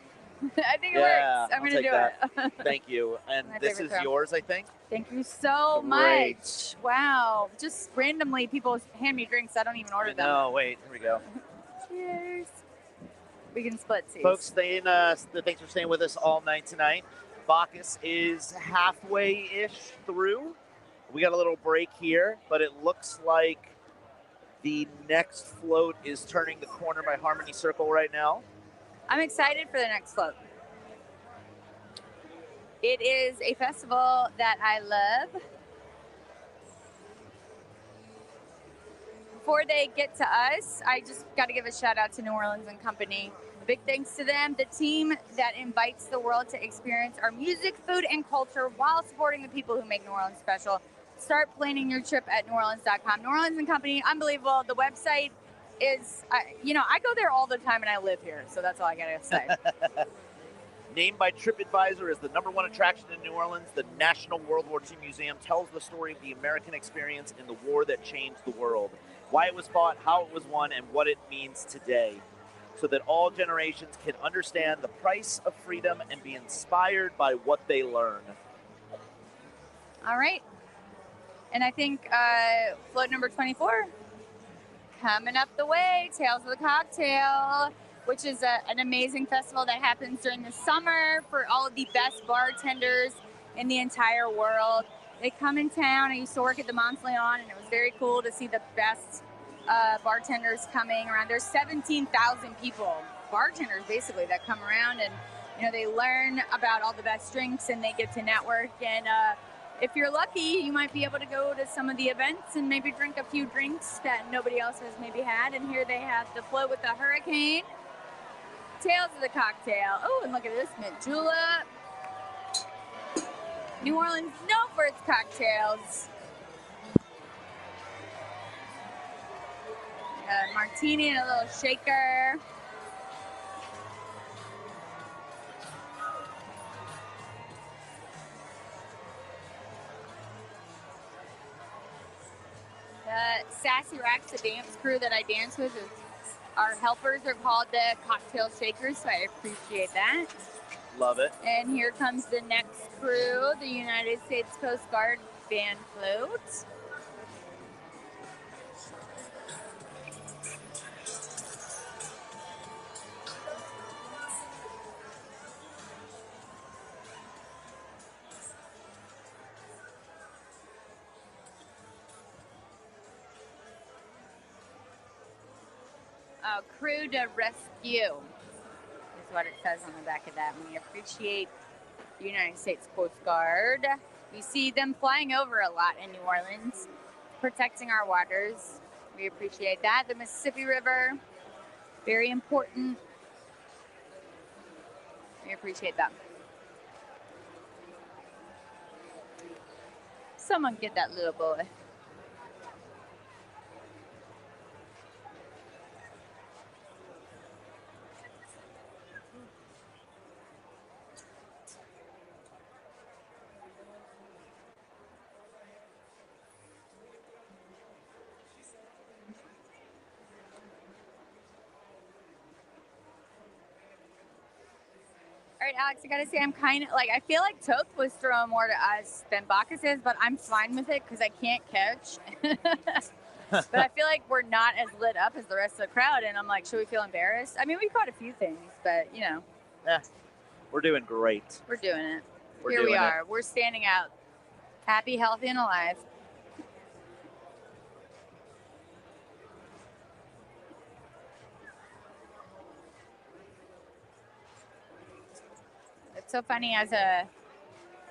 I think it works. I'm going to do it. Thank you. And this is yours, I think? Thank you so Great. much. Wow. Just randomly, people hand me drinks. I don't even order them. No, wait. Here we go. Cheers. We can split these. Folks, thanks for staying with us all night tonight. Bacchus is halfway-ish through. We got a little break here, but it looks like the next float is turning the corner by Harmony Circle right now. I'm excited for the next float. It is a festival that I love. Before they get to us, I just got to give a shout out to New Orleans and Company. Big thanks to them, the team that invites the world to experience our music, food, and culture while supporting the people who make New Orleans special. Start planning your trip at neworleans.com. New Orleans and Company, unbelievable. The website is, I go there all the time and I live here, so that's all I gotta say. Named by TripAdvisor as the #1 attraction in New Orleans, the National World War II Museum tells the story of the American experience in the war that changed the world, why it was fought, how it was won, and what it means today, so that all generations can understand the price of freedom and be inspired by what they learn. All right. And I think float number 24, coming up the way, Tales of the Cocktail, which is an amazing festival that happens during the summer for all of the best bartenders in the entire world. They come in town. I used to work at the Mont Leon, and it was very cool to see the best bartenders coming around. There's 17,000 people, bartenders basically, that come around, and they learn about all the best drinks, and they get to network. And if you're lucky, you might be able to go to some of the events and maybe drink a few drinks that nobody else has maybe had. And here they have the float with the hurricane, Tales of the Cocktail. Oh, and look at this, mint julep. New Orleans known for its cocktails. A martini and a little shaker. The Sassy Racks, the dance crew that I dance with, our helpers are called the Cocktail Shakers, so I appreciate that. Love it. And here comes the next crew, the United States Coast Guard Band Float. Crew de Rescue is what it says on the back of that. We appreciate the United States Coast Guard. We see them flying over a lot in New Orleans, protecting our waters. We appreciate that. The Mississippi River, very important. We appreciate them. Someone get that little boy. All right, Alex, I gotta say, I'm kind of like, I feel like Toth was throwing more to us than Bacchus is, but I'm fine with it because I can't catch. But I feel like we're not as lit up as the rest of the crowd, and I'm like, should we feel embarrassed? I mean, we caught a few things, but We're doing great. we're doing it. We're Here doing we it. are. We're standing out, happy, healthy, and alive. It's so funny as a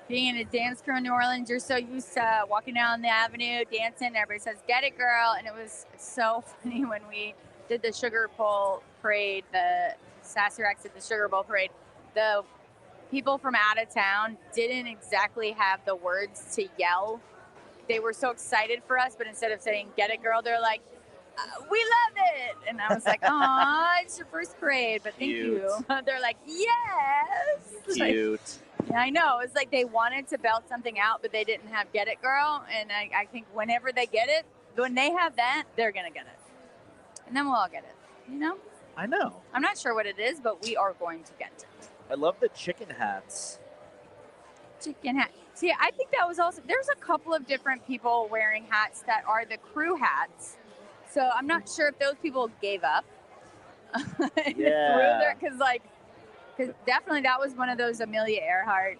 being in a dance crew in New Orleans, you're so used to walking down the avenue, dancing, everybody says, "Get it, girl." And it was so funny when we did the Sugar Bowl parade, the Sassurex at the Sugar Bowl parade. The people from out of town didn't exactly have the words to yell. They were so excited for us, but instead of saying, "Get it, girl," they're like, "We love it." And I was like, "Aw, it's your first parade, but thank you." They're like, "Yes." Cute. Like, yeah, I know. It's like they wanted to belt something out, but they didn't have "Get It, Girl." And I think whenever they get it, when they have that, they're going to get it. And then we'll all get it, you know? I know. I'm not sure what it is, but we are going to get it. I love the chicken hats. Chicken hat. See, I think that was also, there's a couple of different people wearing hats that are the crew hats. So I'm not sure if those people gave up. Yeah. Because definitely that was one of those Amelia Earhart.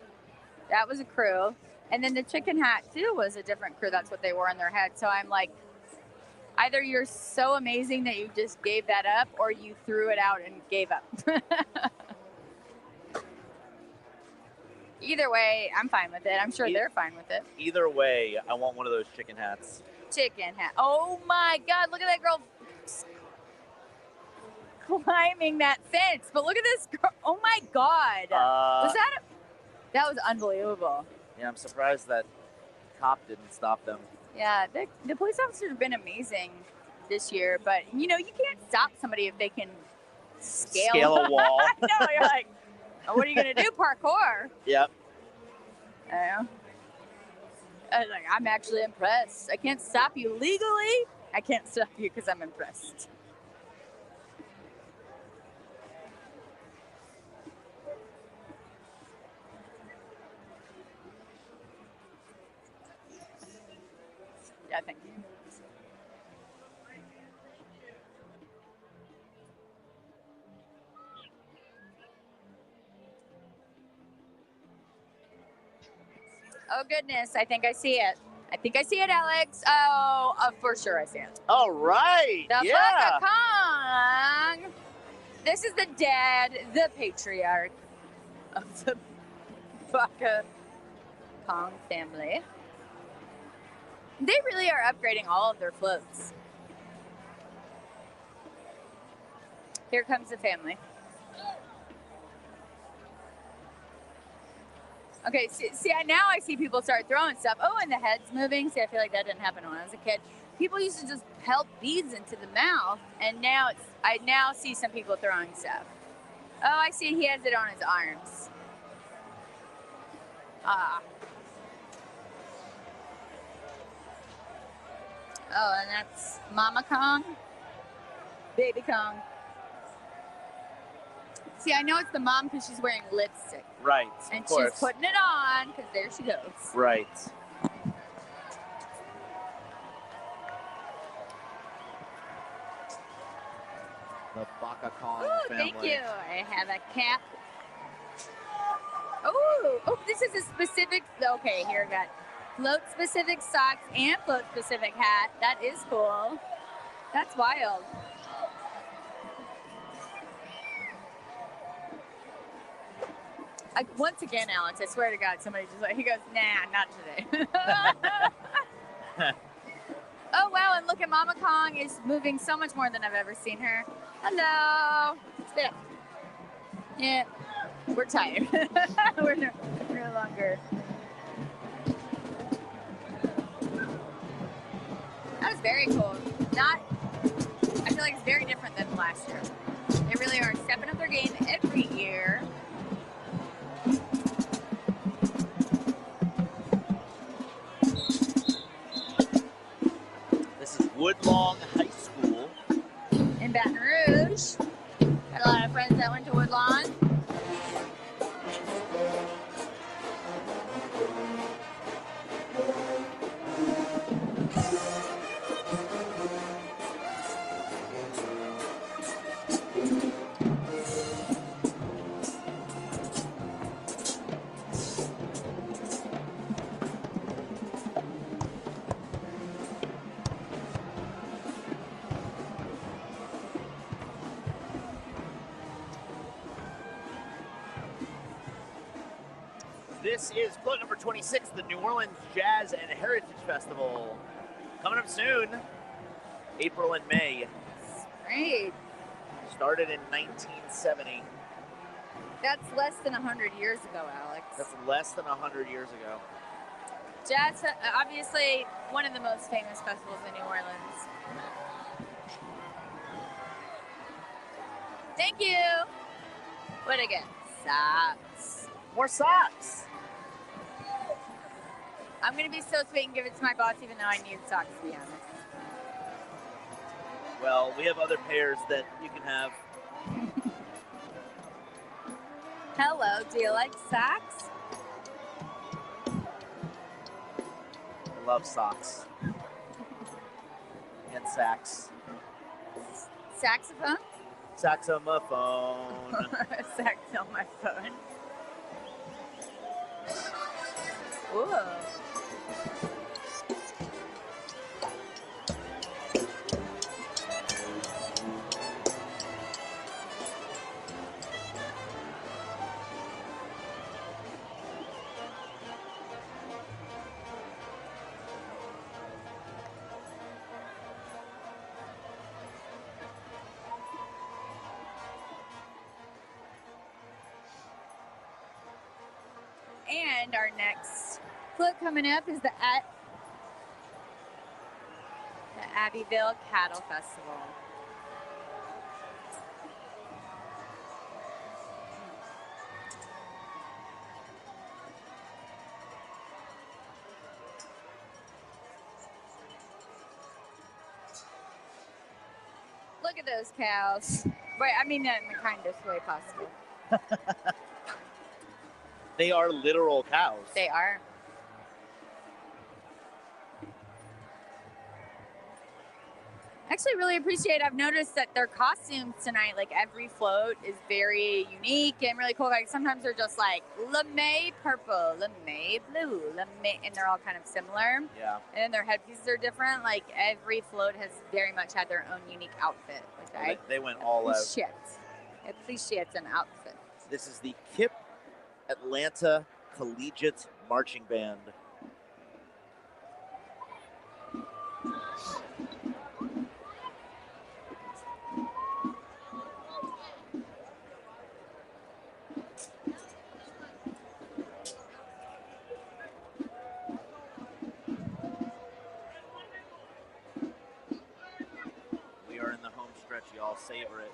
That was a crew. And then the chicken hat, too, was a different crew. That's what they wore on their head. So I'm like, either you're so amazing that you just gave that up, or you threw it out and gave up. Either way, I'm fine with it. I'm sure they're fine with it. Either way, I want one of those chicken hats. Chicken hat. Oh my God, look at that girl climbing that fence. But look at this girl. Oh my God. That was unbelievable. Yeah, I'm surprised that cop didn't stop them. Yeah, the police officers have been amazing this year, but you know, you can't stop somebody if they can scale a wall. No, you're like, oh, what are you gonna do? Parkour. Yep. I'm actually impressed. I can't stop you legally. I can't stop you because I'm impressed. Yeah, thank you. Oh, goodness. I think I see it. I think I see it, Alex. Oh, for sure I see it. All right. The yeah. Bacchus Kong. This is the dad, the patriarch of the Bacchus Kong family. They really are upgrading all of their floats. Here comes the family. Okay, see, now I see people start throwing stuff. Oh, and the head's moving. See, I feel like that didn't happen when I was a kid. People used to just pelt beads into the mouth, and now I now see some people throwing stuff. Oh, I see he has it on his arms. Ah. Oh, and that's Mama Kong, Baby Kong. See, I know it's the mom because she's wearing lipstick. Right, and of course. she's putting it on because there she goes. Right. The Bacchus Kong family. Thank you. I have a cap. Oh, this is a specific. Okay, here I got float-specific socks and float-specific hat. That is cool. That's wild. Once again, Alex, I swear to God, somebody just he goes, nah, not today. Oh, wow, and look at Mama Kong is moving so much more than I've ever seen her. Hello. Yeah, we're tired. we're no longer. That was very cool. I feel like it's very different than last year. They really are stepping up their game every year. This is Woodlawn High School in Baton Rouge. Got a lot of friends that went to Woodlawn. This is float number 26, the New Orleans Jazz and Heritage Festival. Coming up soon, April and May. Great. Started in 1970. That's less than 100 years ago, Alex. That's less than 100 years ago. Jazz, obviously one of the most famous festivals in New Orleans. Thank you. What again? Socks. More socks. I'm going to be so sweet and give it to my boss, even though I need socks, to be honest. Well, we have other pairs that you can have. Hello, do you like socks? I love socks. And sax. Saxophone? Sax on my phone. Sax on my phone. Ooh. And our next float coming up is the Abbeville Cattle Festival. Look at those cows. Wait, I mean that in the kindest way possible. They are literal cows. They are. Actually, really appreciate. I've noticed that their costumes tonight, like every float, is very unique and really cool. Like sometimes they're just like LeMay purple, LeMay blue, LeMay, and they're all kind of similar. Yeah. And then their headpieces are different. Like every float has very much had their own unique outfit, which They went all out. Appreciate an outfit. This is the KIP Atlanta Collegiate Marching Band. We are in the home stretch, y'all. Savor it.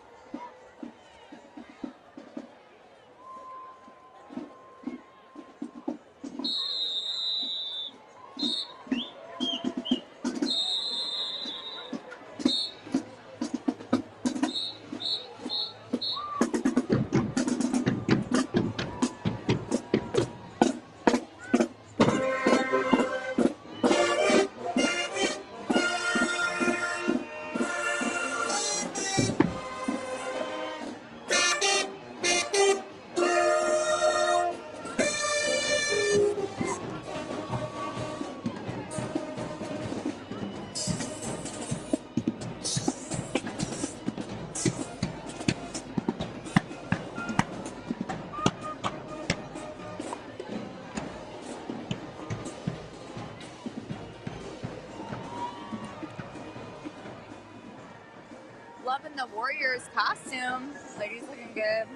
Loving the Warriors costume. Ladies looking good.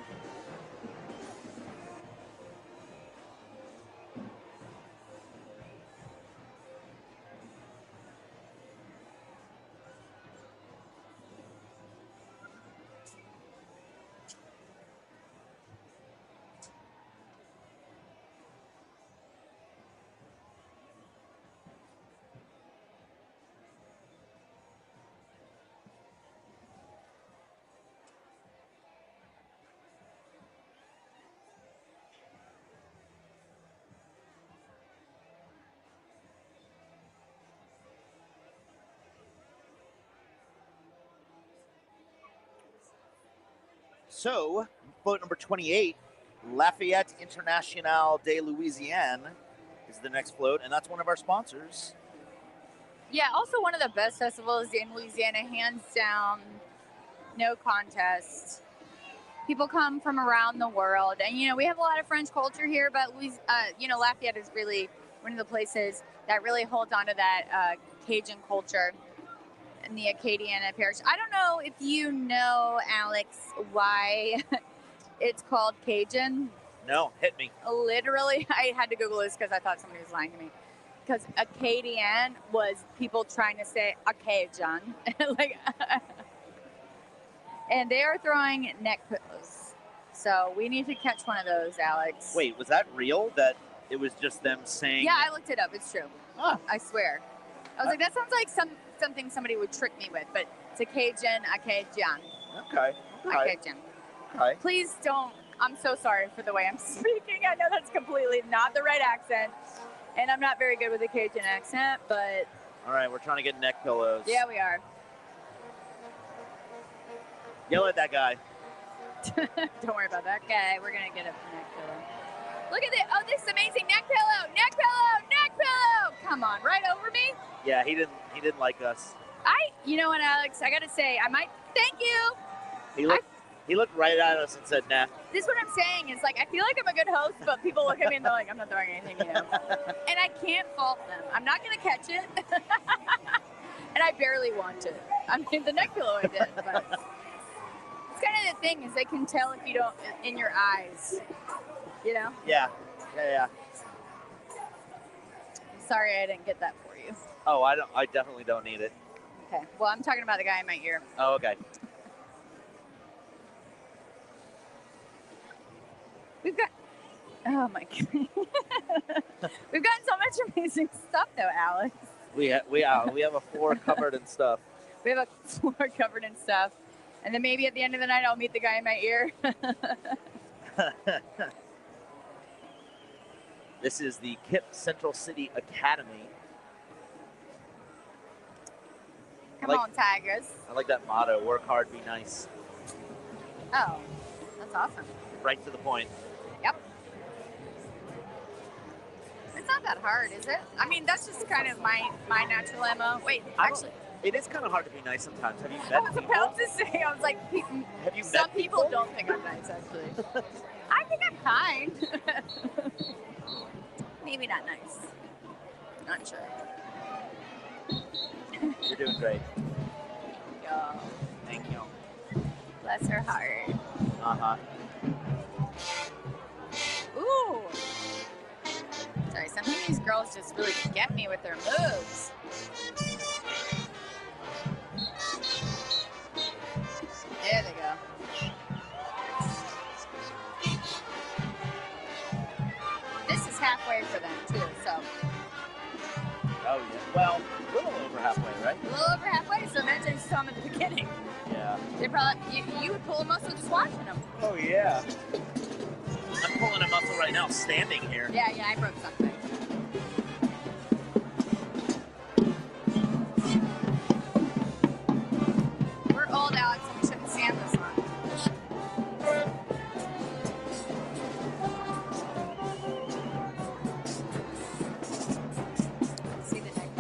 So, float number 28, Lafayette International de Louisiane is the next float, and that's one of our sponsors. Yeah, also one of the best festivals in Louisiana, hands down, no contest. people come from around the world. And, we have a lot of French culture here, but Lafayette is really one of the places that really holds on to that Cajun culture in the Acadiana Parish. I don't know if you know, Alex, why it's called Cajun. No, hit me. Literally, I had to Google this because I thought somebody was lying to me. Because Acadian was people trying to say Acadian. And they are throwing neck pillows. So we need to catch one of those, Alex. Wait, was that real? That it was just them saying? Yeah, I looked it up. It's true. Oh. I swear. I was like, that sounds like something somebody would trick me with, but it's Acadian. Okay. Acadian. Okay. Please don't. I'm so sorry for the way I'm speaking. I know that's completely not the right accent, and I'm not very good with the Cajun accent, but... All right, we're trying to get neck pillows. Yeah, we are. Yell at that guy. Don't worry about that guy. We're going to get a neck pillow. Look at it. Oh, this is amazing. Neck pillow. Neck pillow. Neck pillow. Come on, right over me. Yeah, he didn't like us. You know what, Alex? I got to say, thank you. He looked right at us and said, nah. This is what I'm saying. Is I feel like I'm a good host, but people look at me and they're like, I'm not throwing anything, And I can't fault them. I'm not going to catch it. And I barely want it. I mean, the neck pillow I did, but it's kind of the thing is they can tell if you don't, in your eyes, Yeah. Sorry I didn't get that for you. Oh, I definitely don't need it. Okay. Well, I'm talking about the guy in my ear. Oh, okay. Oh my God. We've gotten so much amazing stuff though, Alex. We have a floor covered in stuff. We have a floor covered in stuff. And then maybe at the end of the night I'll meet the guy in my ear. This is the KIPP Central City Academy. Come on, Tigers. I like that motto, work hard, be nice. Oh, that's awesome. Right to the point. Yep. It's not that hard, is it? I mean, that's just kind of my natural MO. Wait, actually. It is kind of hard to be nice sometimes. Have you met I was people? about to say, I was like, Have you some met people don't think I'm nice, actually. I think I'm kind. Maybe not nice. Not sure. You're doing great. Yo. Thank you. Bless her heart. Uh-huh. Ooh. Sorry, some of these girls just really get me with their moves. There they go. This is halfway for them, too, so. Oh, yeah. Well, a little over halfway, right? A little over halfway, so imagine you saw them at the beginning. Yeah. They probably, you would pull a muscle just watching them. Oh, yeah. I'm pulling a muscle right now, standing here. Yeah, I broke something. We're old, Alex, and we shouldn't stand this long. See the neck.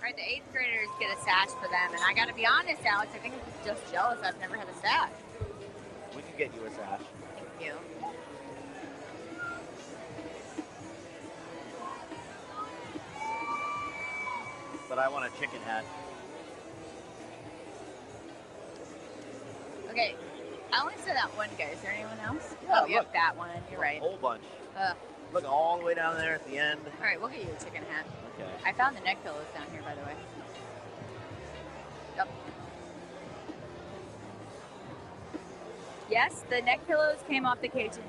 Right, the 8th graders get a sash for them, and I gotta be honest, Alex, I think I'm just jealous I've never had a sash. We can get you a sash. Thank you. But I want a chicken hat. Okay, I only said that one guy. Is there anyone else? Yeah, oh, you have that one. You're right. A whole bunch. Look, all the way down there at the end. All right, we'll get you a chicken hat. Okay. I found the neck pillows down here, by the way. Yep. Yes, the neck pillows came off the Cajun.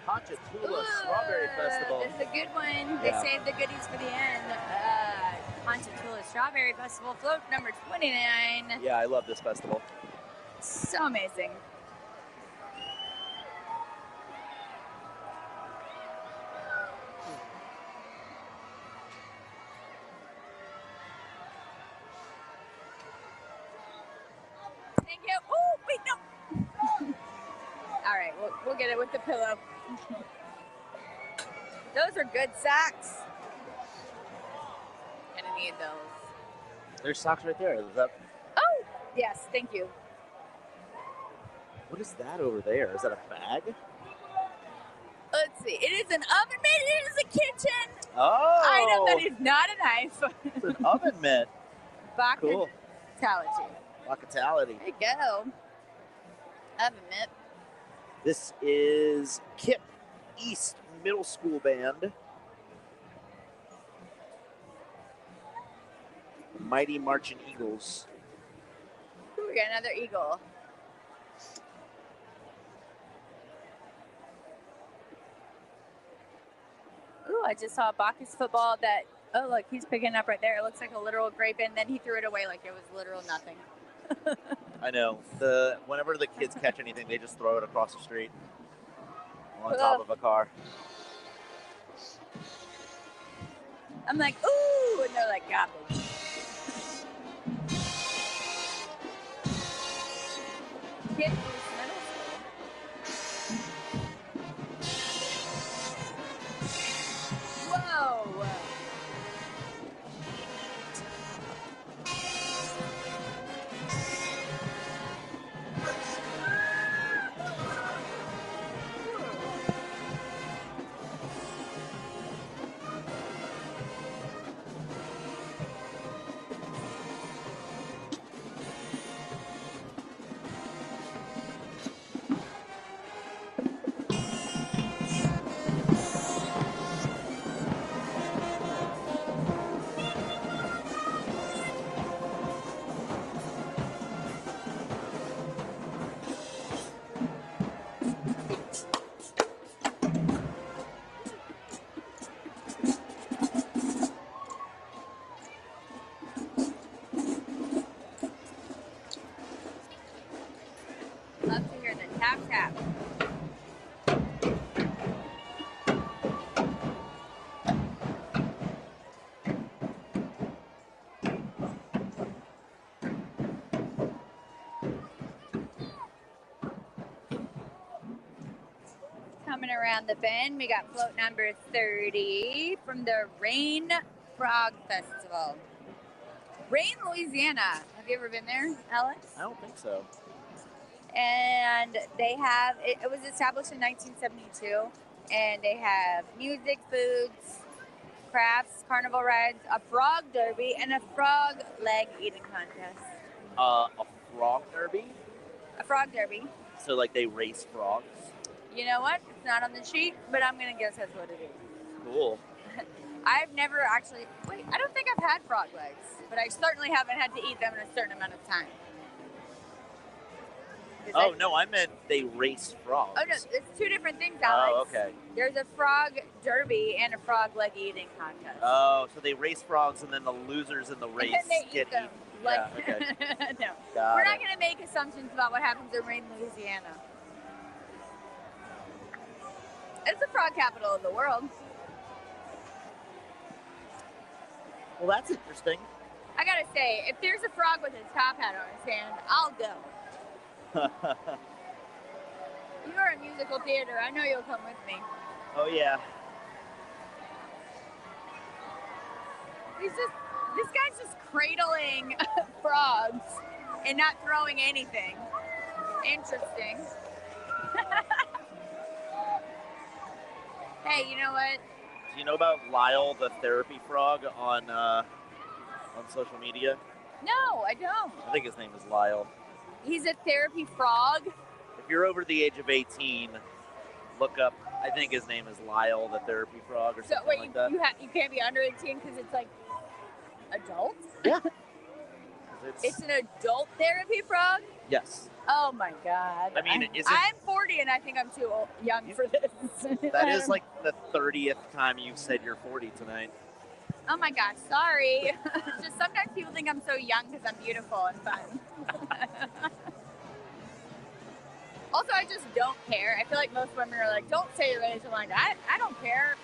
Ponchatoula Strawberry Festival. This is a good one. Yeah. They saved the goodies for the end. Ponchatoula Strawberry Festival, float number 29. Yeah, I love this festival. So amazing. Thank you. Oh, wait, no. All right, we'll get it with the pillow. Those are good socks. Gonna need those. There's socks right there. Is that, Oh, yes, thank you. what is that over there? Is that a bag? Let's see. It is an oven mitt. It is a kitchen Oh! item that is not a knife. It's an oven mitt. Cool. Bacchus. Bacchus. There you go. Oven mitt. This is Kip East Middle School Band. Mighty Marching Eagles. Ooh, we got another eagle. Ooh, I just saw a Bacchus football that, oh, look, he's picking up right there. It looks like a literal grape, and then he threw it away like it was literal nothing. I know. Whenever the kids catch anything, they just throw it across the street on top of a car. I'm like, ooh, and they're like, garbage. Kid East Middle School. Whoa. Love to hear the tap tap. Coming around the bend, we got float number 30 from the Rain Frog Festival. Rain, Louisiana. Have you ever been there, Alex? I don't think so. And they have, it was established in 1972, and they have music, foods, crafts, carnival rides, a frog derby, and a frog leg eating contest. A frog derby? A frog derby. So, like, they race frogs? You know what? It's not on the sheet, but I'm going to guess that's what it is. Cool. I've never actually, wait, I don't think I've had frog legs, but I certainly haven't had to eat them in a certain amount of time. Oh, no, I meant they race frogs. Oh, no, it's two different things, Alex. Oh, okay. There's a frog derby and a frog leg eating contest. Oh, so they race frogs and then the losers in the race And they get eat them. eaten. Like, Yeah, okay. no, Got we're it. not going to make assumptions about what happens in Rain, Louisiana. It's the frog capital of the world. Well, that's interesting. I got to say, if there's a frog with his top hat on his hand, I'll go. You're a musical theater. I know you'll come with me. Oh, yeah. This guy's just cradling frogs and not throwing anything. Interesting. Hey, you know what? Do you know about Lyle the therapy frog on social media? No, I don't. I think his name is Lyle. He's a therapy frog. If you're over the age of 18, look up. I think his name is Lyle the therapy frog or So something wait, like that. you can't be under 18 because it's like adult? Yeah. It's an adult therapy frog? Yes. Oh my God. I mean, I'm 40 and I think I'm too young for this. That is like the 30th time you've said you're 40 tonight. Oh my gosh, sorry. Just sometimes people think I'm so young because I'm beautiful and fun. Also, I just don't care. I feel like most women are like, don't say your age. I'm like, I don't care.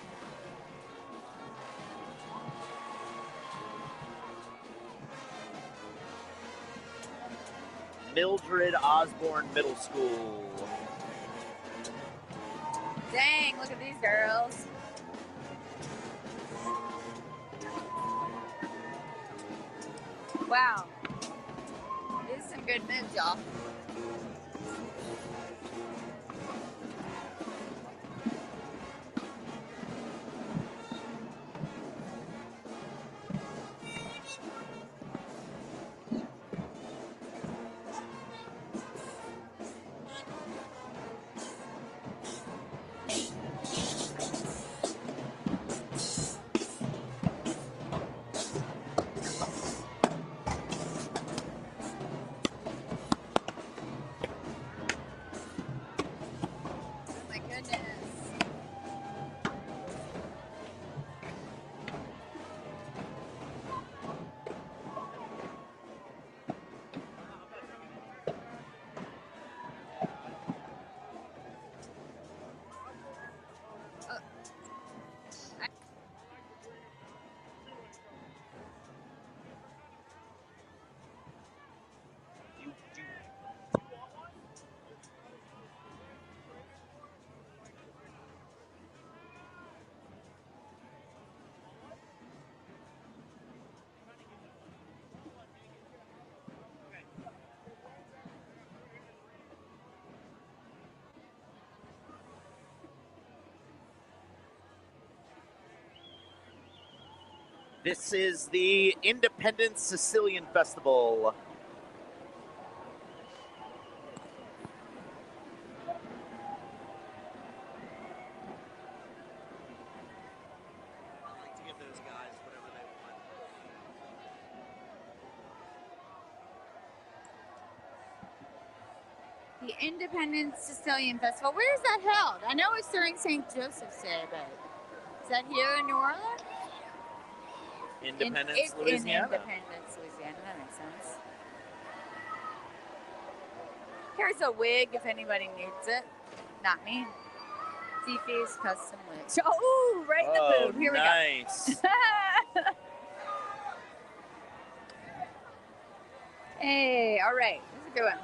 Mildred Osborne Middle School. Dang, look at these girls. Wow. These are some good moves, y'all. This is the Independence Sicilian Festival. I like to give those guys whatever they want. The Independence Sicilian Festival. Where is that held? I know it's during St. Joseph's Day, but is that here in New Orleans? Independence, Louisiana. In Independence, Louisiana. That makes sense. Here's a wig if anybody needs it. Not me. Tiffy's custom wig. Oh, right in the boob. Here nice. we go. Hey, all right. This is a good one.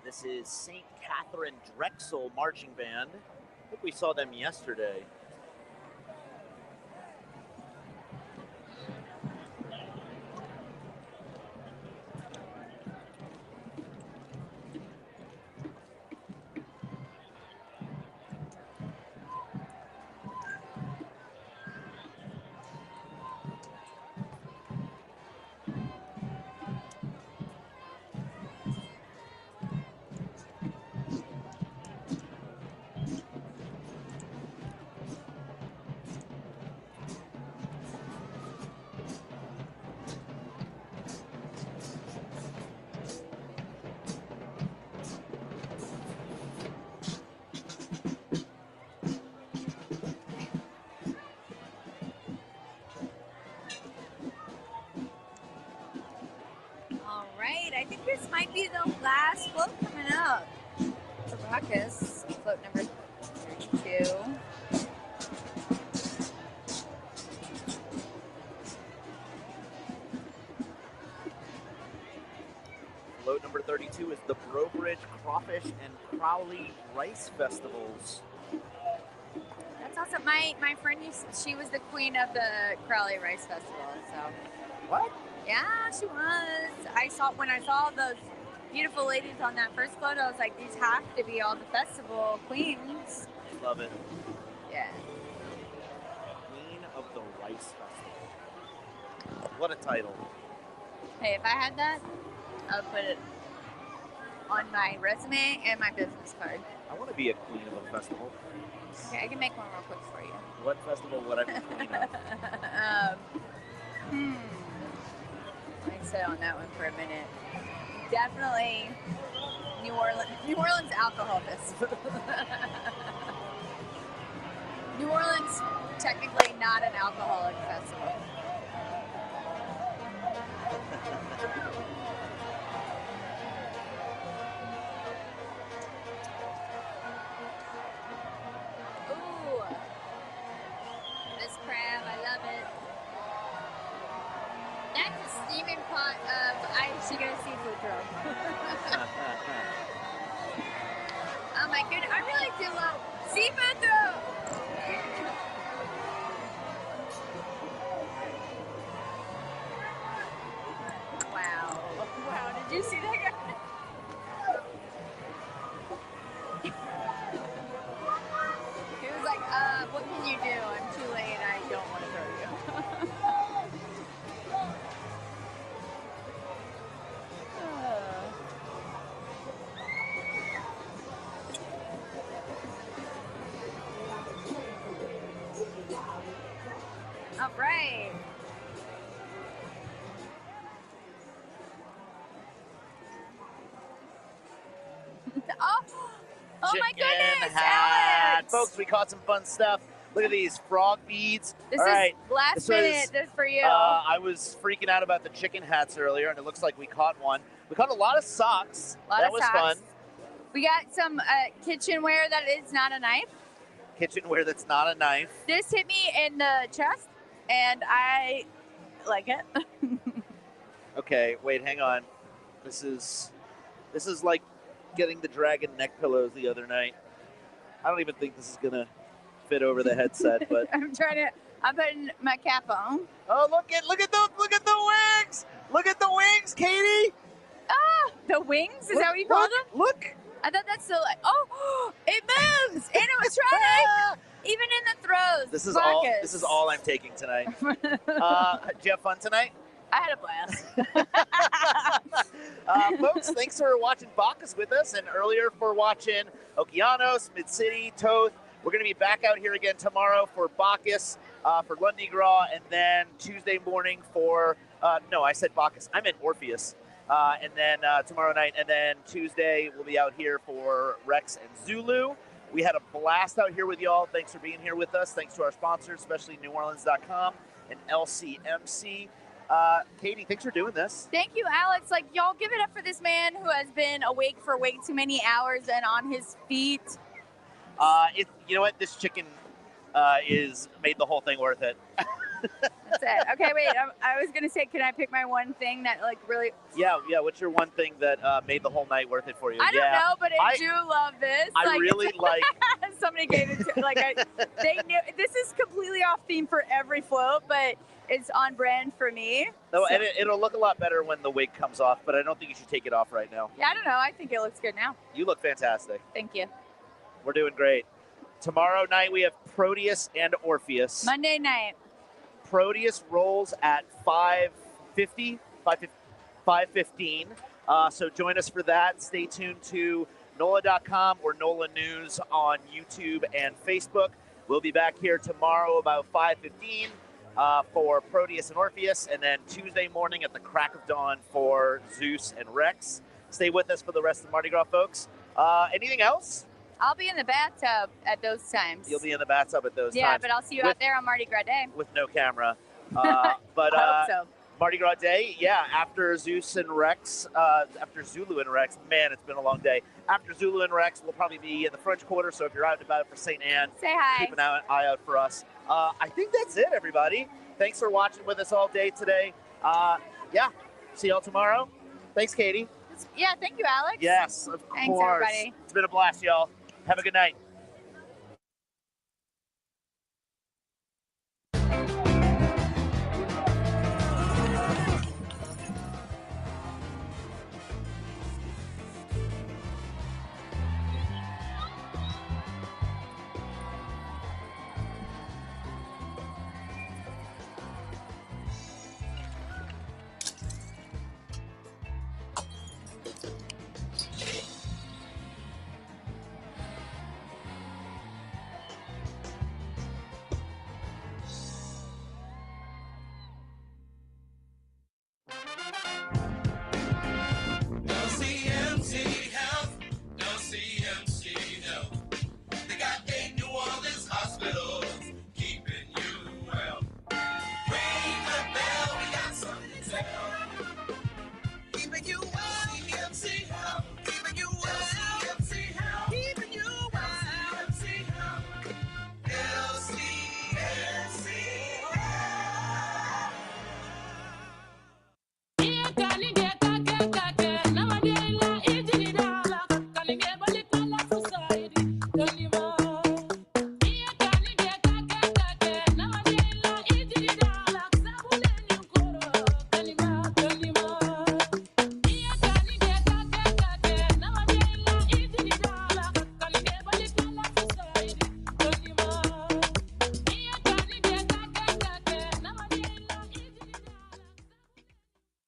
This is St. Catherine Drexel Marching Band. I think we saw them yesterday. I think this might be the last float coming up for Bacchus. Float number 32. Float number 32 is the Brobridge Crawfish and Crowley Rice Festivals. That's awesome. My friend she was the queen of the Crowley Rice Festival. So. What? Yeah, she was. When I saw those beautiful ladies on that first photo, I was like, these have to be all the festival queens. Love it. Yeah. Queen of the Rice Festival. What a title. Hey, if I had that, I would put it on my resume and my business card. I want to be a queen of a festival. Okay, I can make one real quick for you. What festival would I be queen of? Let me sit on that one for a minute. Definitely New Orleans Alcohol Festival. New Orleans, technically not an alcoholic festival. Ooh, this crab, I love it. That's a steaming pot of Chicken and seafood throw. Oh my goodness, I really do love seafood throw. Wow. Wow, did you see that guy? He was like, what can you do? I'm too late, I don't want to throw you. All right. Oh my goodness, Alex! Folks, we caught some fun stuff. Look at these frog beads. This All is right. last minute. This is for you. I was freaking out about the chicken hats earlier, and it looks like we caught one. We caught a lot of socks. That was fun. We got some kitchenware that is not a knife. Kitchenware that's not a knife. This hit me in the chest, and I like it. Okay, wait, hang on. This is like getting the dragon neck pillows the other night. I don't even think this is gonna fit over the headset, but I'm putting my cap on. Oh, look at the wings! Look at the wings, Katie! Ah, the wings? Is that what you call them? Look! I thought that's still like, oh, it moves! Animatronic! Even in the throws. This is Bacchus. all I'm taking tonight. Did you have fun tonight? I had a blast. Folks, thanks for watching Bacchus with us, and earlier for watching Okeanos, Mid-City, Toth. We're going to be back out here again tomorrow for Bacchus, for Lundi Gras, and then Tuesday morning for, no, I said Bacchus. I meant Orpheus. And then tomorrow night, and then Tuesday, we'll be out here for Rex and Zulu. We had a blast out here with y'all. Thanks for being here with us. Thanks to our sponsors, especially NewOrleans.com and LCMC. Katie, thanks for doing this. Thank you, Alex. Like, y'all give it up for this man who has been awake for way too many hours and on his feet. You know what? This chicken is made the whole thing worth it. That's it. Okay, wait. I was gonna say, can I pick my one thing that like really? Yeah. What's your one thing that made the whole night worth it for you? I don't know, but I do love this. I really like. Somebody gave it to they knew this is completely off theme for every float, but it's on brand for me. No, so. and it'll look a lot better when the wig comes off, but I don't think you should take it off right now. Yeah, I don't know. I think it looks good now. You look fantastic. Thank you. We're doing great. Tomorrow night we have Proteus and Orpheus. Monday night. Proteus rolls at 5:15. So join us for that. Stay tuned to NOLA.com or NOLA News on YouTube and Facebook. We'll be back here tomorrow about 5:15 for Proteus and Orpheus, and then Tuesday morning at the crack of dawn for Zeus and Rex. Stay with us for the rest of Mardi Gras, folks. Anything else? I'll be in the bathtub at those times. You'll be in the bathtub at those times. Yeah, but I'll see you out there on Mardi Gras Day. With no camera. But I hope so. Mardi Gras Day, yeah, after Zeus and Rex, after Zulu and Rex, man, it's been a long day. After Zulu and Rex, we'll probably be in the French Quarter, so if you're out and about for St. Anne, say hi. Keep an eye out for us. I think that's it, everybody. Thanks for watching with us all day today. Yeah, see y'all tomorrow. Thanks, Katie. Yeah, thank you, Alex. Yes, of course. Thanks, everybody. It's been a blast, y'all. Have a good night.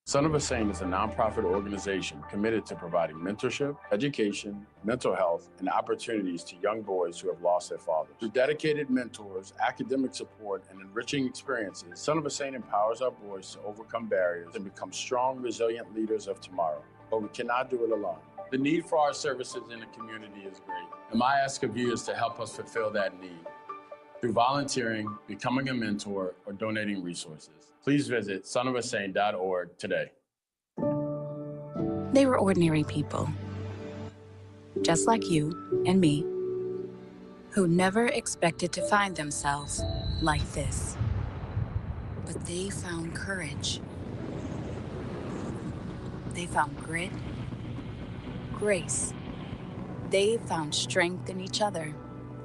Son of a Saint is a nonprofit organization committed to providing mentorship, education, mental health, and opportunities to young boys who have lost their fathers. Through dedicated mentors, academic support, and enriching experiences, Son of a Saint empowers our boys to overcome barriers and become strong, resilient leaders of tomorrow. But we cannot do it alone. The need for our services in the community is great, and my ask of you is to help us fulfill that need through volunteering, becoming a mentor, or donating resources. Please visit sonofasaint.org today. They were ordinary people, just like you and me, who never expected to find themselves like this. But they found courage. They found grit, grace. They found strength in each other.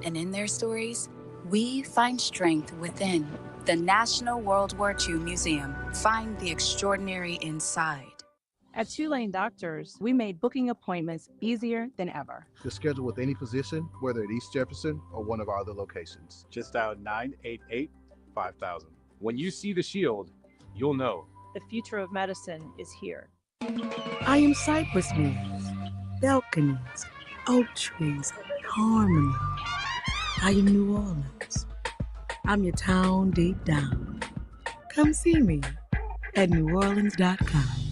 And in their stories, we find strength within. The National World War II Museum. Find the extraordinary inside. At Tulane Doctors, we made booking appointments easier than ever. To schedule with any physician, whether at East Jefferson or one of our other locations. Just dial 988-5000. When you see the shield, you'll know. The future of medicine is here. I am cypress leaves, balconies, oak trees, harmony. I am New Orleans. I'm your town deep down. Come see me at neworleans.com.